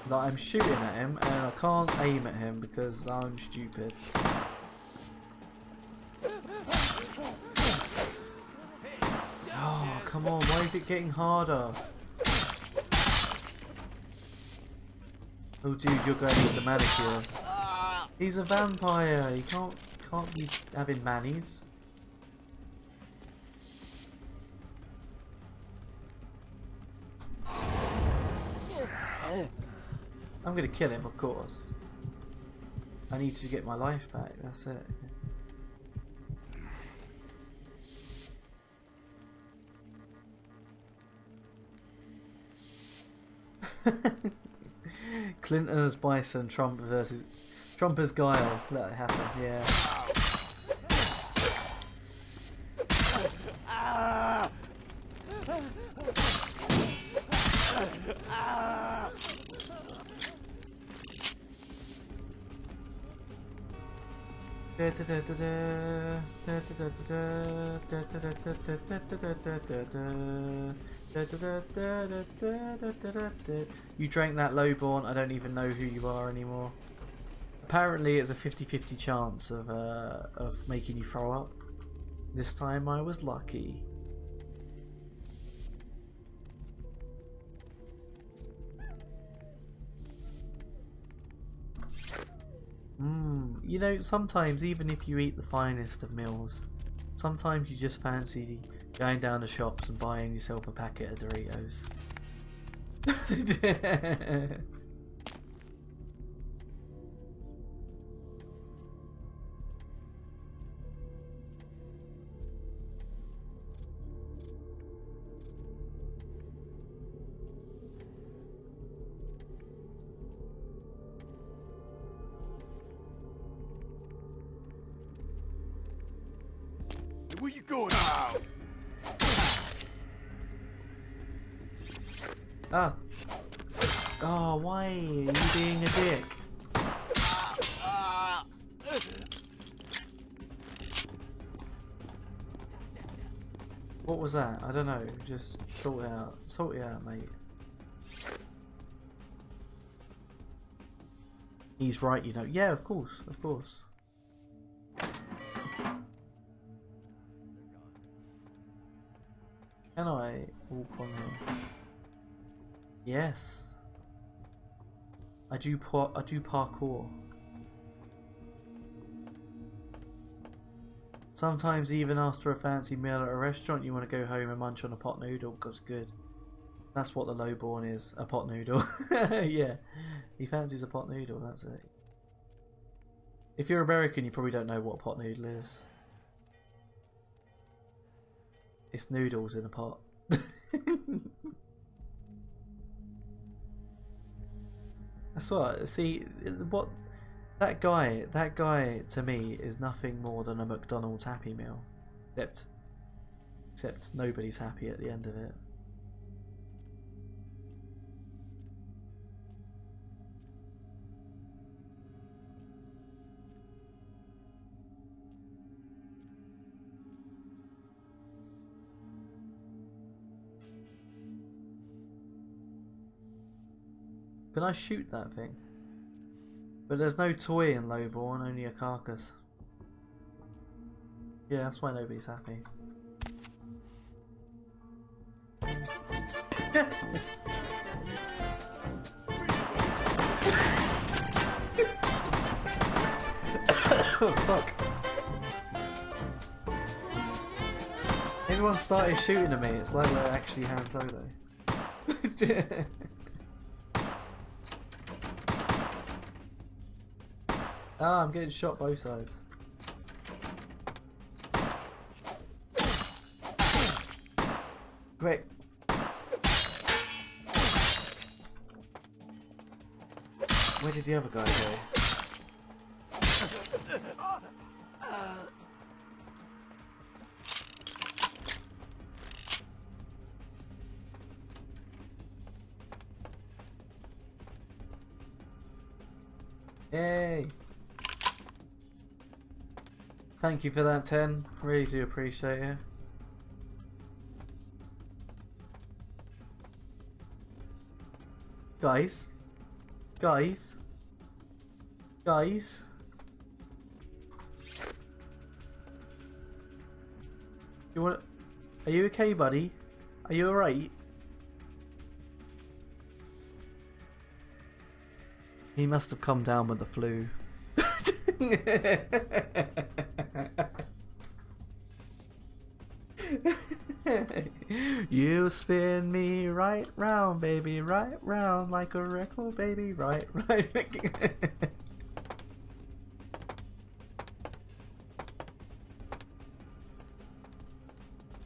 [SPEAKER 2] Like, I'm shooting at him and I can't aim at him because I'm stupid. Oh, come on, why is it getting harder? Oh dude, your guy needs a manicure. He's a vampire, he can't be having manis. I'm gonna kill him, of course. I need to get my life back, that's it. Clinton as Bison, Trump versus Trump as Guile. Let it happen, yeah. You drank that lowborn, I don't even know who you are anymore. Apparently it's a 50-50 chance of making you throw up. This time I was lucky. You know, sometimes even if you eat the finest of meals, sometimes you just fancy going down the shops and buying yourself a packet of Doritos. Ah. Oh, why are you being a dick? What was that? I don't know. Just sort it out. Sort it out, mate. He's right, you know. Yeah, of course. Of course. Can I walk on here? Yes. I do parkour. Sometimes even after a fancy meal at a restaurant you want to go home and munch on a pot noodle because good. That's what the lowborn is, a pot noodle. Yeah, he fancies a pot noodle, that's it. If you're American you probably don't know what a pot noodle is. It's noodles in a pot. That's what, see, what... That guy to me is nothing more than a McDonald's Happy Meal. Except nobody's happy at the end of it. Can I shoot that thing? But there's no toy in Lowborn, only a carcass. Yeah, that's why nobody's happy. Oh fuck. Anyone started shooting at me, it's like we're actually Han Solo. Ah, I'm getting shot both sides. Great. Where did the other guy go? Yay! Thank you for that 10. Really do appreciate it. Guys. You want? Are you okay, buddy? Are you alright? He must have come down with the flu. You spin me right round, baby, right round like a record, baby, right.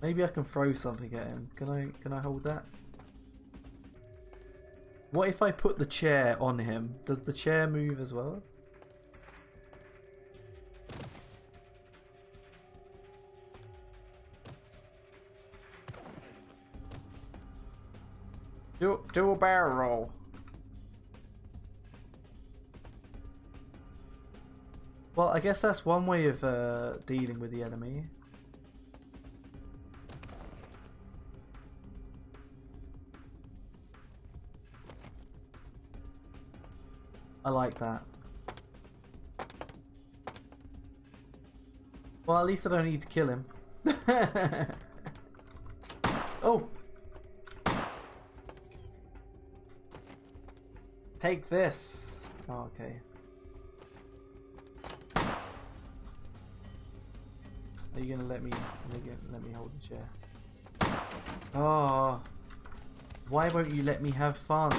[SPEAKER 2] Maybe I can throw something at him. Can I hold that? What if I put the chair on him? Does the chair move as well? Do a barrel roll. Well, I guess that's one way of dealing with the enemy. I like that. Well, at least I don't need to kill him. Oh! Take this! Oh, okay. Are you gonna let me hold the chair? Oh! Why won't you let me have fun?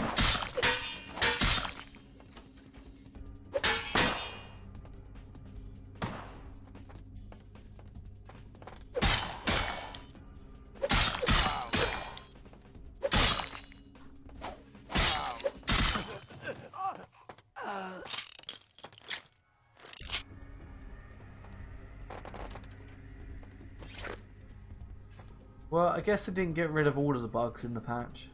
[SPEAKER 2] Well, I guess I didn't get rid of all of the bugs in the patch.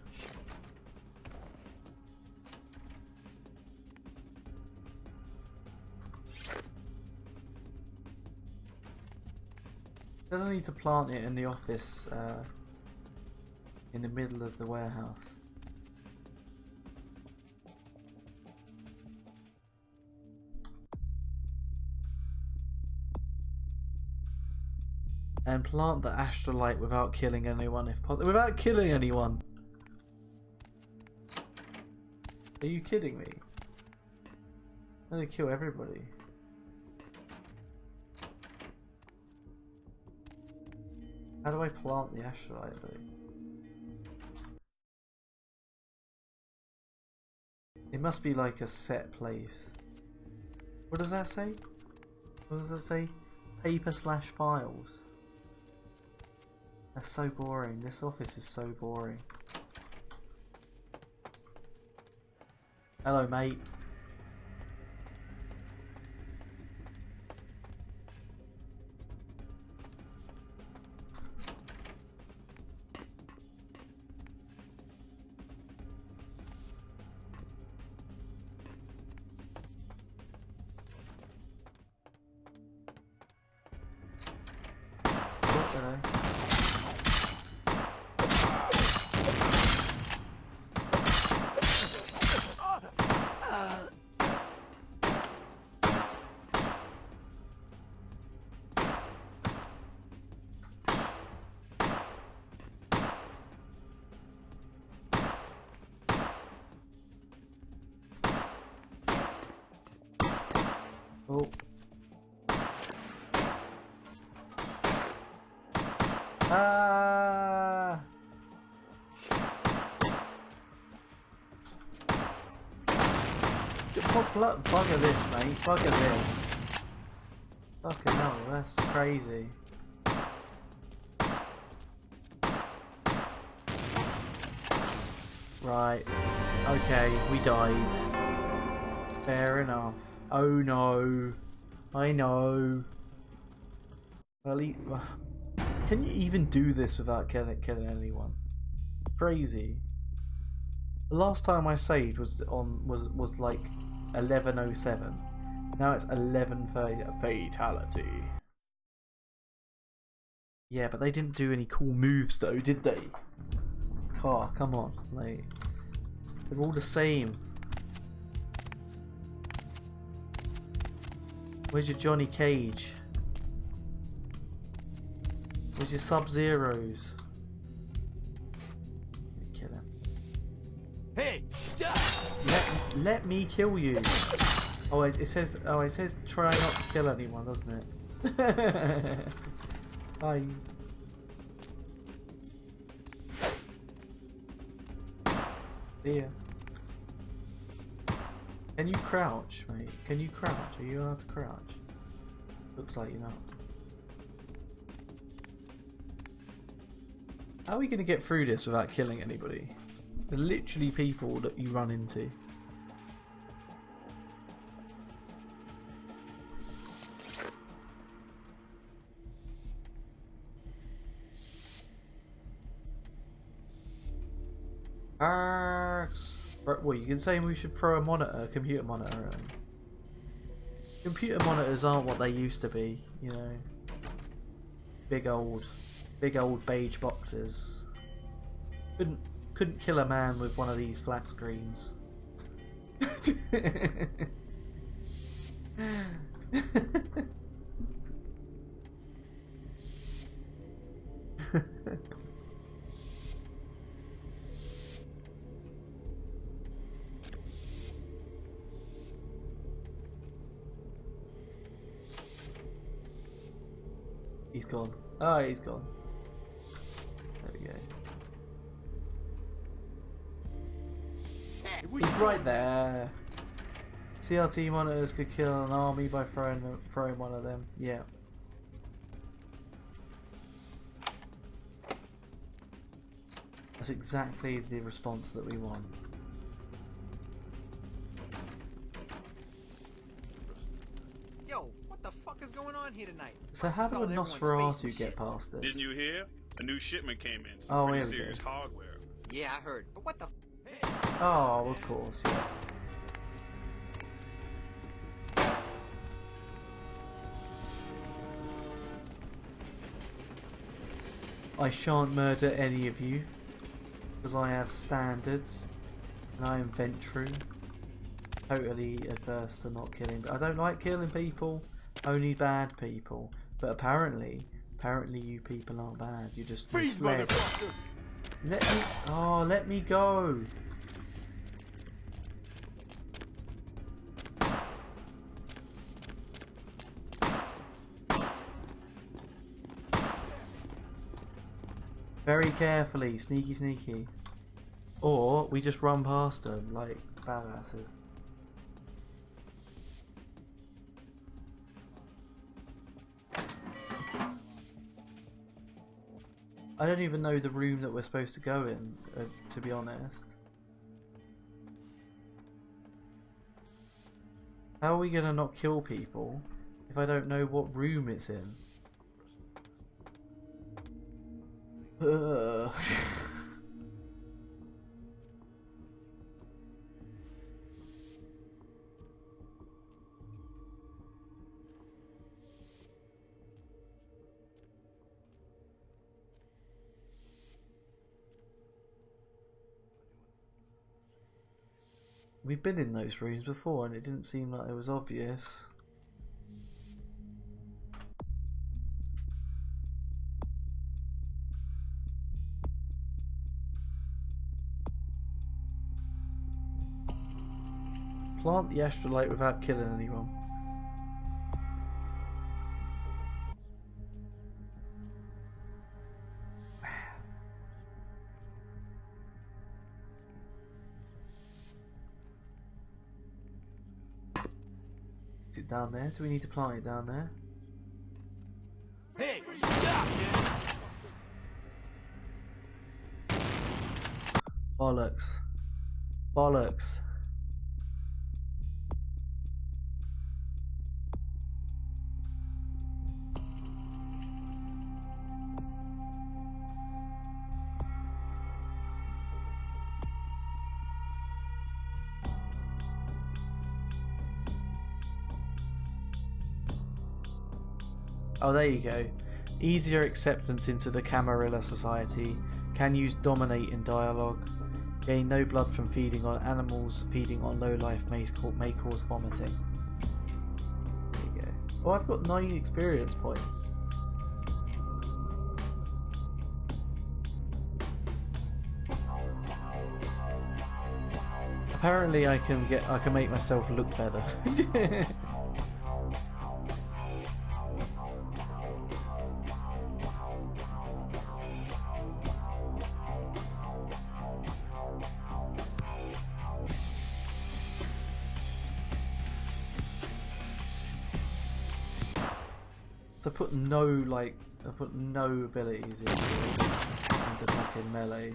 [SPEAKER 2] Doesn't need to plant it in the office, in the middle of the warehouse. And plant the astrolite without killing anyone, if possible. Without killing anyone. Are you kidding me? I'm gonna kill everybody. How do I plant the astrolite though? It must be like a set place. What does that say? What does that say? Paper/files. That's so boring. This office is so boring. Hello, mate. Oh. Ah. Bugger this, mate. Bugger this. Fucking hell, that's crazy. Right. Okay, we died. Fair enough. Oh no. I know. Well, can you even do this without killing anyone? Crazy. The last time I saved was like 11:07. Now it's 11:30. Fatality. Yeah, but they didn't do any cool moves though, did they? Car, come on, mate. They're all the same. Where's your Johnny Cage? Where's your Sub-Zeros? Kill him.
[SPEAKER 1] Hey, stop!
[SPEAKER 2] Let me kill you. Oh, it says try not to kill anyone, doesn't it? Bye. See ya. Can you crouch, mate? Can you crouch? Are you allowed to crouch? Looks like you're not. How are we going to get through this without killing anybody? They're literally people that you run into. Well, you can say we should throw a computer monitor at them. Computer monitors aren't what they used to be, you know. Big old beige boxes. Couldn't kill a man with one of these flat screens. He's gone. Oh, he's gone. There we go. He's right there. CRT monitors could kill an army by throwing one of them. Yeah. That's exactly the response that we want.
[SPEAKER 8] Yo, what the fuck is going on here tonight?
[SPEAKER 2] So how do a Nosferatu get past this?
[SPEAKER 9] Didn't you hear? A new shipment came in.
[SPEAKER 2] Oh,
[SPEAKER 9] Some pretty
[SPEAKER 2] here we
[SPEAKER 9] serious
[SPEAKER 2] go.
[SPEAKER 9] hardware.
[SPEAKER 8] Yeah, I heard. But what the?
[SPEAKER 2] Oh, of course, yeah. I shan't murder any of you because I have standards and I am Ventrue. Totally adverse to not killing. I don't like killing people, only bad people. But apparently you people aren't bad. You just
[SPEAKER 1] Freeze,
[SPEAKER 2] misled.
[SPEAKER 1] motherfucker!
[SPEAKER 2] Let me go. Very carefully, sneaky sneaky. Or we just run past them like badasses. I don't even know the room that we're supposed to go in, to be honest. How are we gonna not kill people if I don't know what room it's in? Ugh. We've been in those rooms before and it didn't seem like it was obvious. Plant the astrolite without killing anyone. Is it down there? Do we need to plant it down there?
[SPEAKER 1] Hey, stop, man!
[SPEAKER 2] Bollocks. Bollocks. Oh, there you go. Easier acceptance into the Camarilla Society. Can use dominate in dialogue. Gain no blood from feeding on animals. Feeding on low life may cause vomiting. There you go. Oh, I've got 9 experience points. Apparently I can make myself look better. I put no abilities into fucking melee.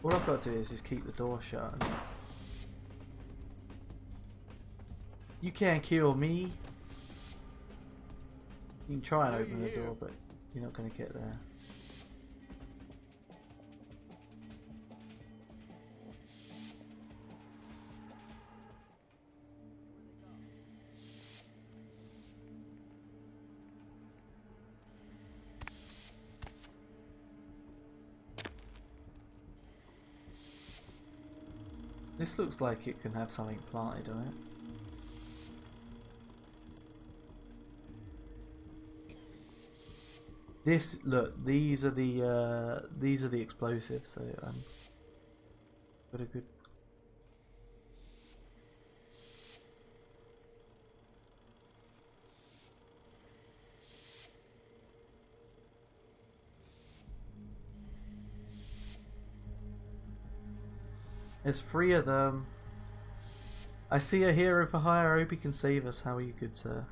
[SPEAKER 2] All I've got to do is just keep the door shut. You can't kill me. You can try and open the door, but you're not going to get there. This looks like it can have something planted on it. This look, these are the explosives. So got a good. There's 3 of them. I see a hero for hire. I hope he can save us. How are you, good sir?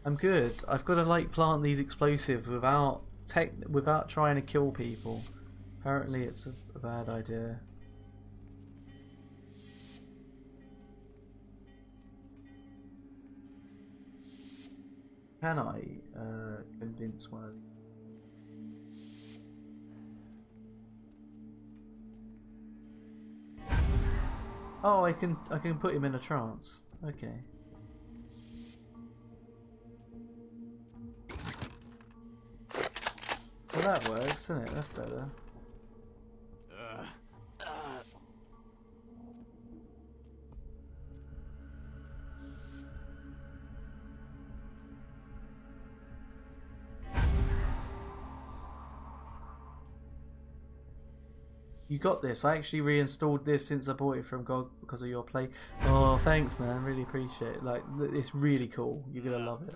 [SPEAKER 2] I'm good. I've got to like plant these explosives without trying to kill people. Apparently it's a bad idea. Can I convince one of these? Oh, I can put him in a trance. Okay. that works, doesn't it? That's better. You got this. I actually reinstalled this since I bought it from GOG because of your play. Oh, thanks, man. Really appreciate it. Like, it's really cool. You're gonna love it.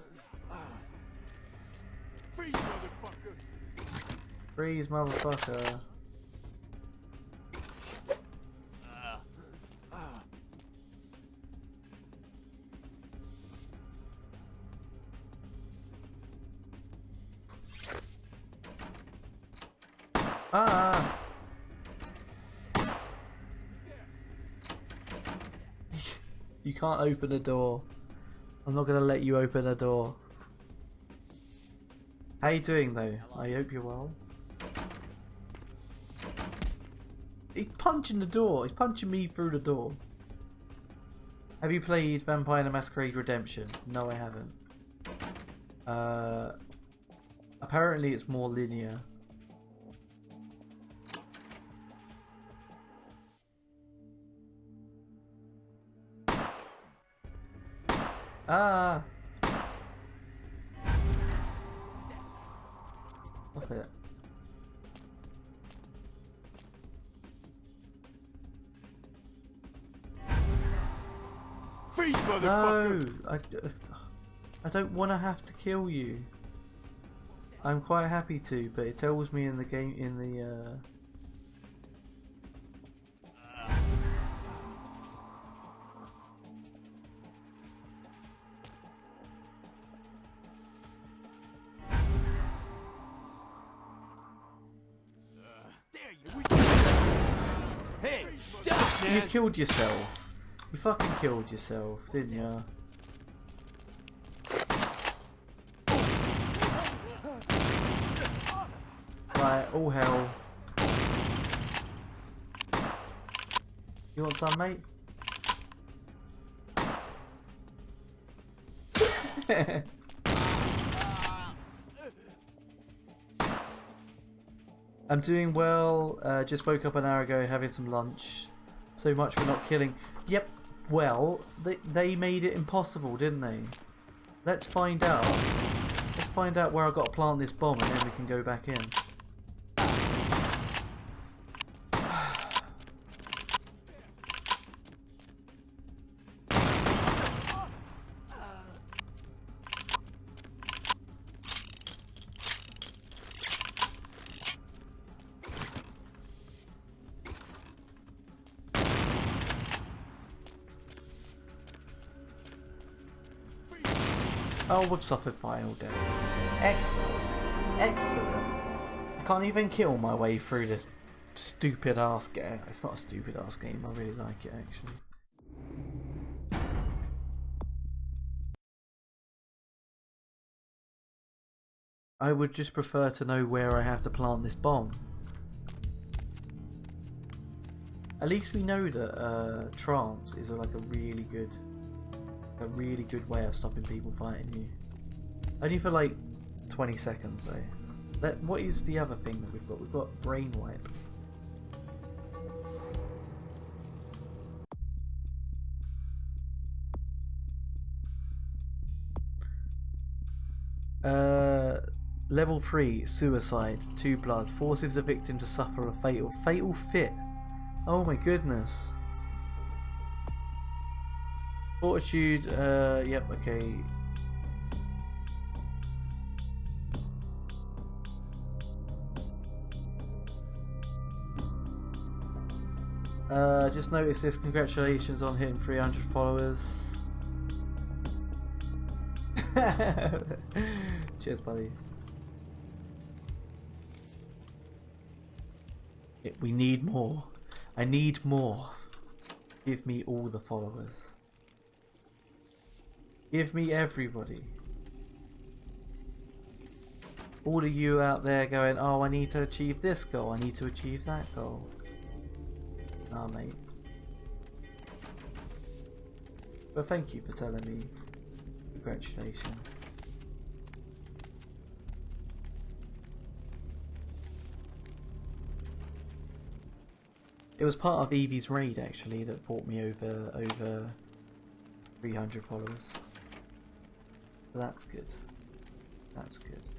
[SPEAKER 1] Freeze, motherfucker!
[SPEAKER 2] Freeze, motherfucker. Ah! You can't open a door. I'm not gonna let you open a door. How you doing though? I hope you're well. He's punching the door. He's punching me through the door. Have you played Vampire the Masquerade Redemption? No, I haven't. Apparently it's more linear. Ah! Stop it.
[SPEAKER 1] Freeze, motherfucker!
[SPEAKER 2] No! I don't want to have to kill you. I'm quite happy to, but it tells me in the game, in the
[SPEAKER 1] Hey, stop, man!
[SPEAKER 2] You killed yourself. You fucking killed yourself, didn't you? Right, all hell. You want some, mate? I'm doing well. Just woke up an hour ago having some lunch. So much for not killing. Yep, well, they made it impossible, didn't they? Let's find out. Let's find out where I got to plant this bomb and then we can go back in. Oh, we've suffered final death. Excellent. Excellent. I can't even kill my way through this stupid ass game. It's not a stupid ass game, I really like it actually. I would just prefer to know where I have to plant this bomb. At least we know that trance is like a really good way of stopping people fighting you. Only for like 20 seconds though. What is the other thing that we've got? We've got brain wipe. Level 3, suicide, 2 blood, forces the victim to suffer a fatal fit. Oh my goodness. Fortitude, yep, okay. Just noticed this, congratulations on hitting 300 followers. Cheers, buddy. We need more. I need more. Give me all the followers. Give me everybody. All of you out there going, oh, I need to achieve this goal, I need to achieve that goal. Nah, mate. But thank you for telling me. Congratulations. It was part of Evie's raid actually that brought me over 300 followers. So that's good. That's good.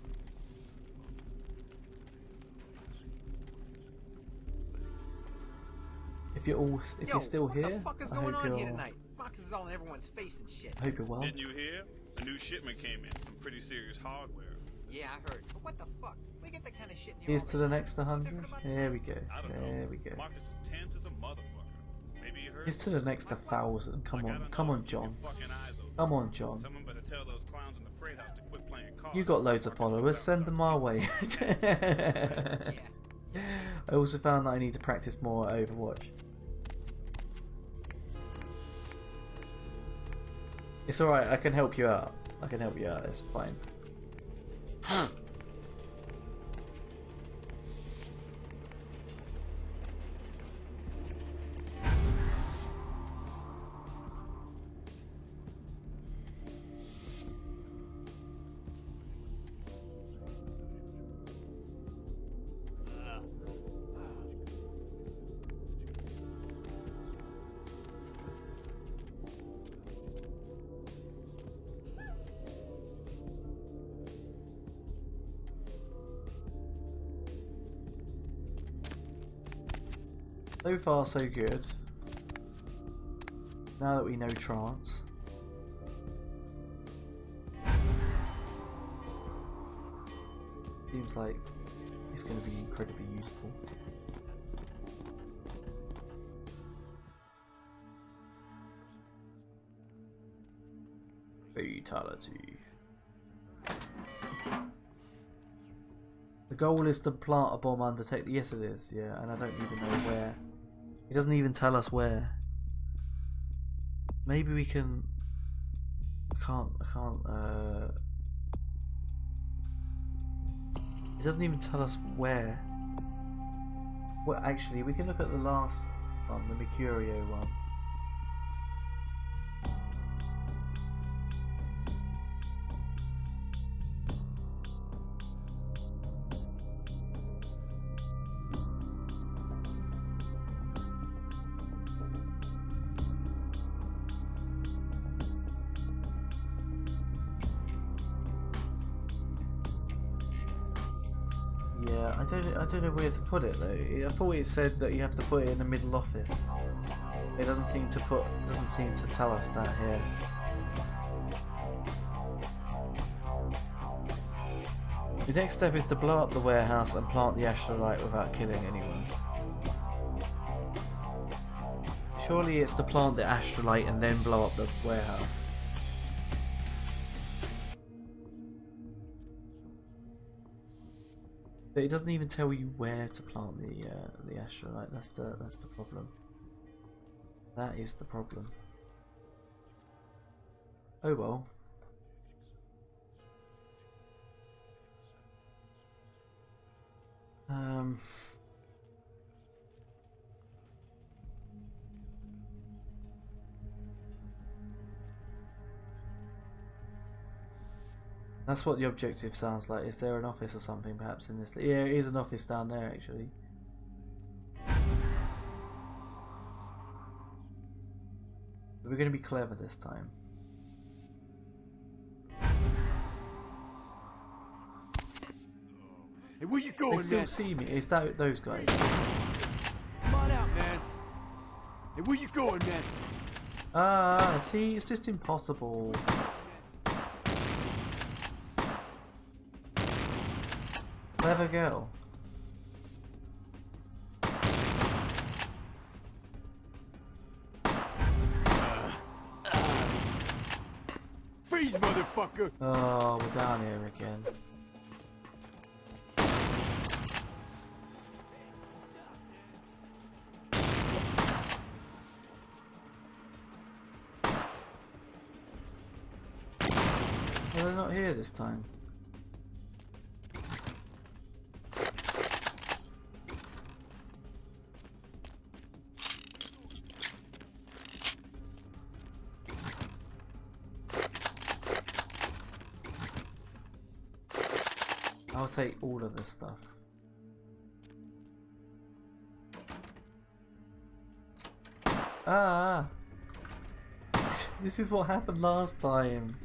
[SPEAKER 2] If you're still here,
[SPEAKER 8] what the fuck is
[SPEAKER 2] I
[SPEAKER 8] going
[SPEAKER 2] hope
[SPEAKER 8] on
[SPEAKER 2] you're.
[SPEAKER 8] here tonight? Marcus is all in everyone's face and shit.
[SPEAKER 2] I hope you're well.
[SPEAKER 9] Didn't you hear? A new shipment came in. Some pretty serious hardware.
[SPEAKER 8] Yeah, I heard. But what the fuck? We get that kind of shit in here.
[SPEAKER 2] Here's
[SPEAKER 8] all
[SPEAKER 2] to
[SPEAKER 8] the
[SPEAKER 2] the
[SPEAKER 8] time.
[SPEAKER 2] next
[SPEAKER 8] What's so
[SPEAKER 2] 100.
[SPEAKER 8] different about
[SPEAKER 2] There we go.
[SPEAKER 9] I don't
[SPEAKER 2] There
[SPEAKER 9] know.
[SPEAKER 2] we go.
[SPEAKER 9] Marcus is tense as a motherfucker. Maybe you heard.
[SPEAKER 2] Here's to the next 1,000. Come
[SPEAKER 9] Like, I
[SPEAKER 2] on,
[SPEAKER 9] don't
[SPEAKER 2] come
[SPEAKER 9] know.
[SPEAKER 2] on,
[SPEAKER 9] Keep your
[SPEAKER 2] John.
[SPEAKER 9] fucking eyes open.
[SPEAKER 2] Come on, John.
[SPEAKER 9] Someone better tell those clowns in the freight house to quit playing cards.
[SPEAKER 2] You got loads of followers. Send them our way. I also found that I need to practice more at Overwatch. It's alright, I can help you out. I can help you out, it's fine. So far, so good. Now that we know trance. Seems like it's going to be incredibly useful. Fatality. The goal is to plant a bomb undetected. Yes, it is. Yeah, and I don't even know where. It doesn't even tell us where. Maybe we can. I can't. It doesn't even tell us where. Well, actually, we can look at the last one, the Mercurio one. Yeah, I don't know where to put it though. I thought it said that you have to put it in the middle office. It doesn't seem to tell us that here. The next step is to blow up the warehouse and plant the Astrolite without killing anyone. Surely it's to plant the Astrolite and then blow up the warehouse. But it doesn't even tell you where to plant the Astrolite. That's the problem. That is the problem. Oh well. That's what the objective sounds like. Is there an office or something perhaps in this? Yeah, it is an office down there actually. We're going to be clever this time.
[SPEAKER 1] Hey, where you going,
[SPEAKER 2] They still
[SPEAKER 1] man?
[SPEAKER 2] see me. Is that those guys?
[SPEAKER 1] Come on out, man. Hey, where you going, man?
[SPEAKER 2] Ah, see, it's just impossible. Clever girl.
[SPEAKER 1] Freeze, motherfucker!
[SPEAKER 2] Oh, we're down here again. Well, they're not here this time. I'll take all of this stuff. Ah! This is what happened last time.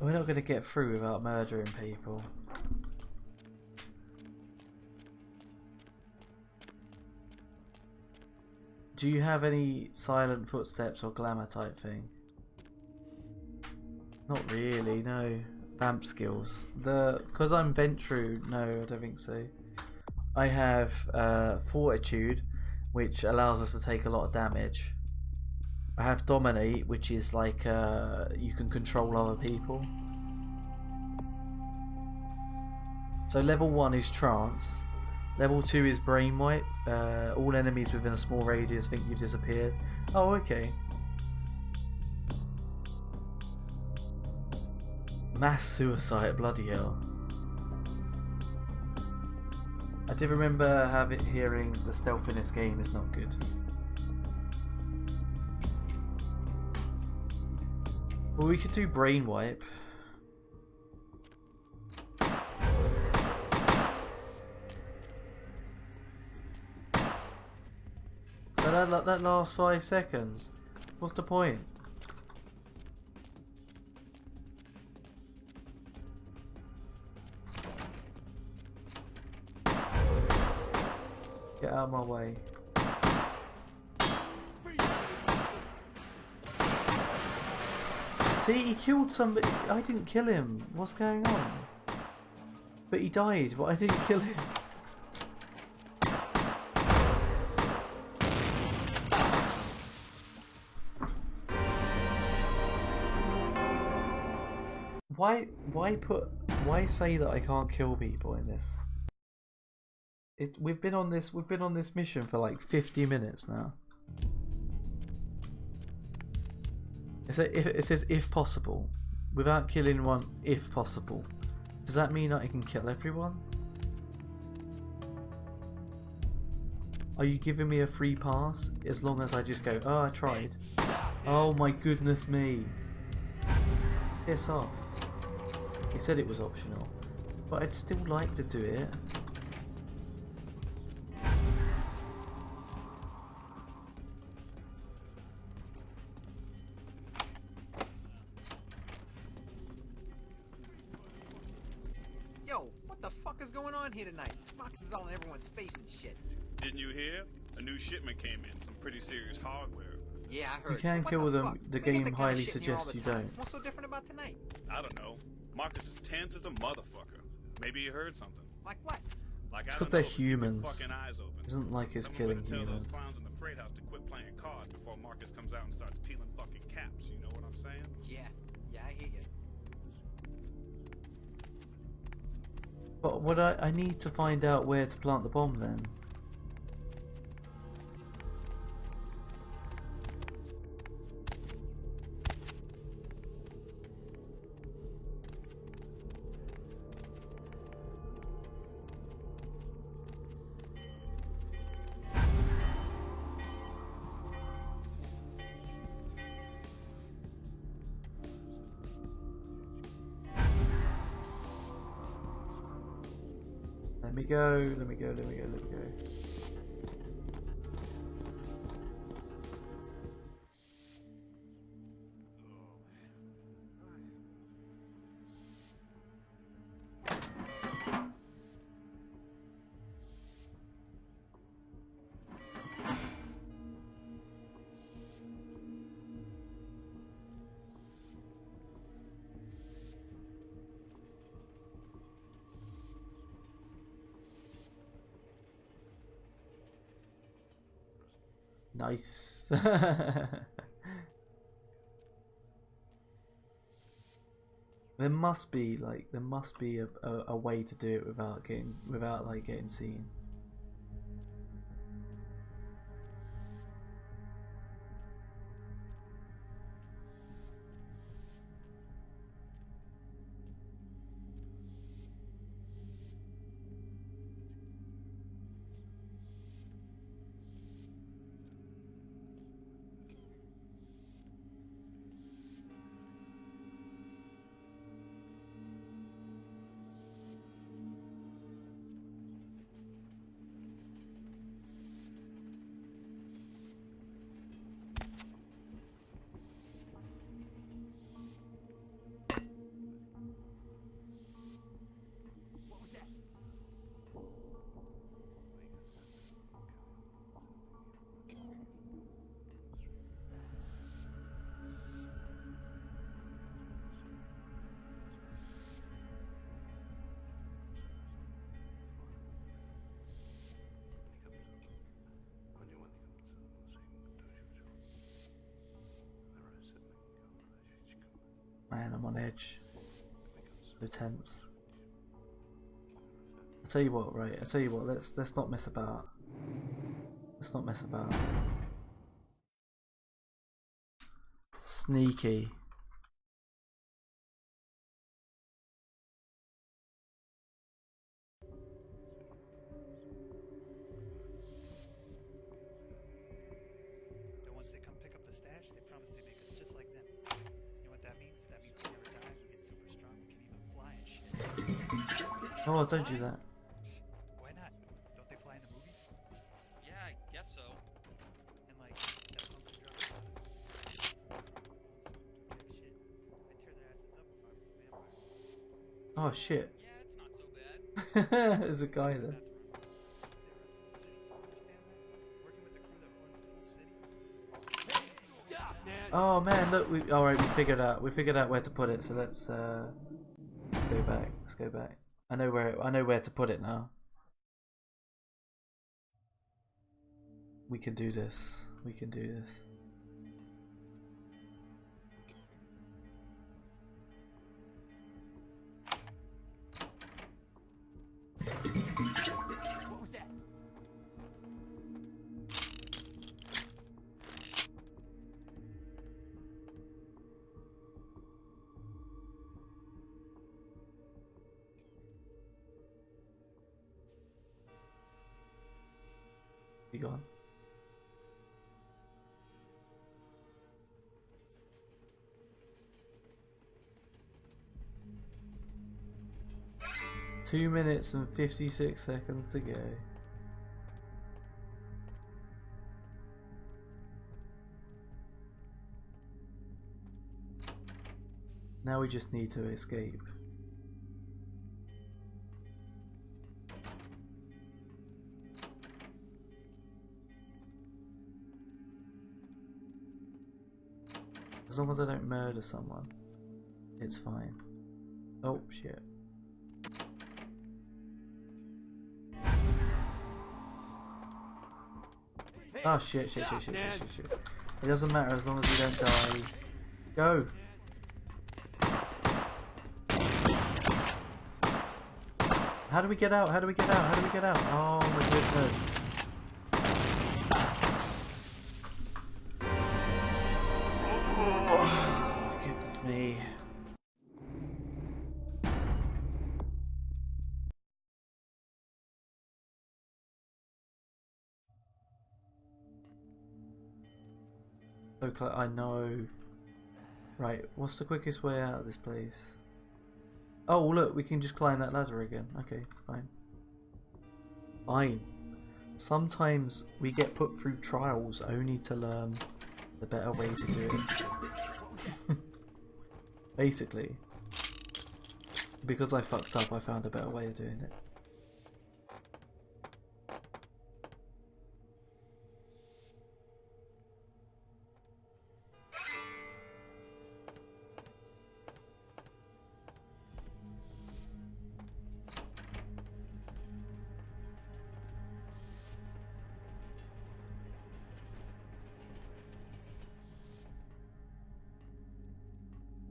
[SPEAKER 2] We're not going to get through without murdering people. Do you have any silent footsteps or glamour type thing? Not really, no. Vamp skills. Because I'm Ventrue, no, I don't think so. I have Fortitude, which allows us to take a lot of damage. I have Dominate, which is like you can control other people. So level 1 is Trance. Level 2 is Brain Wipe. All enemies within a small radius think you've disappeared. Oh, okay. Mass Suicide, bloody hell. I did remember hearing the stealth in this game is not good. Well, we could do Brain Wipe. But that lasts 5 seconds. What's the point? Get out of my way. See, he killed somebody. I didn't kill him. What's going on? But he died, but I didn't kill him. Why say that I can't kill people in this? We've been on this mission for like 50 minutes now. It says if possible, without killing one, if possible. Does that mean that I can kill everyone? Are you giving me a free pass as long as I just go, oh, I tried? Oh my goodness me. Piss off. He said it was optional, but I'd still like to do it.
[SPEAKER 8] Yo, what the fuck is going on here tonight? Marcus is all in everyone's face and shit.
[SPEAKER 9] Didn't you hear? A new shipment came in, some pretty serious hardware.
[SPEAKER 8] Yeah, I heard.
[SPEAKER 2] You can
[SPEAKER 8] What
[SPEAKER 2] kill them.
[SPEAKER 8] fuck?
[SPEAKER 2] The
[SPEAKER 8] They get
[SPEAKER 2] game
[SPEAKER 8] that kinda
[SPEAKER 2] highly
[SPEAKER 8] shit in here all
[SPEAKER 2] suggests
[SPEAKER 8] the
[SPEAKER 2] you
[SPEAKER 8] time.
[SPEAKER 2] don't.
[SPEAKER 8] What's so different about tonight?
[SPEAKER 9] I don't know. Marcus is tense as a motherfucker. Maybe you heard something.
[SPEAKER 8] Like what?
[SPEAKER 9] Like,
[SPEAKER 2] It's
[SPEAKER 9] I
[SPEAKER 2] 'cause
[SPEAKER 9] don't
[SPEAKER 2] they're
[SPEAKER 9] know, but keep your
[SPEAKER 2] humans.
[SPEAKER 9] fucking eyes open.
[SPEAKER 2] It isn't like it's
[SPEAKER 9] Someone
[SPEAKER 2] killing
[SPEAKER 9] better tell
[SPEAKER 2] humans.
[SPEAKER 9] those clowns in the freight house to quit playing cards before Marcus comes out and starts peeling fucking caps. You know what I'm saying?
[SPEAKER 8] Yeah, I hear you.
[SPEAKER 2] But what I need to find out where to plant the bomb then. Let me go, let me go, let me go, let me go. Nice. There must be a way to do it without getting seen. Man, I'm on edge. So tense. I tell you what, right? I tell you what. Let's not mess about. Let's not mess about. Sneaky.
[SPEAKER 11] And once they come pick up the stash, they promise they make us just like them. You know what that means? That means we never die, we get super strong, we can even fly and shit.
[SPEAKER 2] Oh, don't do that.
[SPEAKER 11] Why not? Don't they fly in the movies?
[SPEAKER 12] Yeah, I guess so.
[SPEAKER 11] And like, that punk who dropped the bottom. Shit. I'd tear their asses up if I was a vampire.
[SPEAKER 2] Oh shit.
[SPEAKER 12] Yeah, it's not so bad.
[SPEAKER 2] There's a guy there. Oh man, look, alright, we figured out where to put it, so let's go back. Let's go back. I know where to put it now. We can do this. We can do this.
[SPEAKER 1] What was that?
[SPEAKER 2] He gone? Two minutes and 56 seconds to go. Now we just need to escape. As long as I don't murder someone, it's fine. Oh shit. Oh shit. It doesn't matter as long as we don't die. Go! How do we get out? How do we get out? How do we get out? Oh my goodness. Oh, goodness me. So close. I know. Right, what's the quickest way out of this place? Oh look, we can just climb that ladder again. Okay, fine. Fine. Sometimes we get put through trials only to learn the better way to do it. Basically. Because I fucked up, I found a better way of doing it.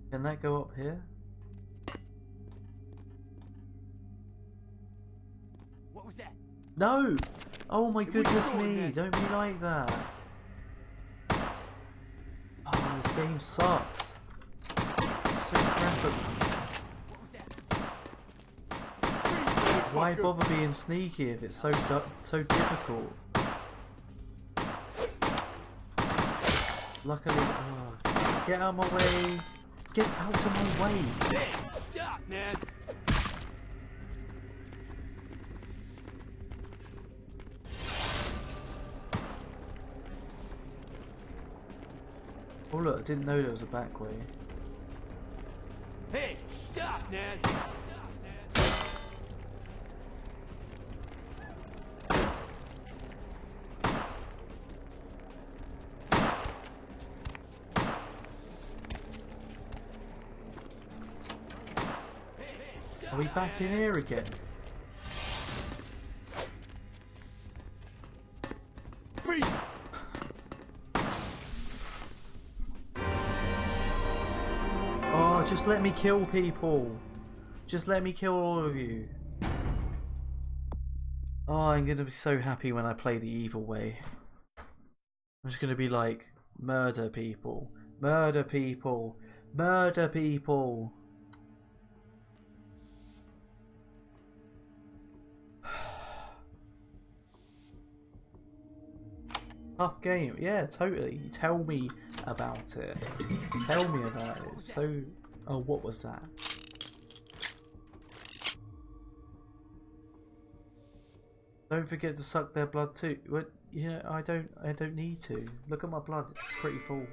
[SPEAKER 2] Can that go up here?
[SPEAKER 1] What was that?
[SPEAKER 2] No! Oh my goodness me, don't be like that. Oh, this game sucks. It's so crap at Why bother being sneaky if it's so difficult? Luckily, get out of my way! Get out of my way!
[SPEAKER 1] Hey, stop, man!
[SPEAKER 2] Oh look, I didn't know there was a back way.
[SPEAKER 1] Hey, stop, man!
[SPEAKER 2] Are we back in here again?
[SPEAKER 1] Freeze!
[SPEAKER 2] Oh just let me kill people. Just let me kill all of you. Oh, I'm gonna be so happy when I play the evil way. I'm just gonna be like, murder people, murder people, murder people. Tough game, yeah, totally. Tell me about it. Tell me about it. So, oh, what was that? Don't forget to suck their blood too. What? You know, I don't need to. Look at my blood; it's pretty full.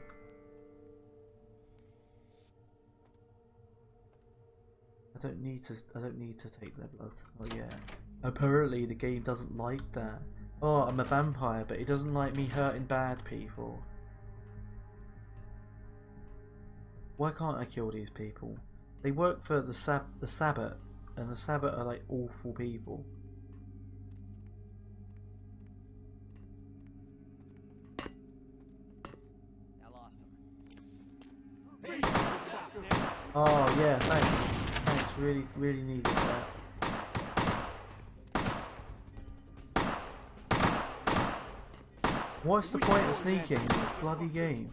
[SPEAKER 2] I don't need to take their blood. Oh yeah. Apparently, the game doesn't like that. Oh, I'm a vampire, but it doesn't like me hurting bad people. Why can't I kill these people? They work for the Sabbat, and the Sabbat are like awful people. Oh yeah, thanks. Thanks, really needed that. What's the point of sneaking in this bloody game?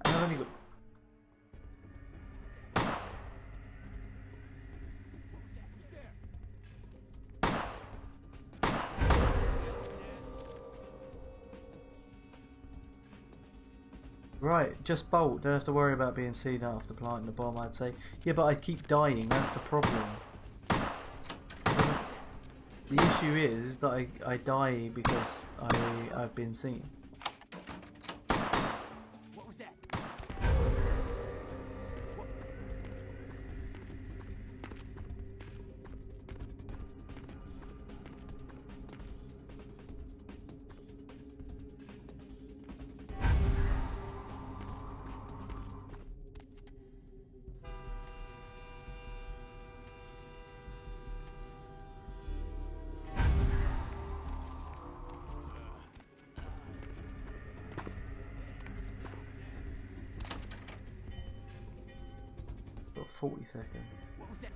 [SPEAKER 2] I've only got... Right, just bolt. Don't have to worry about being seen after planting the bomb, I'd say. Yeah, but I keep dying. That's the problem. The issue is that I die because I've been seen.
[SPEAKER 1] What was that?
[SPEAKER 2] Got 40 seconds.
[SPEAKER 1] What was that?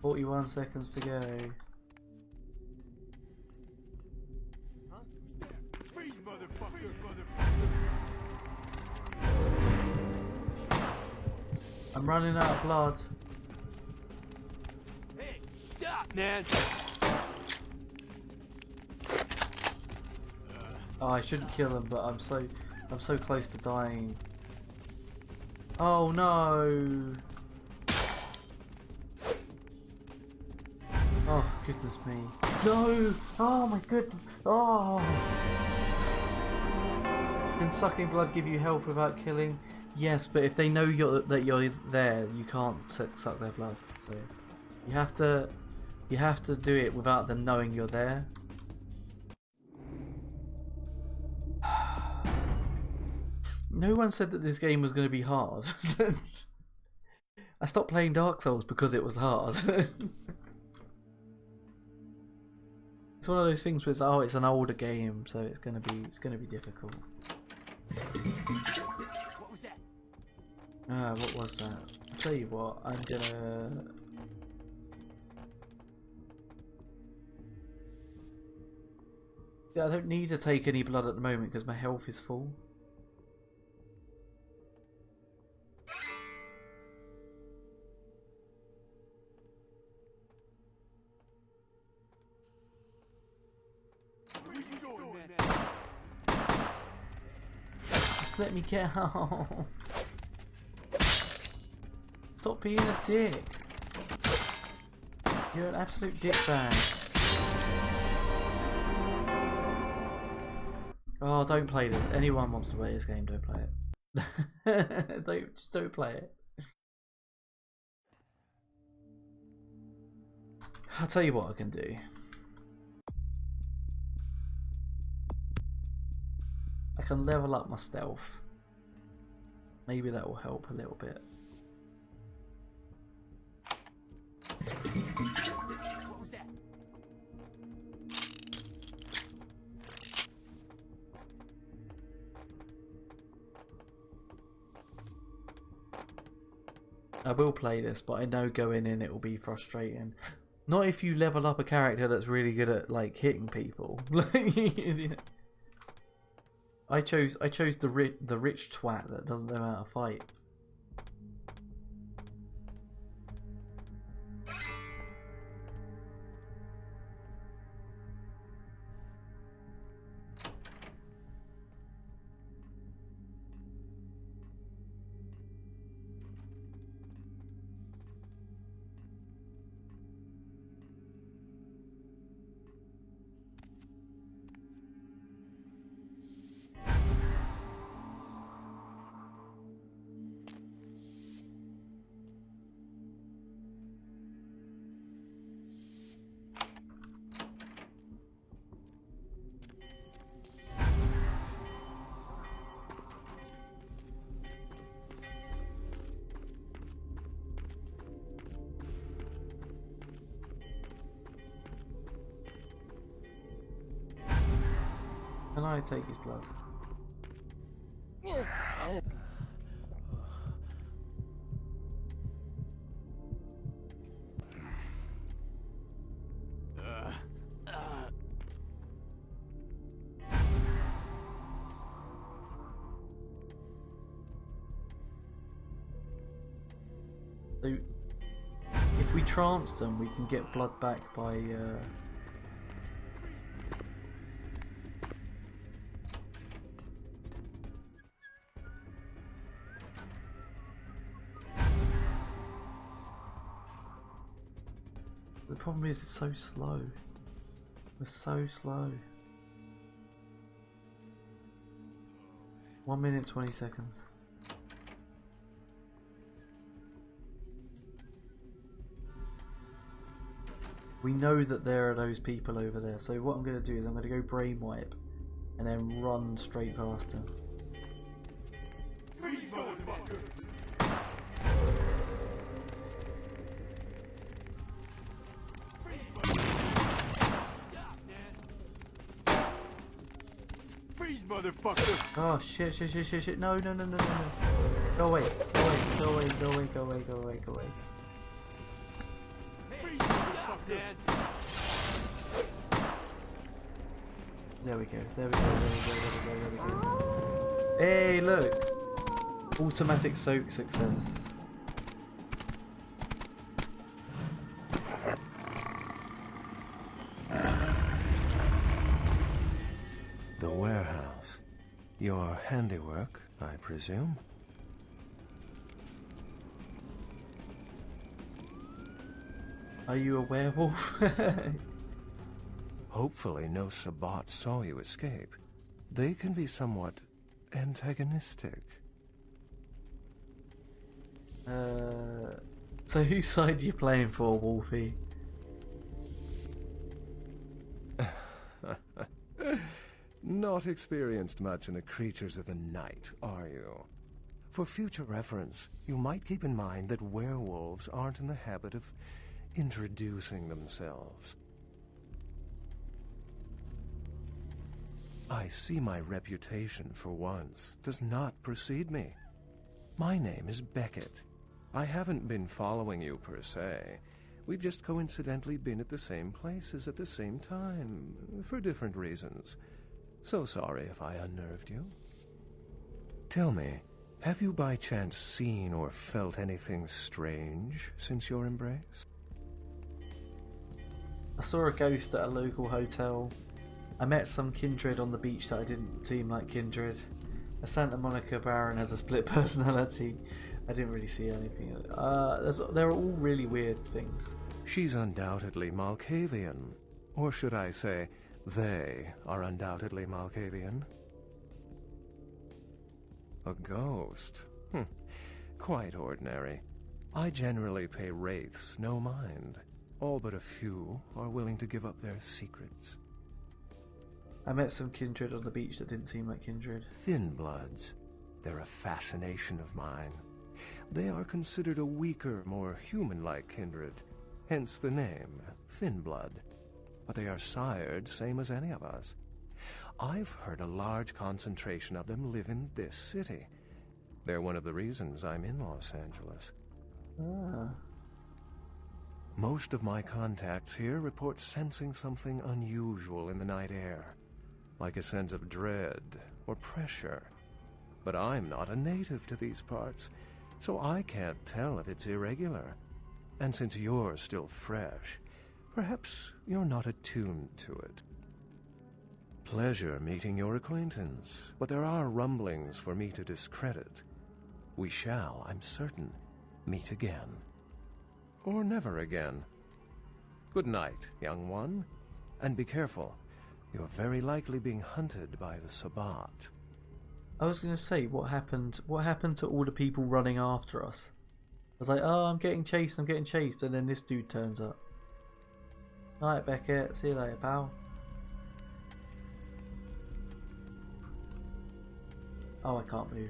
[SPEAKER 2] 41 seconds to go.
[SPEAKER 1] Huh? Who's there? Freeze, motherfucker!
[SPEAKER 2] I'm running out of blood.
[SPEAKER 1] Hey, stop, man!
[SPEAKER 2] Oh, I shouldn't kill him, but I'm so close to dying. Oh no! Oh goodness me! No! Oh my goodness! Oh! Can sucking blood give you health without killing? Yes, but if they know that you're there, you can't suck their blood. So you have to do it without them knowing you're there. No one said that this game was going to be hard. I stopped playing Dark Souls because it was hard. It's one of those things where it's, oh, it's an older game, so it's gonna be difficult.
[SPEAKER 1] What was that?
[SPEAKER 2] What was that? I'll tell you what, I'm gonna... Yeah, I don't need to take any blood at the moment because my health is full. Let me get out. Stop being a dick. You're an absolute dickbag. Oh, don't play this. Anyone wants to play this game, don't play it. Just don't play it. I'll tell you what I can do. I can level up my stealth. Maybe that will help a little bit.
[SPEAKER 1] What was that?
[SPEAKER 2] I will play this, but I know going in it will be frustrating. Not if you level up a character that's really good at like hitting people. I chose the rich twat that doesn't know how to fight. Can I take his blood? So, if we trance them, we can get blood back by the problem is it's so slow. It's so slow. 1 minute 20 seconds. We know that there are those people over there, so what I'm going to do is I'm going to go brain wipe and then run straight past them.
[SPEAKER 1] Freeze, motherfucker! Freeze, motherfucker!
[SPEAKER 2] Oh shit, no. Go away.
[SPEAKER 1] Freeze, motherfucker!
[SPEAKER 2] There we go. Hey, look! Automatic soak success.
[SPEAKER 13] The warehouse. Your handiwork, I presume?
[SPEAKER 2] Are you a werewolf?
[SPEAKER 13] Hopefully no Sabbat saw you escape. They can be somewhat antagonistic.
[SPEAKER 2] So whose side are you playing for, Wolfie?
[SPEAKER 13] Not experienced much in the creatures of the night, are you? For future reference, you might keep in mind that werewolves aren't in the habit of introducing themselves. I see my reputation, for once, does not precede me. My name is Beckett. I haven't been following you per se. We've just coincidentally been at the same places at the same time, for different reasons. So sorry if I unnerved you. Tell me, have you by chance seen or felt anything strange since your embrace?
[SPEAKER 2] I saw a ghost at a local hotel. I met some kindred on the beach that I didn't seem like kindred. A Santa Monica Baron has a split personality. I didn't really see anything. They're all really weird things.
[SPEAKER 13] She's undoubtedly Malkavian. Or should I say, they are undoubtedly Malkavian. A ghost? Quite ordinary. I generally pay wraiths no mind. All but a few are willing to give up their secrets.
[SPEAKER 2] I met some kindred on the beach that didn't seem like kindred.
[SPEAKER 13] Thin bloods. They're a fascination of mine. They are considered a weaker, more human-like kindred, hence the name, Thin Blood. But they are sired same as any of us. I've heard a large concentration of them live in this city. They're one of the reasons I'm in Los Angeles.
[SPEAKER 2] Ah.
[SPEAKER 13] Most of my contacts here report sensing something unusual in the night air, like a sense of dread or pressure. But I'm not a native to these parts, so I can't tell if it's irregular. And since you're still fresh, perhaps you're not attuned to it. Pleasure meeting your acquaintance, but there are rumblings for me to discredit. We shall, I'm certain, meet again. Or never again. Good night, young one, and be careful. You're very likely being hunted by the Sabbat.
[SPEAKER 2] I was going to say, what happened to all the people running after us? I was like, oh, I'm getting chased, and then this dude turns up. Alright, Beckett, see you later, pal. Oh, I can't move.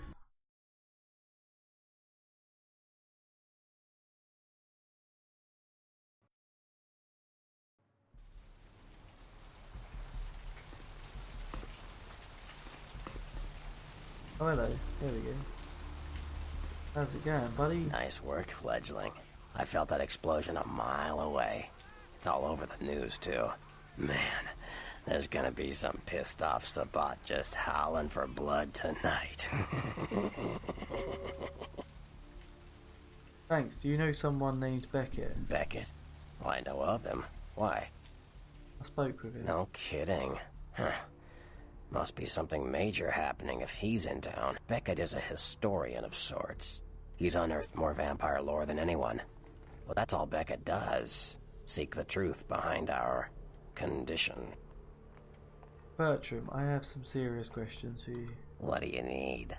[SPEAKER 2] Oh, hello. There we go. How's it going, buddy?
[SPEAKER 7] Nice work, fledgling. I felt that explosion a mile away. It's all over the news, too. Man, there's gonna be some pissed off Sabbat just howling for blood tonight.
[SPEAKER 2] Thanks. Do you know someone named Beckett?
[SPEAKER 7] Beckett? Well, I know of him. Why?
[SPEAKER 2] I spoke with him.
[SPEAKER 7] No kidding. Huh. Must be something major happening if he's in town. Beckett is a historian of sorts. He's unearthed more vampire lore than anyone. Well, that's all Beckett does. Seek the truth behind our condition.
[SPEAKER 2] Bertram, I have some serious questions for you.
[SPEAKER 7] What do you need?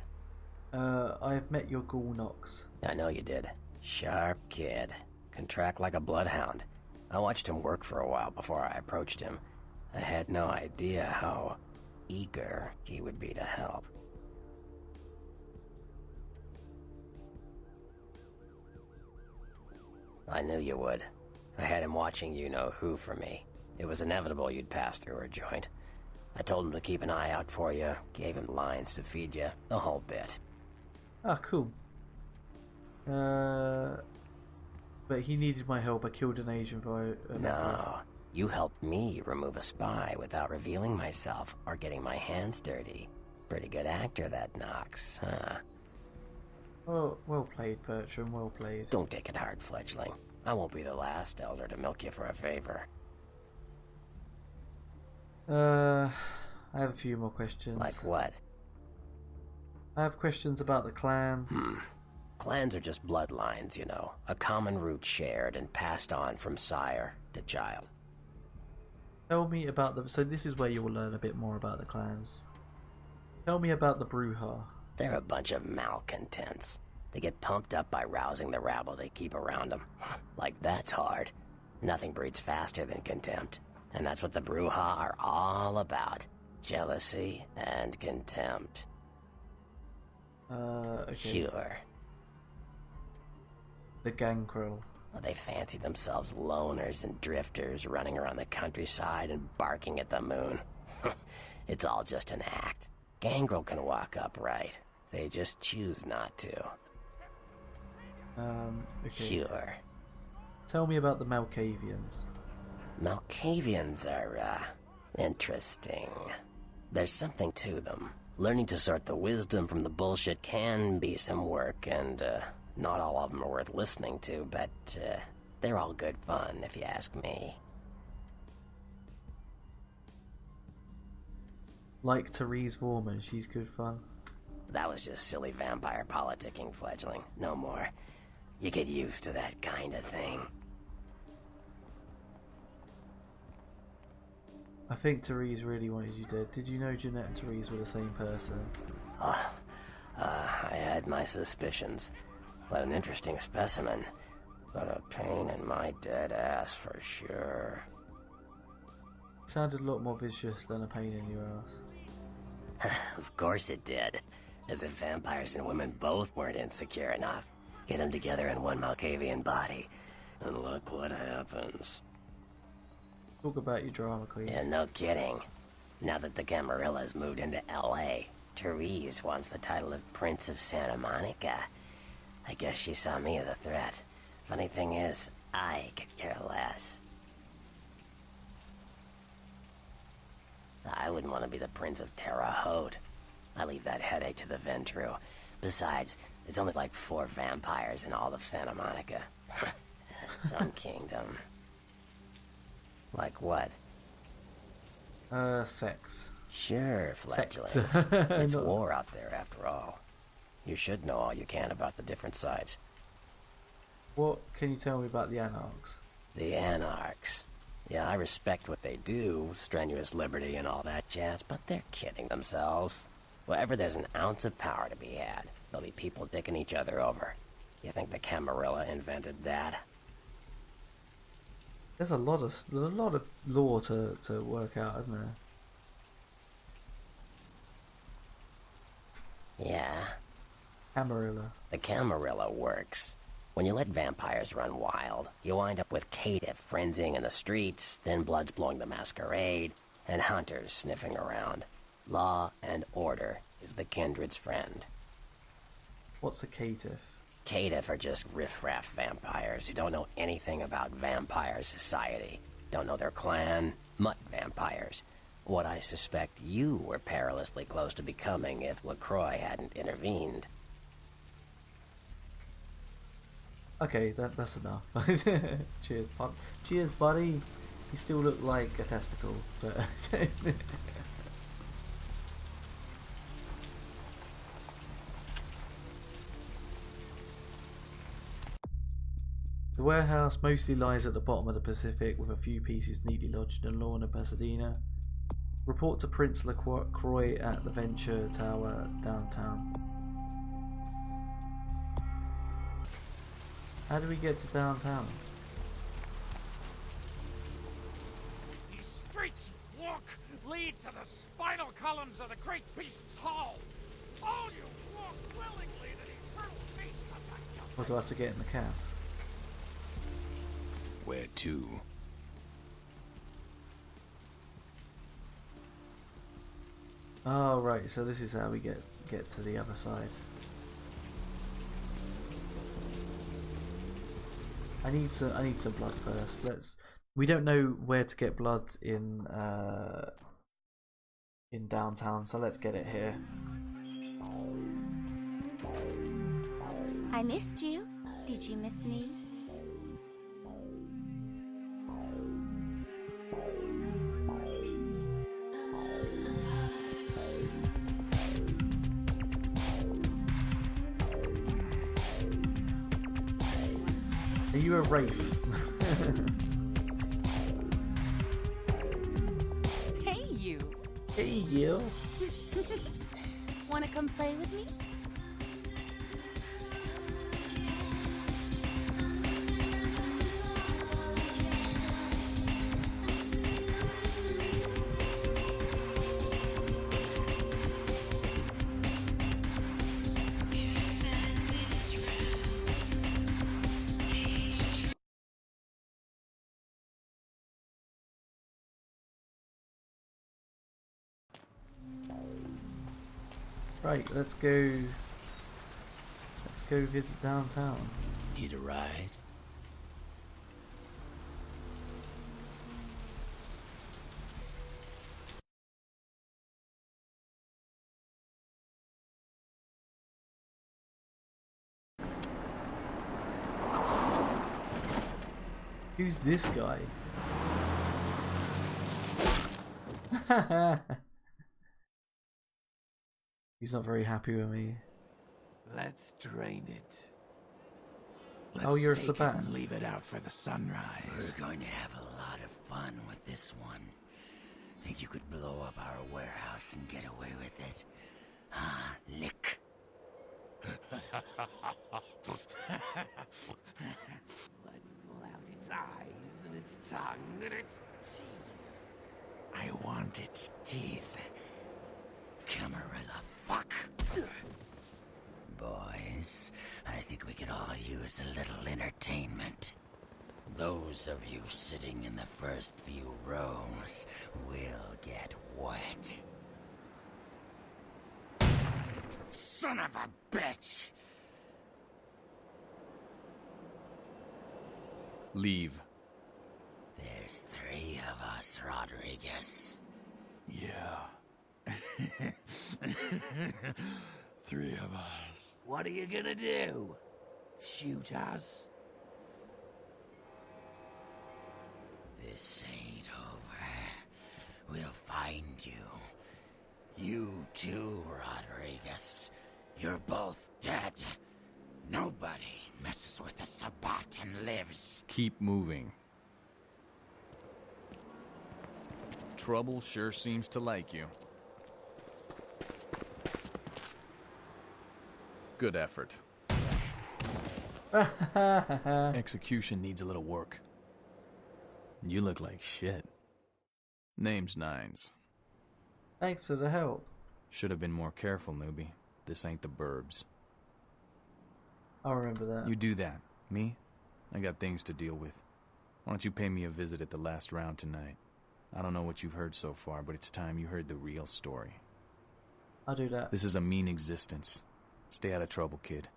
[SPEAKER 2] I've met your ghoul Nox.
[SPEAKER 7] I know you did. Sharp kid. Can track like a bloodhound. I watched him work for a while before I approached him. I had no idea how eager he would be to help. I knew you would. I had him watching you-know-who for me. It was inevitable you'd pass through her joint. I told him to keep an eye out for you, gave him lines to feed you, the whole bit.
[SPEAKER 2] Ah, cool. But he needed my help. I killed an Asian via...
[SPEAKER 7] No, you helped me remove a spy without revealing myself or getting my hands dirty. Pretty good actor, that Nox, huh?
[SPEAKER 2] Oh, well played, Bertram, well played.
[SPEAKER 7] Don't take it hard, fledgling. I won't be the last elder to milk you for a favor.
[SPEAKER 2] I have a few more questions.
[SPEAKER 7] Like what?
[SPEAKER 2] I have questions about the clans.
[SPEAKER 7] Clans are just bloodlines, you know. A common root shared and passed on from sire to child.
[SPEAKER 2] Tell me about the... So this is where you will learn a bit more about the clans. Tell me about the Bruja.
[SPEAKER 7] They're a bunch of malcontents. They get pumped up by rousing the rabble they keep around them. Like that's hard. Nothing breeds faster than contempt. And that's what the Bruja are all about. Jealousy and contempt.
[SPEAKER 2] Okay.
[SPEAKER 7] Sure.
[SPEAKER 2] The Gangrel.
[SPEAKER 7] They fancy themselves loners and drifters running around the countryside and barking at the moon. It's all just an act. Gangrel can walk upright. They just choose not to.
[SPEAKER 2] Okay.
[SPEAKER 7] Sure.
[SPEAKER 2] Tell me about the Malkavians.
[SPEAKER 7] Malkavians are, interesting. There's something to them. Learning to sort the wisdom from the bullshit can be some work, and, not all of them are worth listening to, but, they're all good fun, if you ask me.
[SPEAKER 2] Like Therese Vorman, she's good fun.
[SPEAKER 7] That was just silly vampire politicking, fledgling. No more. You get used to that kind of thing.
[SPEAKER 2] I think Therese really wanted you dead. Did you know Jeanette and Therese were the same person?
[SPEAKER 7] Oh, I had my suspicions. But an interesting specimen. But a pain in my dead ass for sure.
[SPEAKER 2] Sounded a lot more vicious than a pain in your ass.
[SPEAKER 7] Of course it did. As if vampires and women both weren't insecure enough. Get them together in one Malkavian body. And look what happens.
[SPEAKER 2] Talk about your drama queen.
[SPEAKER 7] Yeah, no kidding. Now that the Camarillas moved into L.A., Therese wants the title of Prince of Santa Monica. I guess she saw me as a threat. Funny thing is, I could care less. I wouldn't want to be the Prince of Terre Haute. I leave that headache to the Ventrue. Besides, there's only like 4 vampires in all of Santa Monica. Some kingdom. Like what?
[SPEAKER 2] Sex.
[SPEAKER 7] Sure, fledgling. It's war out there after all. You should know all you can about the different sides.
[SPEAKER 2] What can you tell me about the Anarchs?
[SPEAKER 7] The Anarchs. Yeah, I respect what they do, strenuous liberty and all that jazz, but they're kidding themselves. Wherever there's an ounce of power to be had, there'll be people dicking each other over. You think the Camarilla invented that?
[SPEAKER 2] There's a lot of lore to work out, isn't there?
[SPEAKER 7] Yeah.
[SPEAKER 2] Camarilla.
[SPEAKER 7] The Camarilla works. When you let vampires run wild, you wind up with caitiff frenzying in the streets, then bloods blowing the Masquerade, and hunters sniffing around. Law and order is the kindred's friend.
[SPEAKER 2] What's a caitiff?
[SPEAKER 7] Caitiff are just riffraff vampires who don't know anything about vampire society. Don't know their clan. Mutt vampires. What I suspect you were perilously close to becoming if LaCroix hadn't intervened.
[SPEAKER 2] Okay, that's enough. Cheers, pun. Cheers, buddy. You still look like a testicle, but... The warehouse mostly lies at the bottom of the Pacific, with a few pieces neatly lodged in Lorna, Pasadena. Report to Prince LaCroix at the Venture Tower downtown. How do we get to downtown?
[SPEAKER 14] These streets you walk lead to the spinal columns of the Great Beast's Hall. All you walk willingly to the eternal feast of the...
[SPEAKER 2] Or do I have to get in the cab?
[SPEAKER 1] Where to?
[SPEAKER 2] Oh right, so this is how we get to the other side. I need some blood first. We don't know where to get blood in downtown, so let's get it here.
[SPEAKER 4] I missed you. Did you miss me?
[SPEAKER 2] Are you a wraith?
[SPEAKER 4] Hey you.
[SPEAKER 2] Hey you.
[SPEAKER 4] Wanna come play with me?
[SPEAKER 2] Right, let's go visit downtown.
[SPEAKER 1] Need a ride?
[SPEAKER 2] Who's this guy? He's not very happy with me.
[SPEAKER 1] Let's drain it.
[SPEAKER 2] Oh, you're a
[SPEAKER 1] take it
[SPEAKER 2] Sabat.
[SPEAKER 1] and leave it out for the sunrise.
[SPEAKER 15] We're going to have a lot of fun with this one. Think you could blow up our warehouse and get away with it? Ah, lick. tongue and its teeth. I want its teeth. Camera the fuck. Boys, I think we could all use a little entertainment. Those of you sitting in the first few rows will get wet. Son of a bitch!
[SPEAKER 16] Leave.
[SPEAKER 15] There's 3 of us, Rodriguez.
[SPEAKER 16] Yeah. 3 of us.
[SPEAKER 15] What are you gonna do? Shoot us? This ain't over. We'll find you. You too, Rodriguez. You're both dead. Nobody messes with a Sabbat and lives.
[SPEAKER 16] Keep moving. Trouble sure seems to like you. Good effort. Execution needs a little work. You look like shit. Name's Nines.
[SPEAKER 2] Thanks for the help.
[SPEAKER 16] Should have been more careful, newbie. This ain't the burbs.
[SPEAKER 2] I'll remember that.
[SPEAKER 16] You do that. Me? I got things to deal with. Why don't you pay me a visit at the last round tonight? I don't know what you've heard so far, but it's time you heard the real story.
[SPEAKER 2] I'll do that.
[SPEAKER 16] This is a mean existence. Stay out of trouble, kid.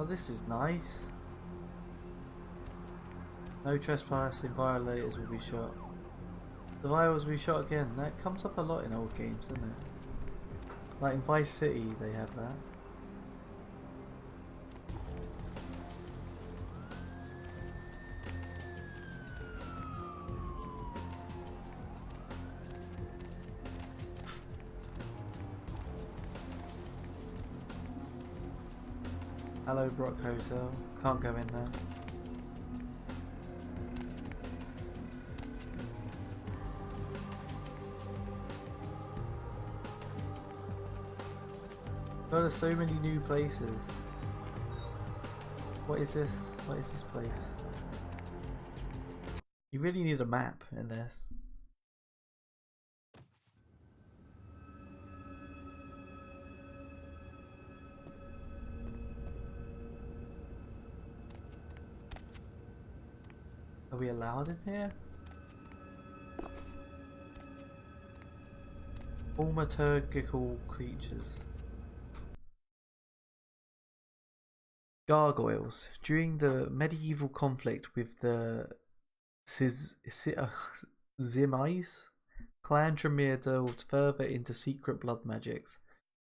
[SPEAKER 2] Oh, this is nice. No trespassing violators will be shot. Survivors will be shot again. That comes up a lot in old games, doesn't it? Like in Vice City, they have that. Hello, Brock Hotel. Can't go in there. Oh, there's so many new places. What is this? What is this place? You really need a map in this. Are we allowed in here? Thaumaturgical creatures. Gargoyles. During the medieval conflict with the Zimais, Clan Tremere delved further into secret blood magics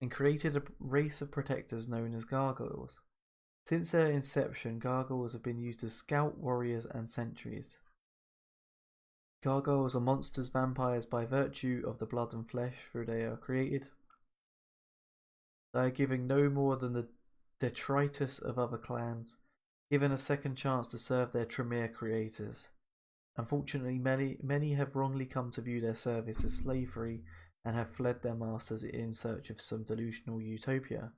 [SPEAKER 2] and created a race of protectors known as gargoyles. Since their inception, gargoyles have been used as scout warriors and sentries. Gargoyles are monsters, vampires by virtue of the blood and flesh through they are created. They are given no more than the detritus of other clans, given a second chance to serve their Tremere creators. Unfortunately, many have wrongly come to view their service as slavery and have fled their masters in search of some delusional utopia.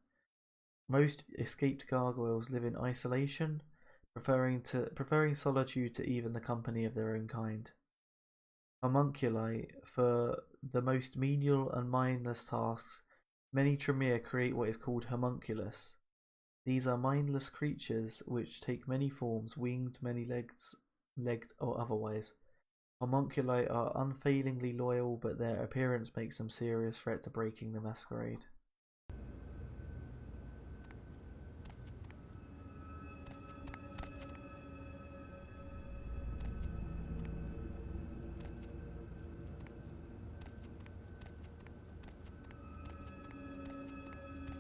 [SPEAKER 2] Most escaped gargoyles live in isolation, preferring solitude to even the company of their own kind. Homunculi, for the most menial and mindless tasks, many Tremere create what is called homunculus. These are mindless creatures which take many forms, winged, many-legged or otherwise. Homunculi are unfailingly loyal, but their appearance makes them a serious threat to breaking the Masquerade.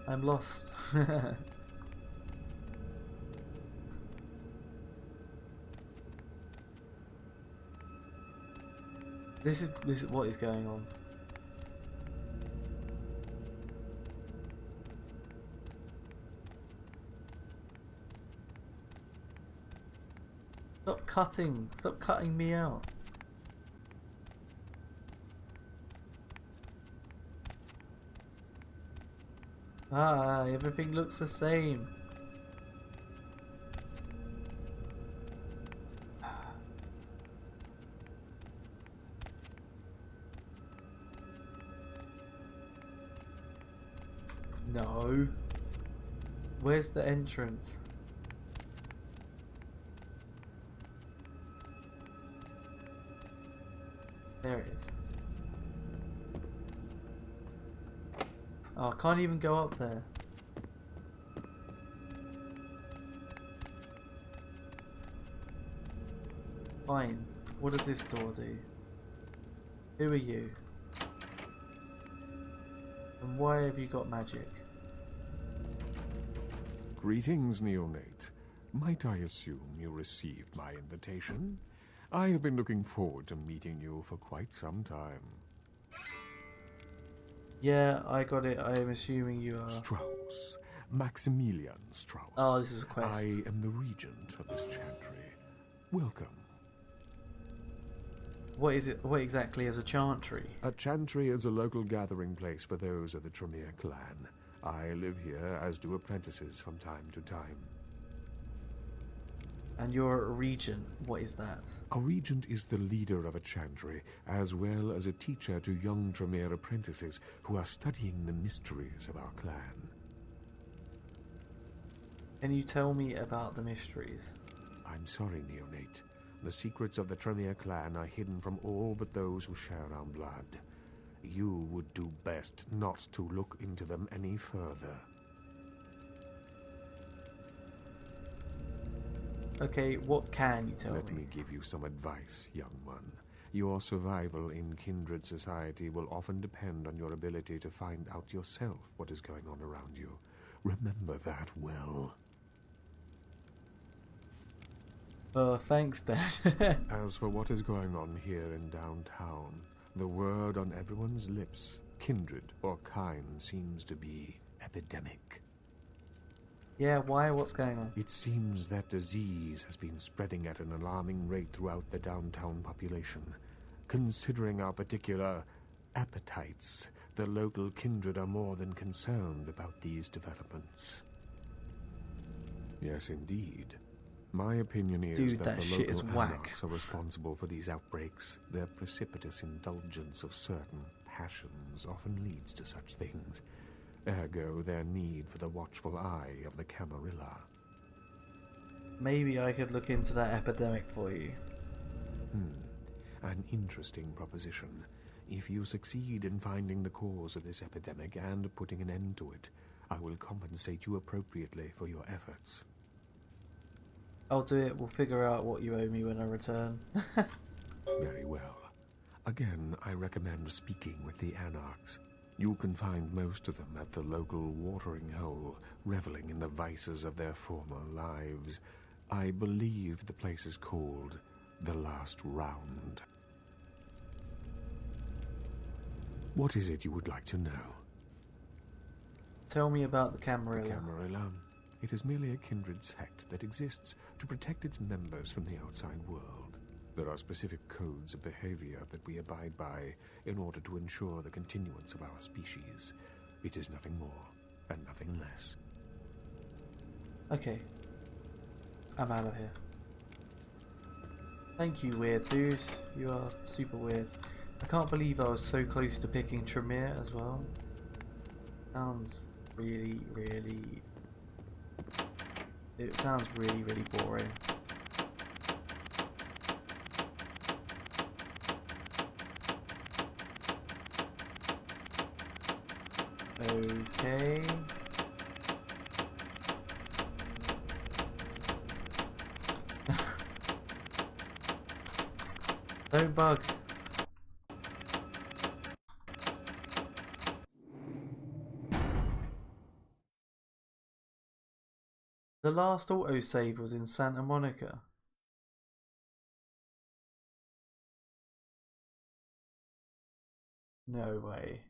[SPEAKER 2] I'm lost. This is what is going on. cutting. Stop cutting me out. Ah, everything looks the same. No. Where's the entrance? There it is. Oh, I can't even go up there. Fine. What does this door do? Who are you? And why have you got magic?
[SPEAKER 13] Greetings, neonate. Might I assume you received my invitation? I have been looking forward to meeting you for quite some time.
[SPEAKER 2] Yeah, I got it. I am assuming you are...
[SPEAKER 13] Strauss. Maximilian Strauss.
[SPEAKER 2] Oh, this is a quest.
[SPEAKER 13] I am the regent of this chantry. Welcome.
[SPEAKER 2] What is it? What exactly is a chantry?
[SPEAKER 13] A chantry is a local gathering place for those of the Tremere clan. I live here, as do apprentices from time to time.
[SPEAKER 2] And you're a regent. What is that?
[SPEAKER 13] A regent is the leader of a chantry, as well as a teacher to young Tremere apprentices who are studying the mysteries of our clan.
[SPEAKER 2] Can you tell me about the mysteries?
[SPEAKER 13] I'm sorry, neonate. The secrets of the Tremere clan are hidden from all but those who share our blood. You would do best not to look into them any further.
[SPEAKER 2] Okay, what can you tell me?
[SPEAKER 13] Let me give you some advice, young one. Your survival in kindred society will often depend on your ability to find out yourself what is going on around you. Remember that well.
[SPEAKER 2] Thanks, Dad.
[SPEAKER 13] As for what is going on here in downtown, the word on everyone's lips, kindred or kind, seems to be epidemic.
[SPEAKER 2] Yeah, why? What's going on?
[SPEAKER 13] It seems that disease has been spreading at an alarming rate throughout the downtown population. Considering our particular appetites, the local kindred are more than concerned about these developments. Yes, indeed. My opinion is
[SPEAKER 2] Dude,
[SPEAKER 13] that
[SPEAKER 2] that
[SPEAKER 13] the
[SPEAKER 2] shit is
[SPEAKER 13] local
[SPEAKER 2] whack.
[SPEAKER 13] anarchs are responsible for these outbreaks. Their precipitous indulgence of certain passions often leads to such things. Ergo, their need for the watchful eye of the Camarilla.
[SPEAKER 2] Maybe I could look into that epidemic for you.
[SPEAKER 13] An interesting proposition. If you succeed in finding the cause of this epidemic and putting an end to it, I will compensate you appropriately for your efforts.
[SPEAKER 2] I'll do it. We'll figure out what you owe me when I return.
[SPEAKER 13] Very well. Again, I recommend speaking with the Anarchs. You can find most of them at the local watering hole, reveling in the vices of their former lives. I believe the place is called The Last Round. What is it you would like to know?
[SPEAKER 2] Tell me about the Camarilla.
[SPEAKER 13] The Camarilla. It is merely a kindred sect that exists to protect its members from the outside world. There are specific codes of behavior that we abide by in order to ensure the continuance of our species. It is nothing more and nothing less.
[SPEAKER 2] Okay. I'm out of here. Thank you, weird dude. You are super weird. I can't believe I was so close to picking Tremere as well. Sounds really, really... It sounds really, really boring. Okay. Don't bug. The last autosave was in Santa Monica. No way.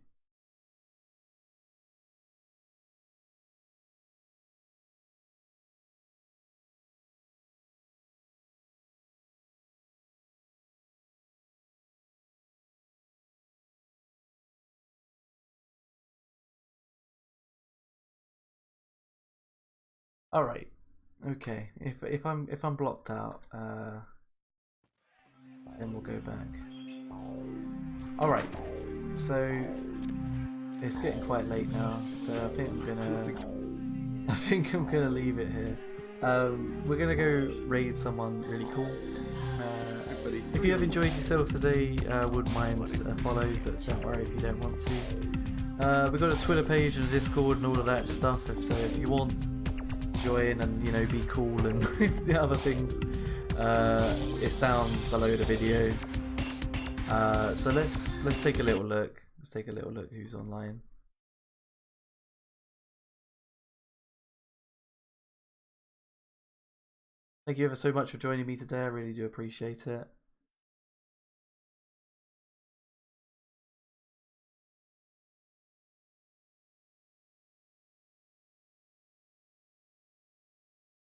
[SPEAKER 2] All right. Okay. If I'm blocked out, then we'll go back. All right. So it's getting quite late now, so I think I'm gonna leave it here. We're gonna go raid someone really cool. If you have enjoyed yourself today, wouldn't mind a follow, but don't worry if you don't want to. We've got a Twitter page and a Discord and all of that stuff. So if you want, join and be cool and the other things, it's down below the video. So let's take a little look. Let's take a little look who's online. Thank you ever so much for joining me today. I really do appreciate it.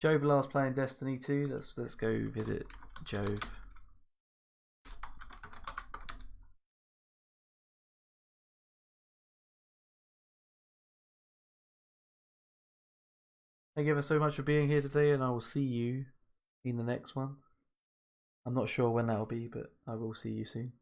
[SPEAKER 2] Jove last playing Destiny 2. Let's go visit Jove. Thank you ever so much for being here today, and I will see you in the next one. I'm not sure when that'll be, but I will see you soon.